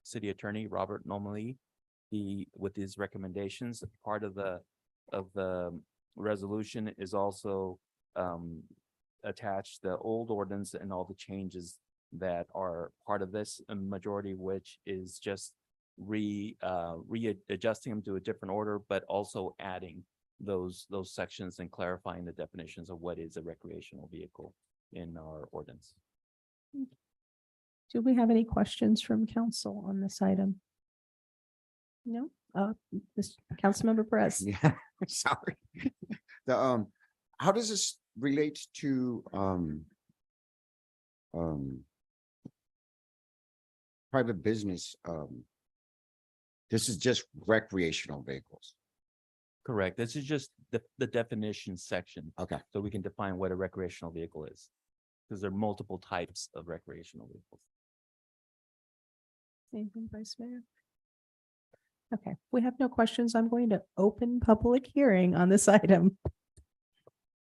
city attorney, Robert Normally. He, with his recommendations, part of the resolution is also attached the old ordinance and all the changes that are part of this, a majority of which is just readjusting them to a different order, but also adding those sections and clarifying the definitions of what is a recreational vehicle in our ordinance. Do we have any questions from council on this item? No? This Councilmember Perez. Yeah, sorry. The, how does this relate to, private business? This is just recreational vehicles. Correct. This is just the definition section. Okay. So we can define what a recreational vehicle is, because there are multiple types of recreational vehicles. Anything, Vice Mayor? Okay, we have no questions. I'm going to open public hearing on this item.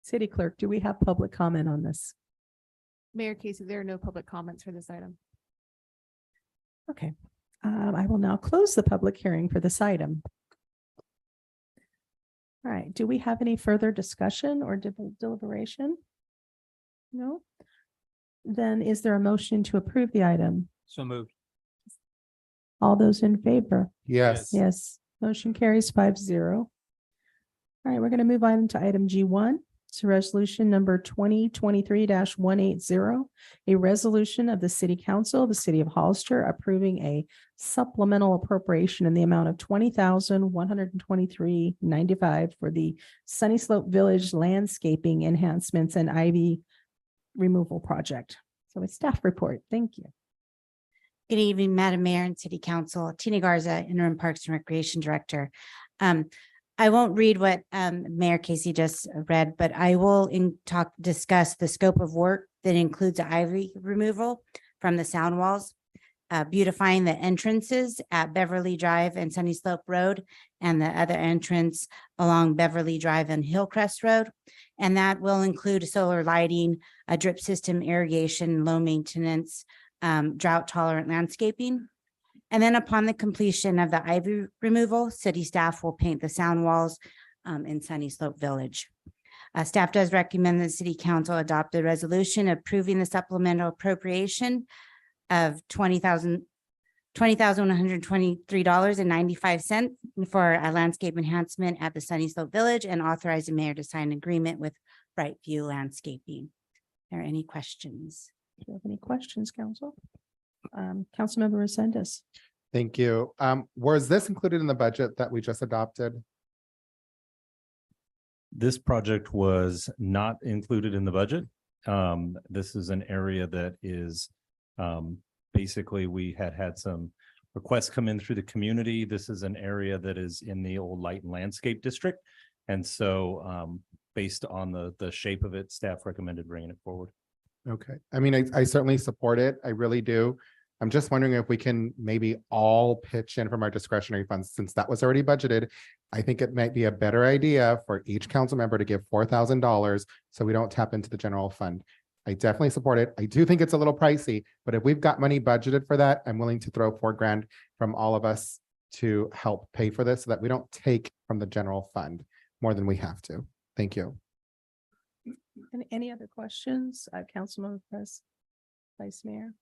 City Clerk, do we have public comment on this? Mayor Casey, there are no public comments for this item. Okay, I will now close the public hearing for this item. All right, do we have any further discussion or deliberation? No? Then is there a motion to approve the item? So moved. All those in favor? Yes. Yes, motion carries 5-0. All right, we're going to move on to item G1. It's resolution number 2023-180, a resolution of the City Council of the City of Hollister approving a supplemental appropriation in the amount of $20,123.95 for the Sunny Slope Village landscaping enhancements and ivy removal project. So it's staff report. Thank you. Good evening, Madam Mayor and City Council. Tina Garza, Interim Parks and Recreation Director. I won't read what Mayor Casey just read, but I will discuss the scope of work that includes ivy removal from the sound walls. beautifying the entrances at Beverly Drive and Sunny Slope Road and the other entrance along Beverly Drive and Hillcrest Road. And that will include solar lighting, a drip system, irrigation, low maintenance, drought tolerant landscaping. And then upon the completion of the ivy removal, city staff will paint the sound walls in Sunny Slope Village. Staff does recommend the city council adopt a resolution approving the supplemental appropriation of $20,123.95 for a landscape enhancement at the Sunny Slope Village and authorize the mayor to sign an agreement with Brightview Landscaping. Are there any questions? Do you have any questions, council? Councilmember Resendez. Thank you. Was this included in the budget that we just adopted? This project was not included in the budget. This is an area that is basically we had some requests come in through the community. This is an area that is in the old light and landscape district. And so based on the shape of it, staff recommended bringing it forward. Okay. I mean, I certainly support it. I really do. I'm just wondering if we can maybe all pitch in from our discretionary funds, since that was already budgeted. I think it might be a better idea for each council member to give $4,000 so we don't tap into the general fund. I definitely support it. I do think it's a little pricey, but if we've got money budgeted for that, I'm willing to throw $4,000 from all of us to help pay for this so that we don't take from the general fund more than we have to. Thank you. Any other questions, Councilmember Press, Vice Mayor?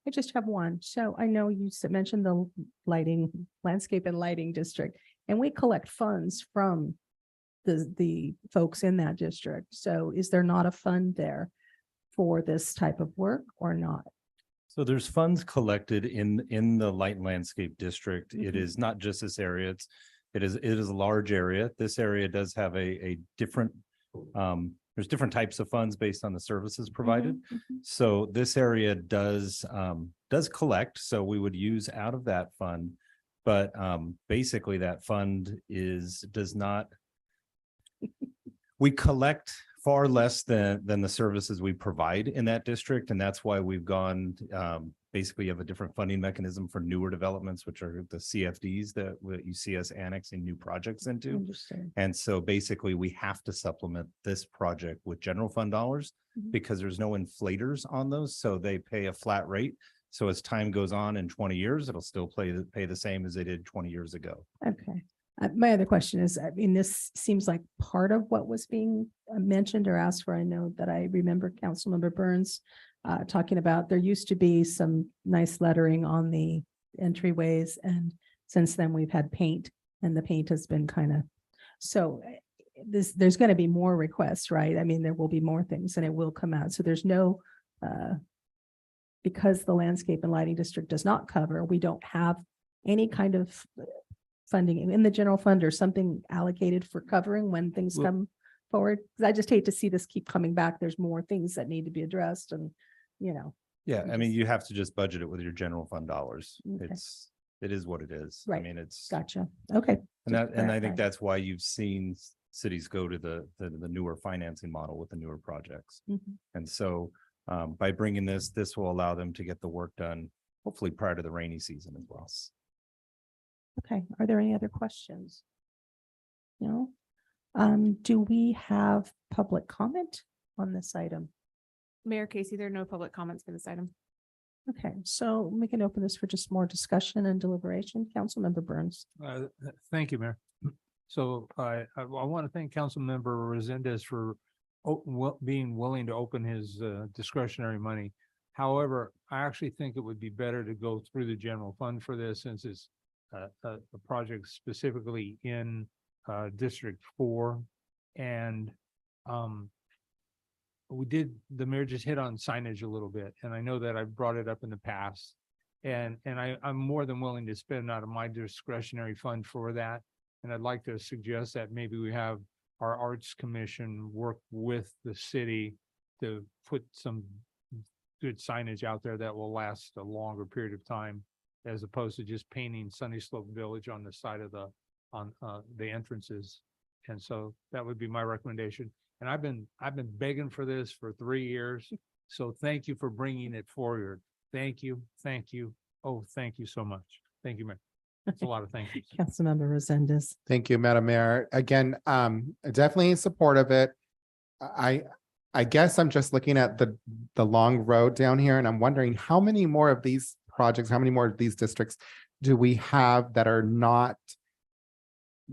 I just have one. So I know you mentioned the lighting, landscape and lighting district, and we collect funds from the folks in that district. So is there not a fund there for this type of work or not? So there's funds collected in the light and landscape district. It is not just this area. It is a large area. This area does have a different there's different types of funds based on the services provided. So this area does collect. So we would use out of that fund, but basically that fund does not. We collect far less than the services we provide in that district, and that's why we've gone. Basically, you have a different funding mechanism for newer developments, which are the CFDs that you see us annexing new projects into. And so basically we have to supplement this project with general fund dollars because there's no inflators on those. So they pay a flat rate. So as time goes on in 20 years, it'll still pay the same as they did 20 years ago. Okay. My other question is, I mean, this seems like part of what was being mentioned or asked for. I know that I remember Councilmember Burns talking about there used to be some nice lettering on the entryways, and since then we've had paint, and the paint has been kind of, so there's going to be more requests, right? I mean, there will be more things and it will come out. So there's no, because the landscape and lighting district does not cover, we don't have any kind of funding in the general fund or something allocated for covering when things come forward. Because I just hate to see this keep coming back. There's more things that need to be addressed, and Yeah, I mean, you have to just budget it with your general fund dollars. Okay. It is what it is. Right. I mean, it's. Gotcha. Okay. And I clarify. think that's why you've seen cities go to the newer financing model with the newer projects. And so by bringing this will allow them to get the work done, hopefully prior to the rainy season as well. Okay. Are there any other questions? No. Do we have public comment on this item? Mayor Casey, there are no public comments for this item. Okay, so we can open this for just more discussion and deliberation. Councilmember Burns. Thank you, Mayor. So I want to thank Councilmember Resendez for being willing to open his discretionary money. However, I actually think it would be better to go through the general fund for this, since it's a project specifically in District 4. And the mayor just hit on signage a little bit, and I know that I've brought it up in the past, and I'm more than willing to spend out of my discretionary fund for that. And I'd like to suggest that maybe we have our Arts Commission work with the city to put some good signage out there that will last a longer period of time, as opposed to just painting Sunny Slope Village on the side of the entrances. And so that would be my recommendation. And I've been begging for this for 3 years. So thank you for bringing it forward. Thank you. Thank you. Oh, thank you so much. Thank you, Mayor. That's a lot of thank yous. Councilmember Resendez. Thank you, Madam Mayor. Again, definitely in support of it. I guess I'm just looking at the long road down here and I'm wondering how many more of these projects, how many more of these districts do we have that are not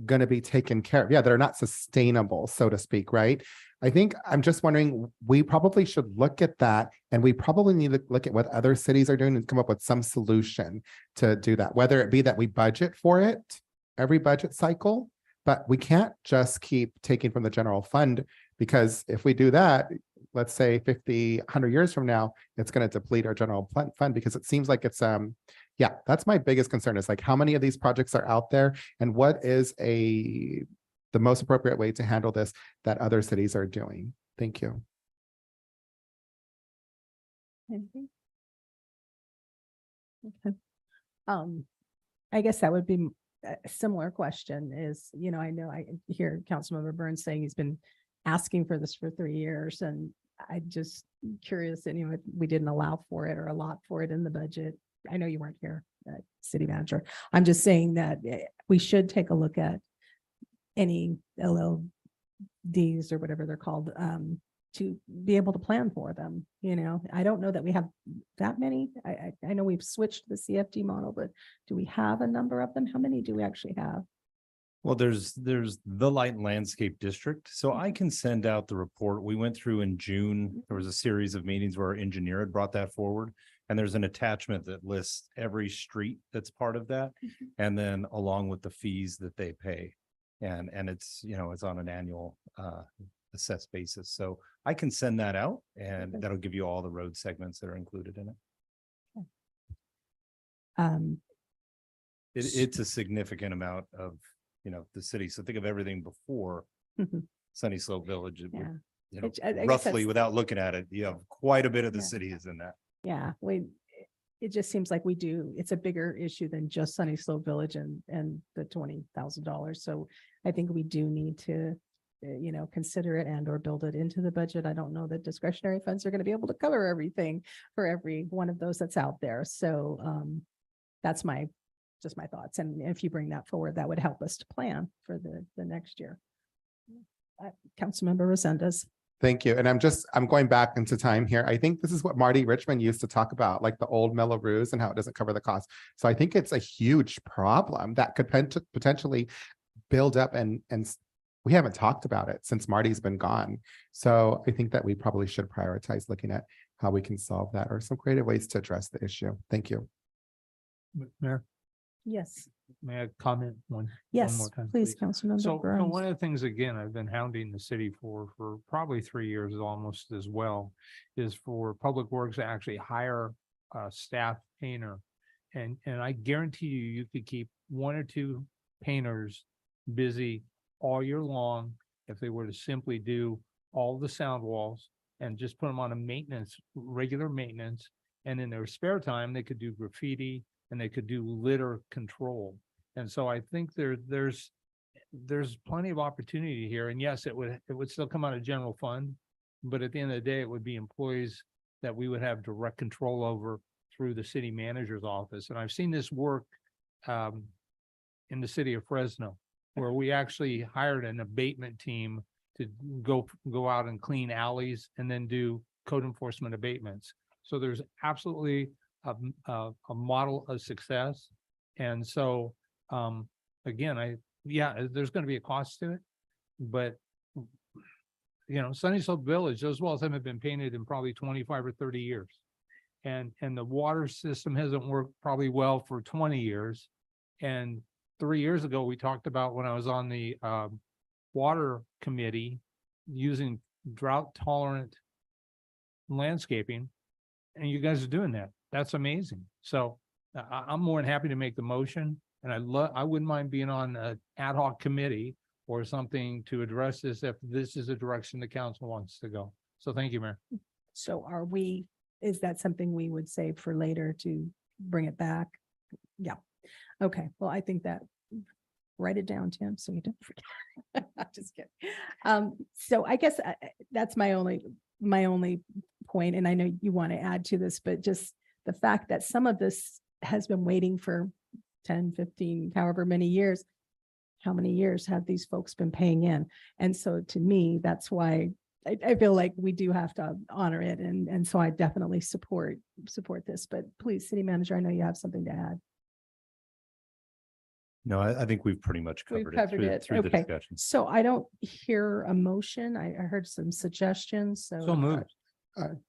going to be taken care of? Yeah, that are not sustainable, so to speak, right? I think I'm just wondering, we probably should look at that and we probably need to look at what other cities are doing and come up with some solution to do that, whether it be that we budget for it every budget cycle, but we can't just keep taking from the general fund, because if we do that, let's say 50, 100 years from now, it's going to deplete our general fund, because it seems like it's, yeah, that's my biggest concern, is like how many of these projects are out there and what is the most appropriate way to handle this that other cities are doing. Thank you. Okay. I guess that would be a similar question is, you know I hear Councilmember Burns saying he's been asking for this for 3 years, and I just curious, and we didn't allow for it or allot for it in the budget. I know you weren't here, city manager. I'm just saying that we should take a look at any LLDs or whatever they're called, to be able to plan for them. I don't know that we have that many. I know we've switched to the CFD model, but do we have a number of them? How many do we actually have? Well, there's the Light Landscape District. So I can send out the report. We went through in June. There was a series of meetings where our engineer had brought that forward. And there's an attachment that lists every street that's part of that. And then along with the fees that they pay. And it's, it's on an annual assessed basis. So I can send that out and that'll give you all the road segments that are included in it. It's a significant amount of, the city. So think of everything before Sunny Slope Village. It would, I guess roughly, that's- without looking at it, you have quite a bit of the Yeah. city is in that. Yeah, it just seems like it's a bigger issue than just Sunny Slope Village and the $20,000. So I think we do need to, consider it and or build it into the budget. I don't know that discretionary funds are going to be able to cover everything for every one of those that's out there. So that's just my thoughts. And if you bring that forward, that would help us to plan for the next year. Councilmember Resendez. Thank you. And I'm going back into time here. I think this is what Marty Richmond used to talk about, like the old Melrose and how it doesn't cover the cost. So I think it's a huge problem that could potentially build up, and we haven't talked about it since Marty's been gone. So I think that we probably should prioritize looking at how we can solve that or some creative ways to address the issue. Thank you. Mayor, Yes. may I comment one Yes, more time, please, Councilmember So Burns. one of the things, again, I've been hounding the city for probably 3 years almost as well, is for Public Works to actually hire a staff painter. And I guarantee you could keep 1 or 2 painters busy all year long if they were to simply do all the sound walls and just put them on a regular maintenance. And in their spare time, they could do graffiti and they could do litter control. And so I think there's plenty of opportunity here. And yes, it would still come out of general fund, but at the end of the day, it would be employees that we would have direct control over through the city manager's office. And I've seen this work in the city of Fresno, where we actually hired an abatement team to go out and clean alleys and then do code enforcement abatements. So there's absolutely a model of success. And so again, there's going to be a cost to it, but Sunny Slope Village, those walls haven't been painted in probably 25 or 30 years. And the water system hasn't worked probably well for 20 years. And 3 years ago, we talked about, when I was on the water committee, using drought tolerant landscaping, and you guys are doing that. That's amazing. So I'm more than happy to make the motion, and I wouldn't mind being on an ad hoc committee or something to address this if this is a direction the council wants to go. So thank you, Mayor. So is that something we would save for later to bring it back? Yeah. Okay. Well, I think that, write it down, Tim, so you don't forget. I'm just kidding. So I guess that's my only point. And I know you want to add to this, but just the fact that some of this has been waiting for 10, 15, however many years. How many years have these folks been paying in? And so to me, that's why I feel like we do have to honor it. And so I definitely support this, but please, city manager, I know you have something to add. No, I think we've pretty much We've covered it covered through, it. through the Okay. discussion. So I don't hear a motion. I heard some suggestions. So moved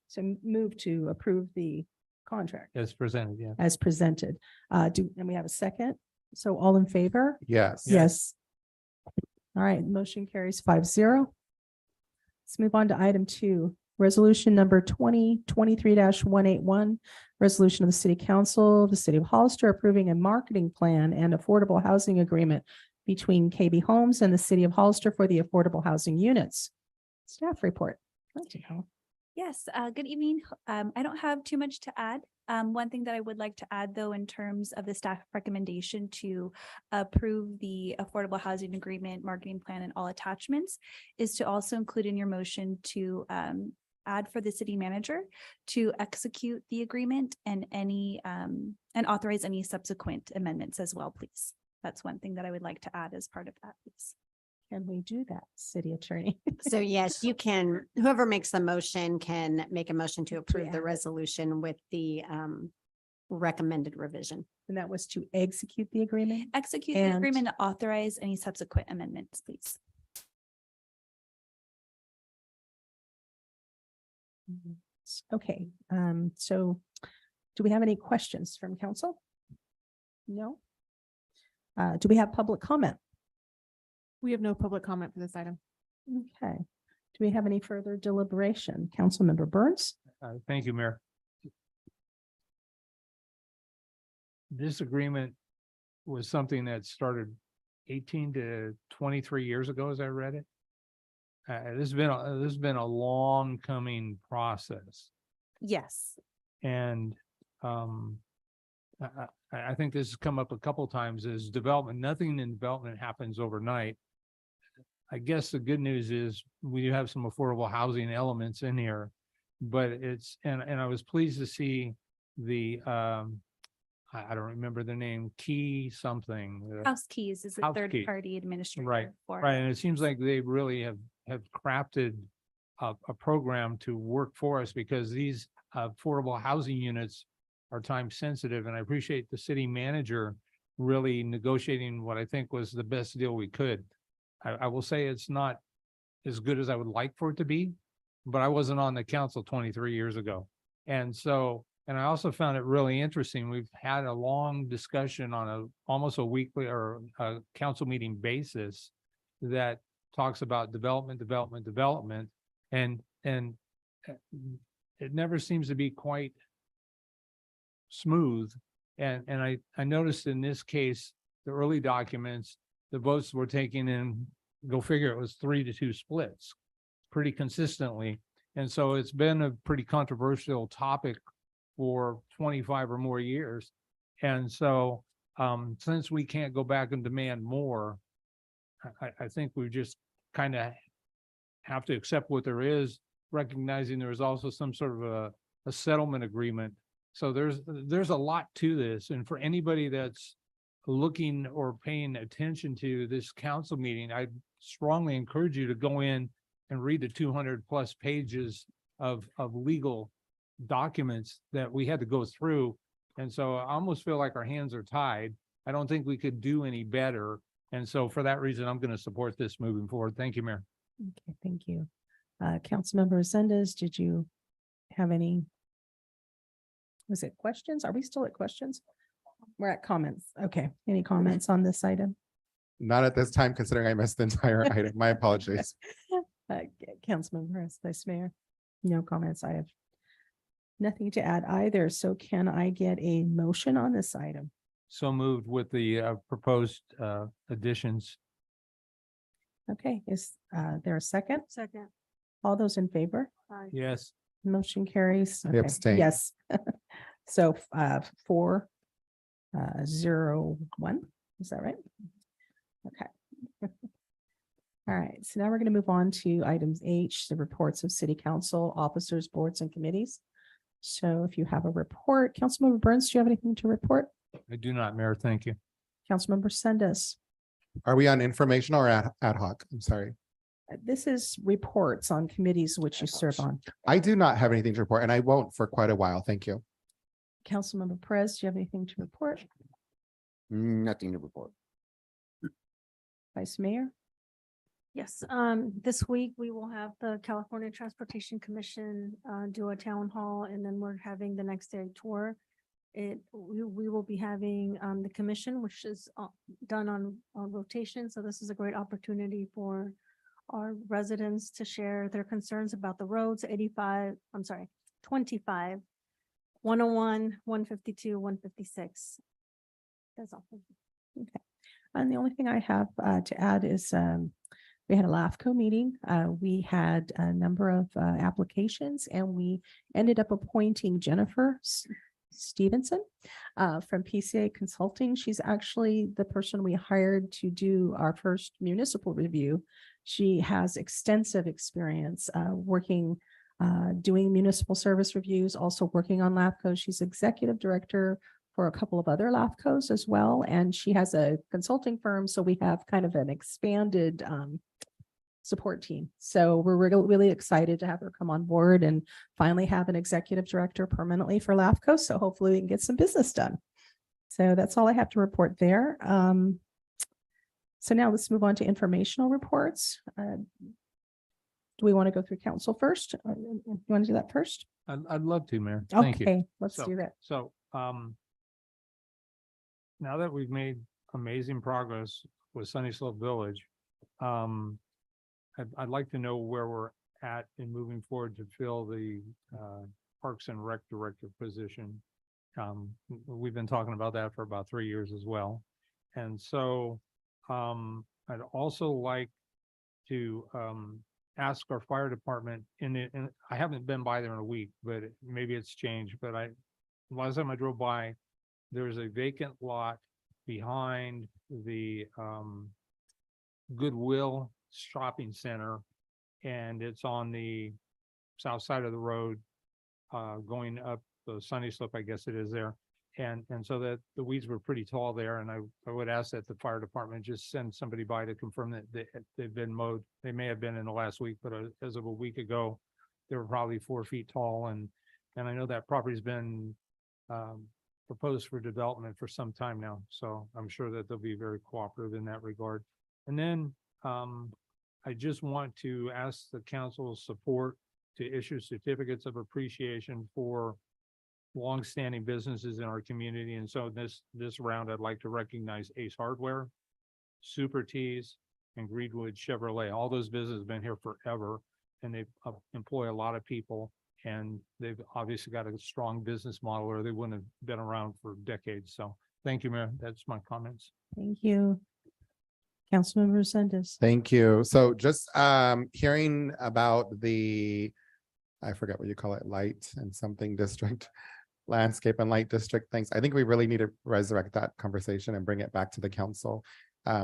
So move to approve the contract as presented, yeah. as presented. And we have a second? So all in favor? Yes. Yes. All right, motion carries 5-0. Let's move on to item 2, resolution number 2023-181. Resolution of the City Council of the City of Hollister approving a marketing plan and affordable housing agreement between KB Homes and the City of Hollister for the affordable housing units. Staff report. Yes, good evening. I don't have too much to add. One thing that I would like to add, though, in terms of the staff recommendation to approve the affordable housing agreement, marketing plan, and all attachments is to also include in your motion to add for the city manager to execute the agreement and any and authorize any subsequent amendments as well, please. That's one thing that I would like to add as part of that, please. Can we do that, city attorney? So yes, you can, whoever makes the motion can make a motion to approve add the it. resolution with the recommended revision. And that was to execute the agreement? Execute the And- agreement to authorize any subsequent amendments, please. Okay, so do we have any questions from council? No? Do we have public comment? We have no public comment for this item. Okay. Do we have any further deliberation? Councilmember Burns? Thank you, Mayor. This agreement was something that started 18 to 23 years ago, as I read it. This has been a long coming process. Yes. And I think this has come up a couple times is development. Nothing in development happens overnight. I guess the good news is we do have some affordable housing elements in here, but and I was pleased to see the I don't remember the name, Key something. House Keys is a House Key. third-party administrator. Right, for right. And it seems like they really have crafted a program to work for us because these affordable housing units are time sensitive. And I appreciate the city manager really negotiating what I think was the best deal we could. I will say it's not as good as I would like for it to be, but I wasn't on the council 23 years ago. And so, and I also found it really interesting. We've had a long discussion on almost a weekly or a council meeting basis that talks about development, and it never seems to be quite smooth. And I noticed in this case, the early documents, the votes were taken in, go figure, it was 3-2 splits pretty consistently. And so it's been a pretty controversial topic for 25 or more years. And so since we can't go back and demand more, I think we just kind of have to accept what there is, recognizing there is also some sort of a settlement agreement. So there's a lot to this. And for anybody that's looking or paying attention to this council meeting, I strongly encourage you to go in and read the 200+ pages of legal documents that we had to go through. And so I almost feel like our hands are tied. I don't think we could do any better. And so for that reason, I'm going to support this moving forward. Thank you, Mayor. Okay, thank you. Councilmember Resendez, did you have any? Was it questions? Are we still at questions? We're at comments. Okay, any comments on this item? Not at this time, considering I missed the entire item. My apologies. Councilmember Vice Mayor, no comments. I have nothing to add either. So can I get a motion on this item? So moved with the proposed additions. Okay, is there a second? Second. All those in favor? Aye. Yes. Motion carries. I Okay, abstain. Yes. So 4-0-1, is that right? Okay. All right, so now we're going to move on to items H, the reports of city council, officers, boards, and committees. So if you have a report, Councilmember Burns, do you have anything to report? I do not, Mayor. Thank you. Councilmember Sendes. Are we on information or ad hoc? I'm sorry. This is reports on committees which you serve on. I do not have anything to report and I won't for quite a while. Thank you. Councilmember Perez, do you have anything to report? Nothing to report. Vice Mayor? Yes, this week we will have the California Transportation Commission do a town hall, and then we're having the next day tour. We will be having the commission, which is done on rotation, so this is a great opportunity for our residents to share their concerns about the roads, 25, 101, 152, 156. That's all. Okay. And the only thing I have to add is we had a LAFCO meeting. We had a number of applications and we ended up appointing Jennifer Stevenson from PCA Consulting. She's actually the person we hired to do our first municipal review. She has extensive experience working, doing municipal service reviews, also working on LAFCO. She's executive director for a couple of other LAFCOs as well. And she has a consulting firm. So we have kind of an expanded support team. So we're really excited to have her come on board and finally have an executive director permanently for LAFCO. So hopefully we can get some business done. So that's all I have to report there. So now let's move on to informational reports. Do we want to go through council first? You want to do that first? I'd love to, Mayor. Thank you. Okay, let's So- do that. So, now that we've made amazing progress with Sunny Slope Village, I'd like to know where we're at in moving forward to fill the Parks and Rec Director position. We've been talking about that for about 3 years as well. And so I'd also like to ask our fire department, and I haven't been by there in a week, but maybe it's changed, but last time I drove by, there's a vacant lot behind the Goodwill Shopping Center, and it's on the south side of the road, going up the Sunny Slope, I guess it is there. And so that the weeds were pretty tall there, and I would ask that the fire department just send somebody by to confirm that they've been mowed. They may have been in the last week, but as of a week ago, they were probably 4 feet tall, and I know that property's been proposed for development for some time now, so I'm sure that they'll be very cooperative in that regard. And then I just want to ask the council's support to issue certificates of appreciation for longstanding businesses in our community. And so this round, I'd like to recognize Ace Hardware, Super Tees, and Greenwood Chevrolet. All those businesses have been here forever, and they employ a lot of people. And they've obviously got a strong business model, or they wouldn't have been around for decades. So thank you, Mayor. That's my comments. Thank you. Councilmember Sendes. Thank you. So just hearing about I forget what you call it, light and something district, landscape and light district things. I think we really need to resurrect that conversation and bring it back to the council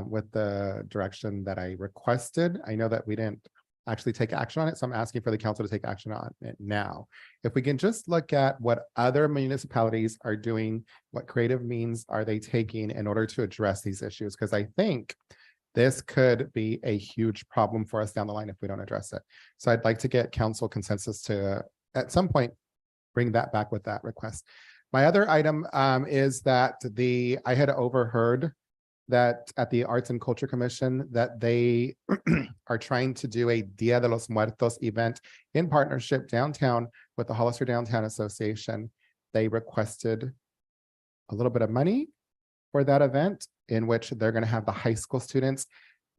with the direction that I requested. I know that we didn't actually take action on it, so I'm asking for the council to take action on it now. If we can just look at what other municipalities are doing, what creative means are they taking in order to address these issues? Because I think this could be a huge problem for us down the line if we don't address it. So I'd like to get council consensus to, at some point, bring that back with that request. My other item is that I had overheard that at the Arts and Culture Commission that they are trying to do a Dia de los Muertos event in partnership downtown with the Hollister Downtown Association. They requested a little bit of money for that event, in which they're going to have the high school students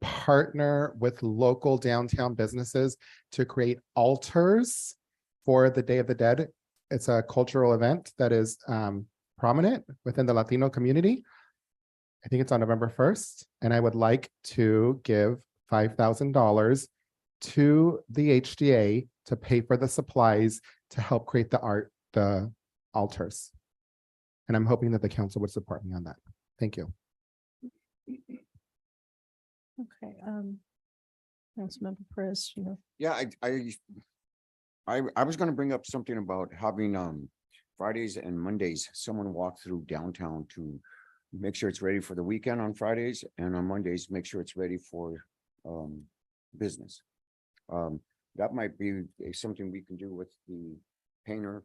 partner with local downtown businesses to create altars for the Day of the Dead. It's a cultural event that is prominent within the Latino community. I think it's on November 1st, and I would like to give $5,000 to the HDA to pay for the supplies to help create the altars. And I'm hoping that the council would support me on that. Thank you. Okay, Councilmember Perez, Yeah, I I was gonna bring up something about having, Fridays and Mondays, someone walk through downtown to make sure it's ready for the weekend on Fridays, and on Mondays, make sure it's ready for, business. That might be something we can do with the painter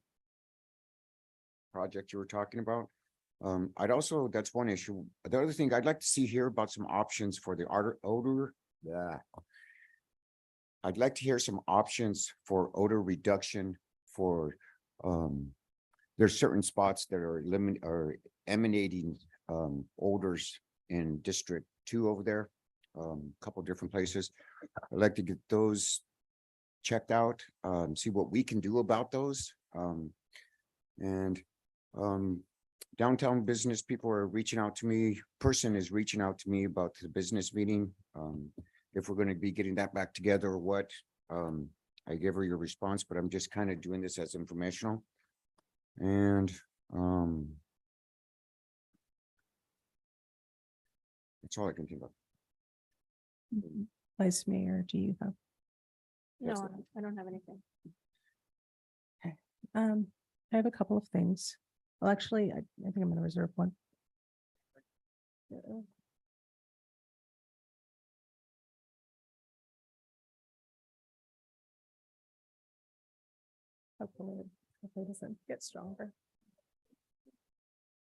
project you were talking about. I'd also, that's one issue. The other thing I'd like to see here about some options for the odor. Yeah. I'd like to hear some options for odor reduction for, there's certain spots that are emanating, odors in District 2 over there. Couple different places. I'd like to get those checked out, see what we can do about those. And downtown business people are reaching out to me, person is reaching out to me about the business meeting. If we're going to be getting that back together or what. I gave her your response, but I'm just kind of doing this as informational. And that's all I can think of. Vice Mayor, do you have? No, I don't have anything. I have a couple of things. Well, actually, I think I'm gonna reserve one. Hopefully it doesn't get stronger.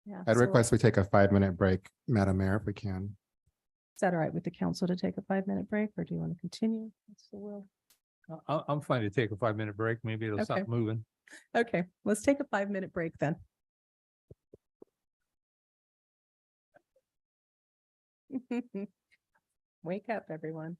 Yeah. I'd so request we take a 5-minute break, Madam Mayor, if we can. Is that all right with the council to take a 5-minute break, or do you want to continue? What's the will? I'm fine to take a 5-minute break. Maybe it'll Okay. stop moving. Okay, let's take a 5-minute break then. Wake up, everyone.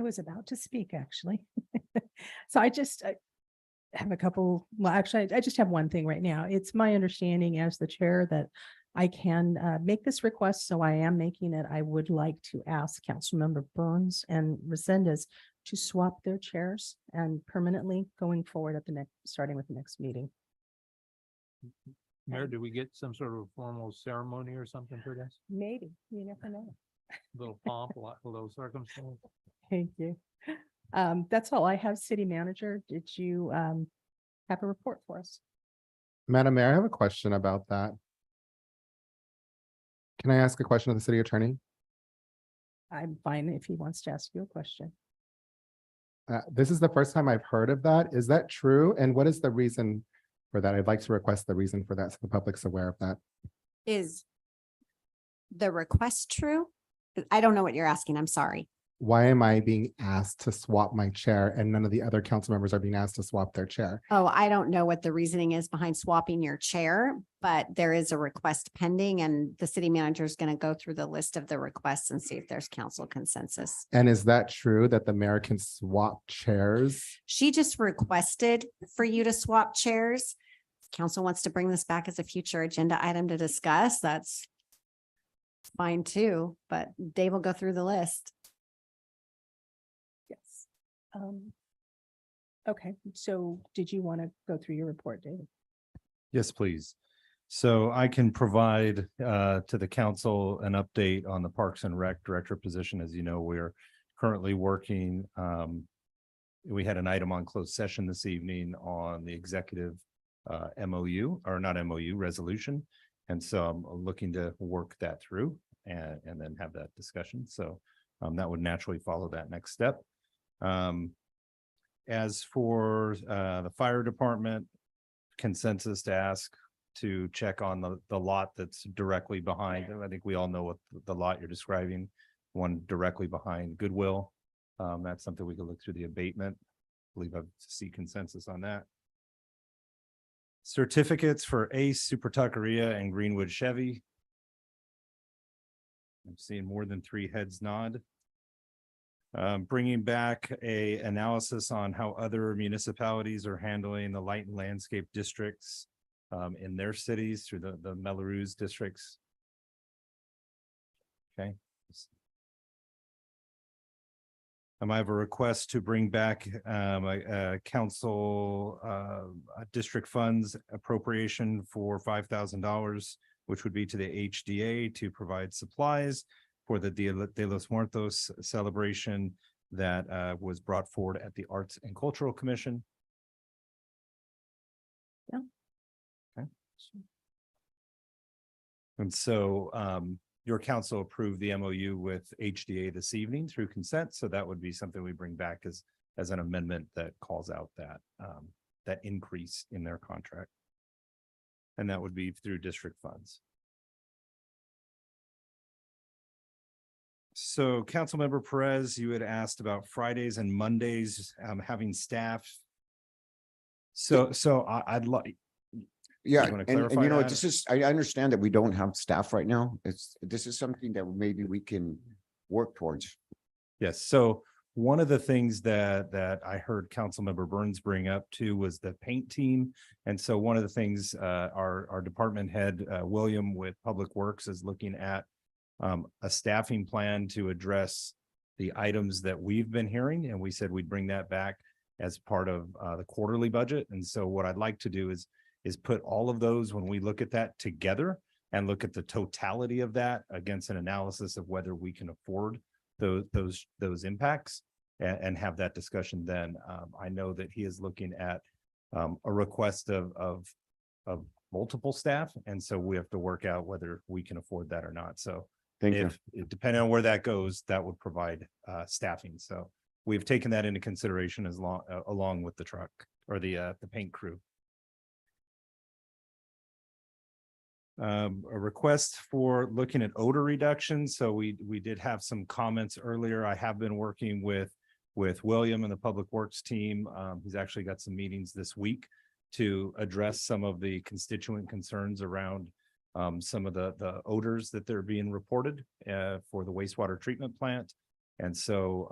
was about to speak, actually. So I have a couple, well, actually, I just have one thing right now. It's my understanding as the chair that I can make this request, so I am making it. I would like to ask Councilmember Burns and Resendez to swap their chairs and permanently going forward at the next, starting with the next meeting. Mayor, do we get some sort of formal ceremony or something for this? Maybe, you never know. Little pomp, a little circumstance? Thank you. That's all I have, City Manager. Did you have a report for us? Madam Mayor, I have a question about that. Can I ask a question of the city attorney? I'm fine if he wants to ask you a question. This is the first time I've heard of that. Is that true? And what is the reason for that? I'd like to request the reason for that so the public's aware of that. Is the request true? I don't know what you're asking. I'm sorry. Why am I being asked to swap my chair and none of the other council members are being asked to swap their chair? Oh, I don't know what the reasoning is behind swapping your chair, but there is a request pending and the city manager is going to go through the list of the requests and see if there's council consensus. And is that true that the mayor can swap chairs? She just requested for you to swap chairs. Council wants to bring this back as a future agenda item to discuss. That's fine too, but Dave will go through the list. Yes. Okay, so did you want to go through your report, David? Yes, please. So I can provide to the council an update on the Parks and Rec Director position. As you know, we're currently working. We had an item on closed session this evening on the executive MOU, or not MOU, resolution. And so I'm looking to work that through and then have that discussion. So that would naturally follow that next step. As for the fire department, consensus to ask to check on the lot that's directly behind. I think we all know what the lot you're describing, one directly behind Goodwill. That's something we could look through the abatement. I believe I see consensus on that. Certificates for Ace, Super Tuckeria, and Greenwood Chevy. I'm seeing more than 3 heads nod. Bringing back a analysis on how other municipalities are handling the light and landscape districts in their cities through the Melrose districts. Okay. I have a request to bring back council district funds appropriation for $5,000, which would be to the HDA to provide supplies for the Dia de los Muertos celebration that was brought forward at the Arts and Cultural Commission. Yeah. Okay. And so your council approved the MOU with HDA this evening through consent. So that would be something we bring back as an amendment that calls out that that increase in their contract. And that would be through district funds. So Councilmember Perez, you had asked about Fridays and Mondays having staff. So I'd like. Yeah, You wanna and clarify you know, that? this is, I understand that we don't have staff right now. This is something that maybe we can work towards. Yes, so one of the things that I heard Councilmember Burns bring up too was the paint team. And so one of the things our department head, William with Public Works, is looking at a staffing plan to address the items that we've been hearing. And we said we'd bring that back as part of the quarterly budget. And so what I'd like to do is put all of those, when we look at that together and look at the totality of that against an analysis of whether we can afford those impacts and have that discussion. Then I know that he is looking at a request of multiple staff. And so we have to work out whether we can afford that or not. So if depending on where that goes, that would provide staffing. So we've taken that into consideration along with the truck or the paint crew. A request for looking at odor reduction. So we did have some comments earlier. I have been working with William and the Public Works team. He's actually got some meetings this week to address some of the constituent concerns around some of the odors that they're being reported for the wastewater treatment plant. And so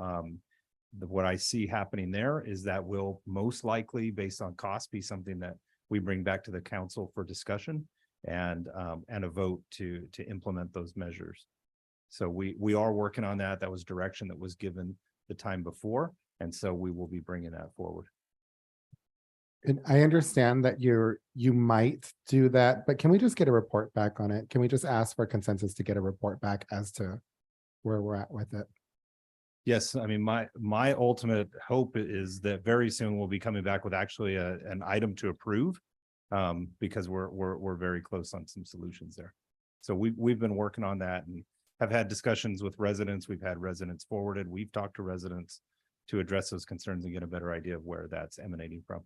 what I see happening there is that will most likely, based on cost, be something that we bring back to the council for discussion and a vote to implement those measures. So we are working on that. That was direction that was given the time before. And so we will be bringing that forward. And I understand that you might do that, but can we just get a report back on it? Can we just ask for consensus to get a report back as to where we're at with it? Yes, I mean, my ultimate hope is that very soon we'll be coming back with actually an item to approve, because we're very close on some solutions there. So we've been working on that and have had discussions with residents. We've had residents forwarded. We've talked to residents to address those concerns and get a better idea of where that's emanating from.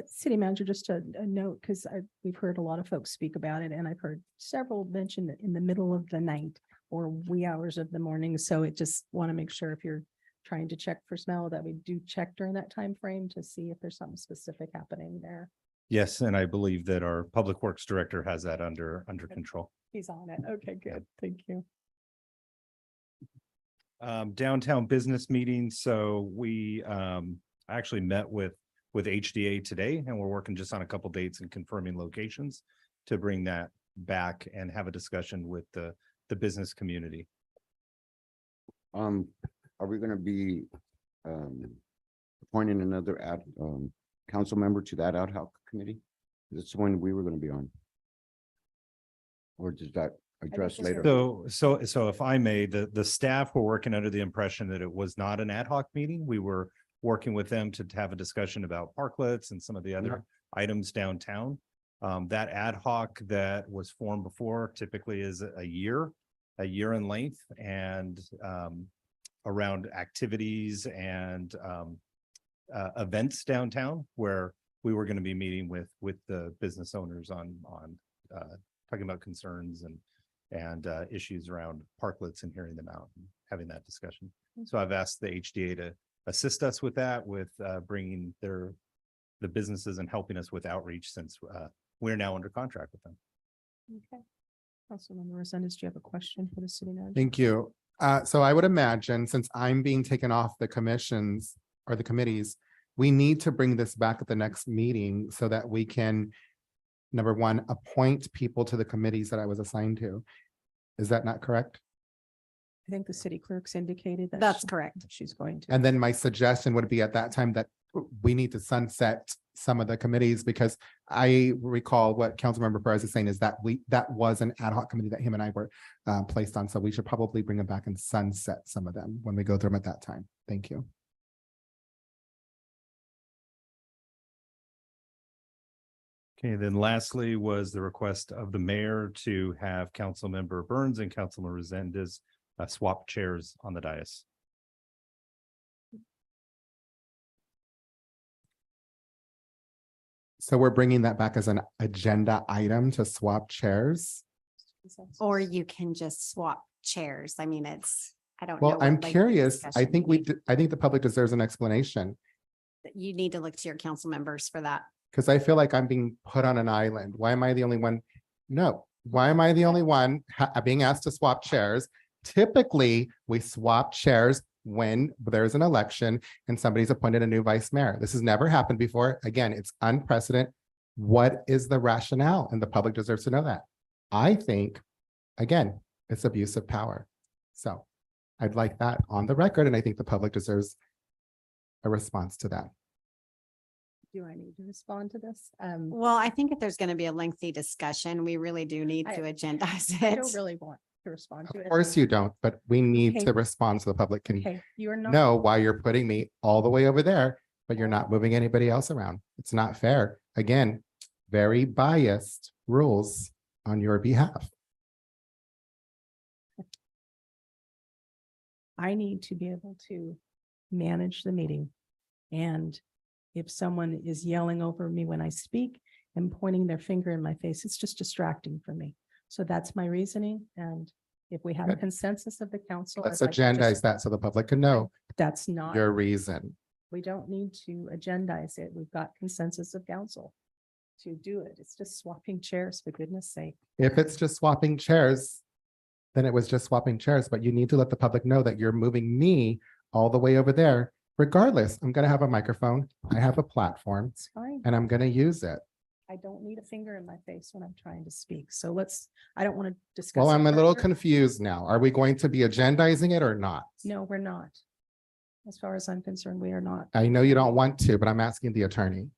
City Manager, just a note, because we've heard a lot of folks speak about it, and I've heard several mention it in the middle of the night or wee hours of the morning. So it just want to make sure if you're trying to check for smell that we do check during that time frame to see if there's something specific happening there. Yes, and I believe that our Public Works Director has that under control. He's on it. Okay, good. Thank you. Downtown business meeting. So we actually met with HDA today, and we're working just on a couple dates and confirming locations to bring that back and have a discussion with the business community. Are we gonna be appointing another council member to that ad hoc committee? That's the one we were gonna be on. Or does that address later? So if I may, the staff were working under the impression that it was not an ad hoc meeting. We were working with them to have a discussion about parklets and some of the other items downtown. That ad hoc that was formed before typically is a year in length, and around activities and events downtown, where we were going to be meeting with the business owners on talking about concerns and issues around parklets and hearing them out and having that discussion. So I've asked the HDA to assist us with that, with bringing the businesses and helping us with outreach, since we're now under contract with them. Okay. Councilmember Resendez, do you have a question for the city manager? Thank you. So I would imagine, since I'm being taken off the commissions or the committees, we need to bring this back at the next meeting so that we can, number one, appoint people to the committees that I was assigned to. Is that not correct? I think the city clerk's indicated that. That's correct. She's going to. And then my suggestion would be at that time that we need to sunset some of the committees, because I recall what Councilmember Perez is saying is that that was an ad hoc committee that him and I were placed on. So we should probably bring them back and sunset some of them when we go through them at that time. Thank you. Okay, then lastly was the request of the mayor to have Councilmember Burns and Councilmember Resendez swap chairs on the dais. So we're bringing that back as an agenda item to swap chairs. Or you can just swap chairs. I mean, I don't know. Well, what I'm length of curious. I discussion think you need. I think the public deserves an explanation, You need to look to your council members for that. because I feel like I'm being put on an island. Why am I the only one? No, why am I the only one being asked to swap chairs? Typically, we swap chairs when there's an election and somebody's appointed a new vice mayor. This has never happened before. Again, it's unprecedented. What is the rationale? And the public deserves to know that. I think, again, it's abuse of power. So I'd like that on the record, and I think the public deserves a response to that. Do I need to respond to this? Well, I think if there's going to be a lengthy discussion, we really do need to agendize I it. don't really want to respond to it. Of course you don't, but we need Okay. to respond so the public can Okay, you're not. know why you're putting me all the way over there, but you're not moving anybody else around. It's not fair. Again, very biased rules on your behalf. I need to be able to manage the meeting. And if someone is yelling over me when I speak and pointing their finger in my face, it's just distracting for me. So that's my reasoning. And if we have a Good. consensus of the council. Let's I'd like to agendize just- that so the public can know That's not, your reason. we don't need to agendize it. We've got consensus of council to do it. It's just swapping chairs, for goodness sake. If it's just swapping chairs, then it was just swapping chairs, but you need to let the public know that you're moving me all the way over there. Regardless, I'm gonna have a microphone. I have a platform It's fine. and I'm gonna use it. I don't need a finger in my face when I'm trying to speak. So I don't want to discuss. Well, it I'm a little further. confused now. Are we going to be agendizing it or not? No, we're not. As far as I'm concerned, we are not. I know you don't want to, but I'm asking the attorney.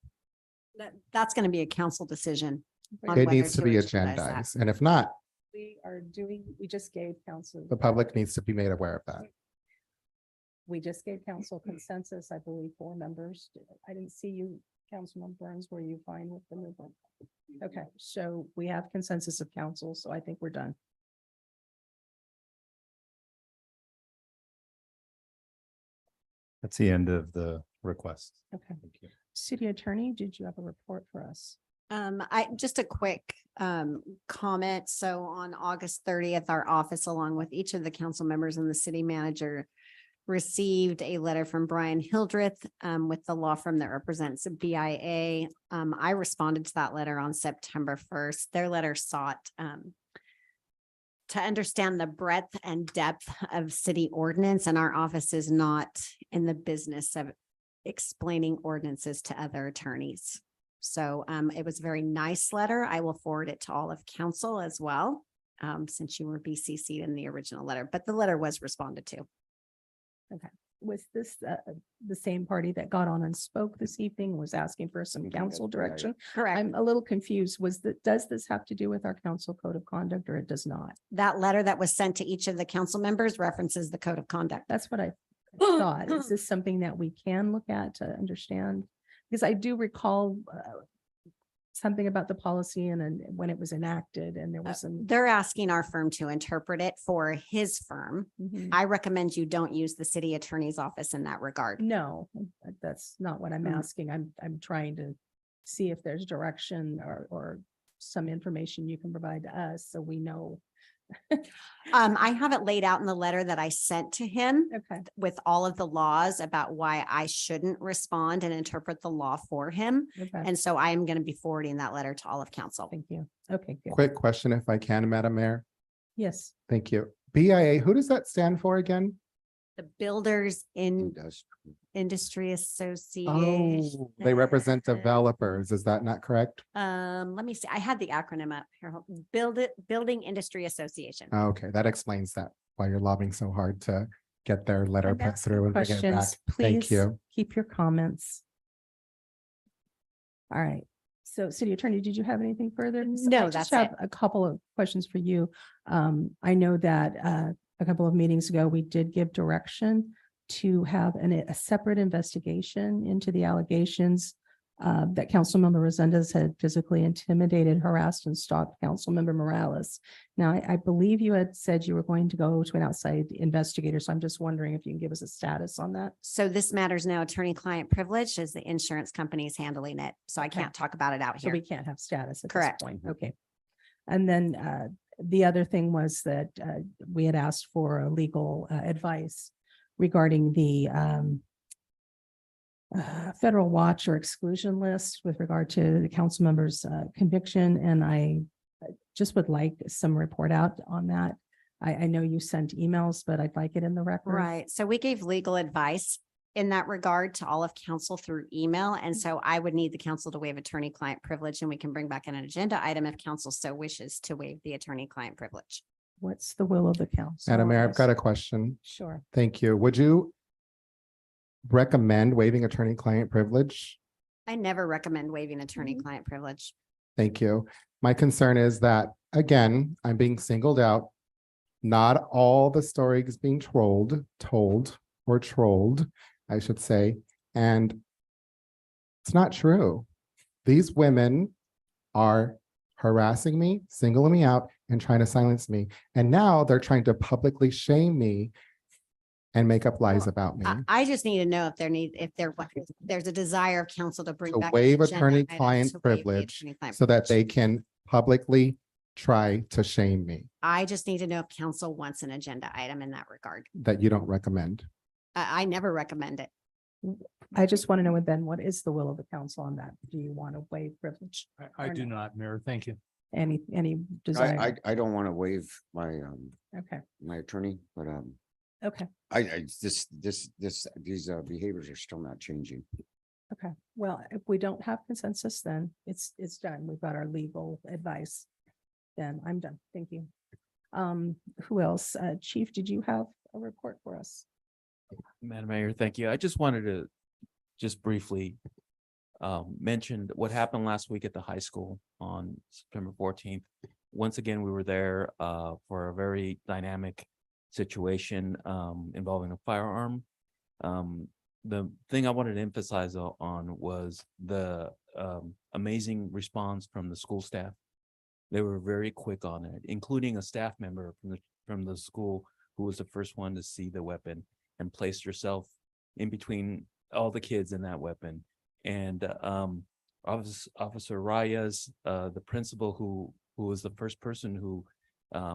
That's going to be a council decision. on It whether needs to be agendize that. agendized. And if not, We just gave council. the public needs to be made aware of that. We just gave council consensus, I believe, 4 members. I didn't see you, Councilman Burns, were you fine with the movement? Okay, so we have consensus of council, so I think we're done. That's the end of the request. Okay. Thank you. City Attorney, did you have a report for us? Just a quick comment. So on August 30th, our office, along with each of the council members and the city manager, received a letter from Brian Hildreth with the law firm that represents BIA. I responded to that letter on September 1st. Their letter sought to understand the breadth and depth of city ordinance, and our office is not in the business of explaining ordinances to other attorneys. So it was a very nice letter. I will forward it to all of council as well, since you were BCC'd in the original letter, but the letter was responded to. Okay, was this the same party that got on and spoke this evening, was asking for some council direction? Correct. I'm a little confused. Does this have to do with our council code of conduct or it does not? That letter that was sent to each of the council members references the code of conduct. That's what I thought. Is this something that we can look at to understand? Because I do recall something about the policy and when it was enacted and there was some. They're asking our firm to interpret it for his firm. Mhm. I recommend you don't use the city attorney's office in that regard. No, that's not what I'm Mm. asking. I'm trying to see if there's direction or some information you can provide to us so we know. I have it laid out in the letter that I sent to him Okay. with all of the laws about why I shouldn't respond and interpret the law for him. Okay. And so I am going to be forwarding that letter to all of council. Thank you. Okay, good. Quick question if I can, Madam Mayor. Yes. Thank you. BIA, who does that stand for again? The Builders Industry Association. Oh, they represent developers. Is that not correct? Let me see. I had the acronym up here. Building Industry Association. Okay, that explains that, why you're lobbying so hard to get their letter And put that's the through and bring it back. questions. Thank Please you. keep your comments. All right. So City Attorney, did you have anything further? No, I just that's have it. a couple of questions for you. I know that a couple of meetings ago, we did give direction to have a separate investigation into the allegations that Councilmember Resendez had physically intimidated, harassed, and stalked Councilmember Morales. Now, I believe you had said you were going to go to an outside investigator, so I'm just wondering if you can give us a status on that. So this matters now attorney-client privilege as the insurance company is handling it. So I Okay. can't talk about it out So we here. can't have status at this Correct. point. Okay. And then the other thing was that we had asked for a legal advice regarding the federal watch or exclusion list with regard to the council members' conviction. And I just would like some report out on that. I know you sent emails, but I'd like it in the record. Right. So we gave legal advice in that regard to all of council through email. And so I would need the council to waive attorney-client privilege, and we can bring back an agenda item if council so wishes to waive the attorney-client privilege. What's the will of the council? Madam on Mayor, I've this? got a question. Sure. Thank you. Would you recommend waiving attorney-client privilege? I never recommend waiving attorney-client privilege. Thank you. My concern is that, again, I'm being singled out. Not all the stories being told, I should say, and it's not true. These women are harassing me, singling me out, and trying to silence me. And now they're trying to publicly shame me and make up lies about me. I just need to know if there's a desire of council to bring To back. an waive agenda item attorney-client to waive the privilege attorney-client so that privilege. they can publicly try to shame me, I just need to know if council wants an agenda item in that regard. that you don't recommend. I never recommend it. I just want to know then what is the will of the council on that? Do you want to waive privilege? I Or do no? not, Mayor. Thank you. Any desire? I don't want to waive my, Okay. my attorney, but, Okay, these behaviors are still not changing. okay. Well, if we don't have consensus, then it's done. We've got our legal advice. Then I'm done. Thank you. Who else? Chief, did you have a report for us? Madam Mayor, thank you. I just wanted to just briefly mention what happened last week at the high school on September 14th. Once again, we were there for a very dynamic situation involving a firearm. The thing I wanted to emphasize on was the amazing response from the school staff. They were very quick on it, including a staff member from the school who was the first one to see the weapon and placed herself in between all the kids in that weapon. And Officer Reyes, the principal who was the first person who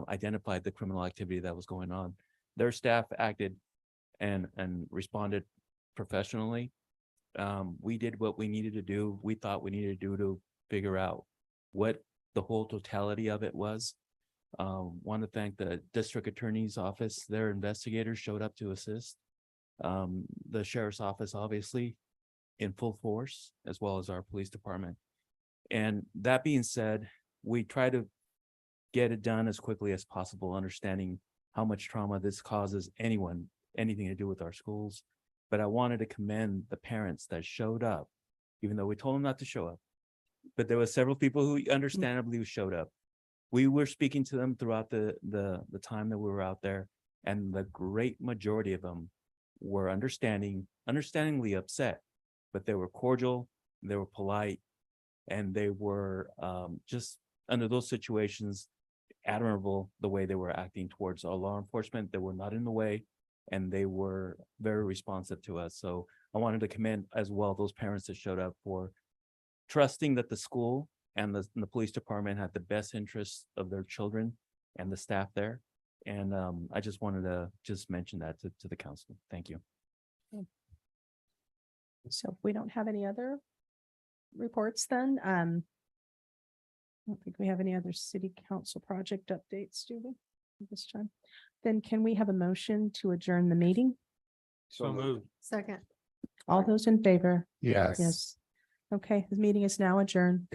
identified the criminal activity that was going on, their staff acted and responded professionally. We did what we needed to do. We thought we needed to do to figure out what the whole totality of it was. Want to thank the district attorney's office. Their investigators showed up to assist. The sheriff's office, obviously, in full force, as well as our police department. And that being said, we try to get it done as quickly as possible, understanding how much trauma this causes anyone, anything to do with our schools. But I wanted to commend the parents that showed up, even though we told them not to show up. But there were several people who understandably showed up. We were speaking to them throughout the time that we were out there, and the great majority of them were understandingly upset, but they were cordial, they were polite, and they were just under those situations, admirable the way they were acting towards our law enforcement. They were not in the way, and they were very responsive to us. So I wanted to commend as well those parents that showed up for trusting that the school and the police department had the best interests of their children and the staff there. And I just wanted to just mention that to the council. Thank you. So if we don't have any other reports, then I don't think we have any other city council project updates, do we, at this time? Then can we have a motion to adjourn the meeting? So moved. Second. All those in favor? Yes. Yes. Okay, the meeting is now adjourned.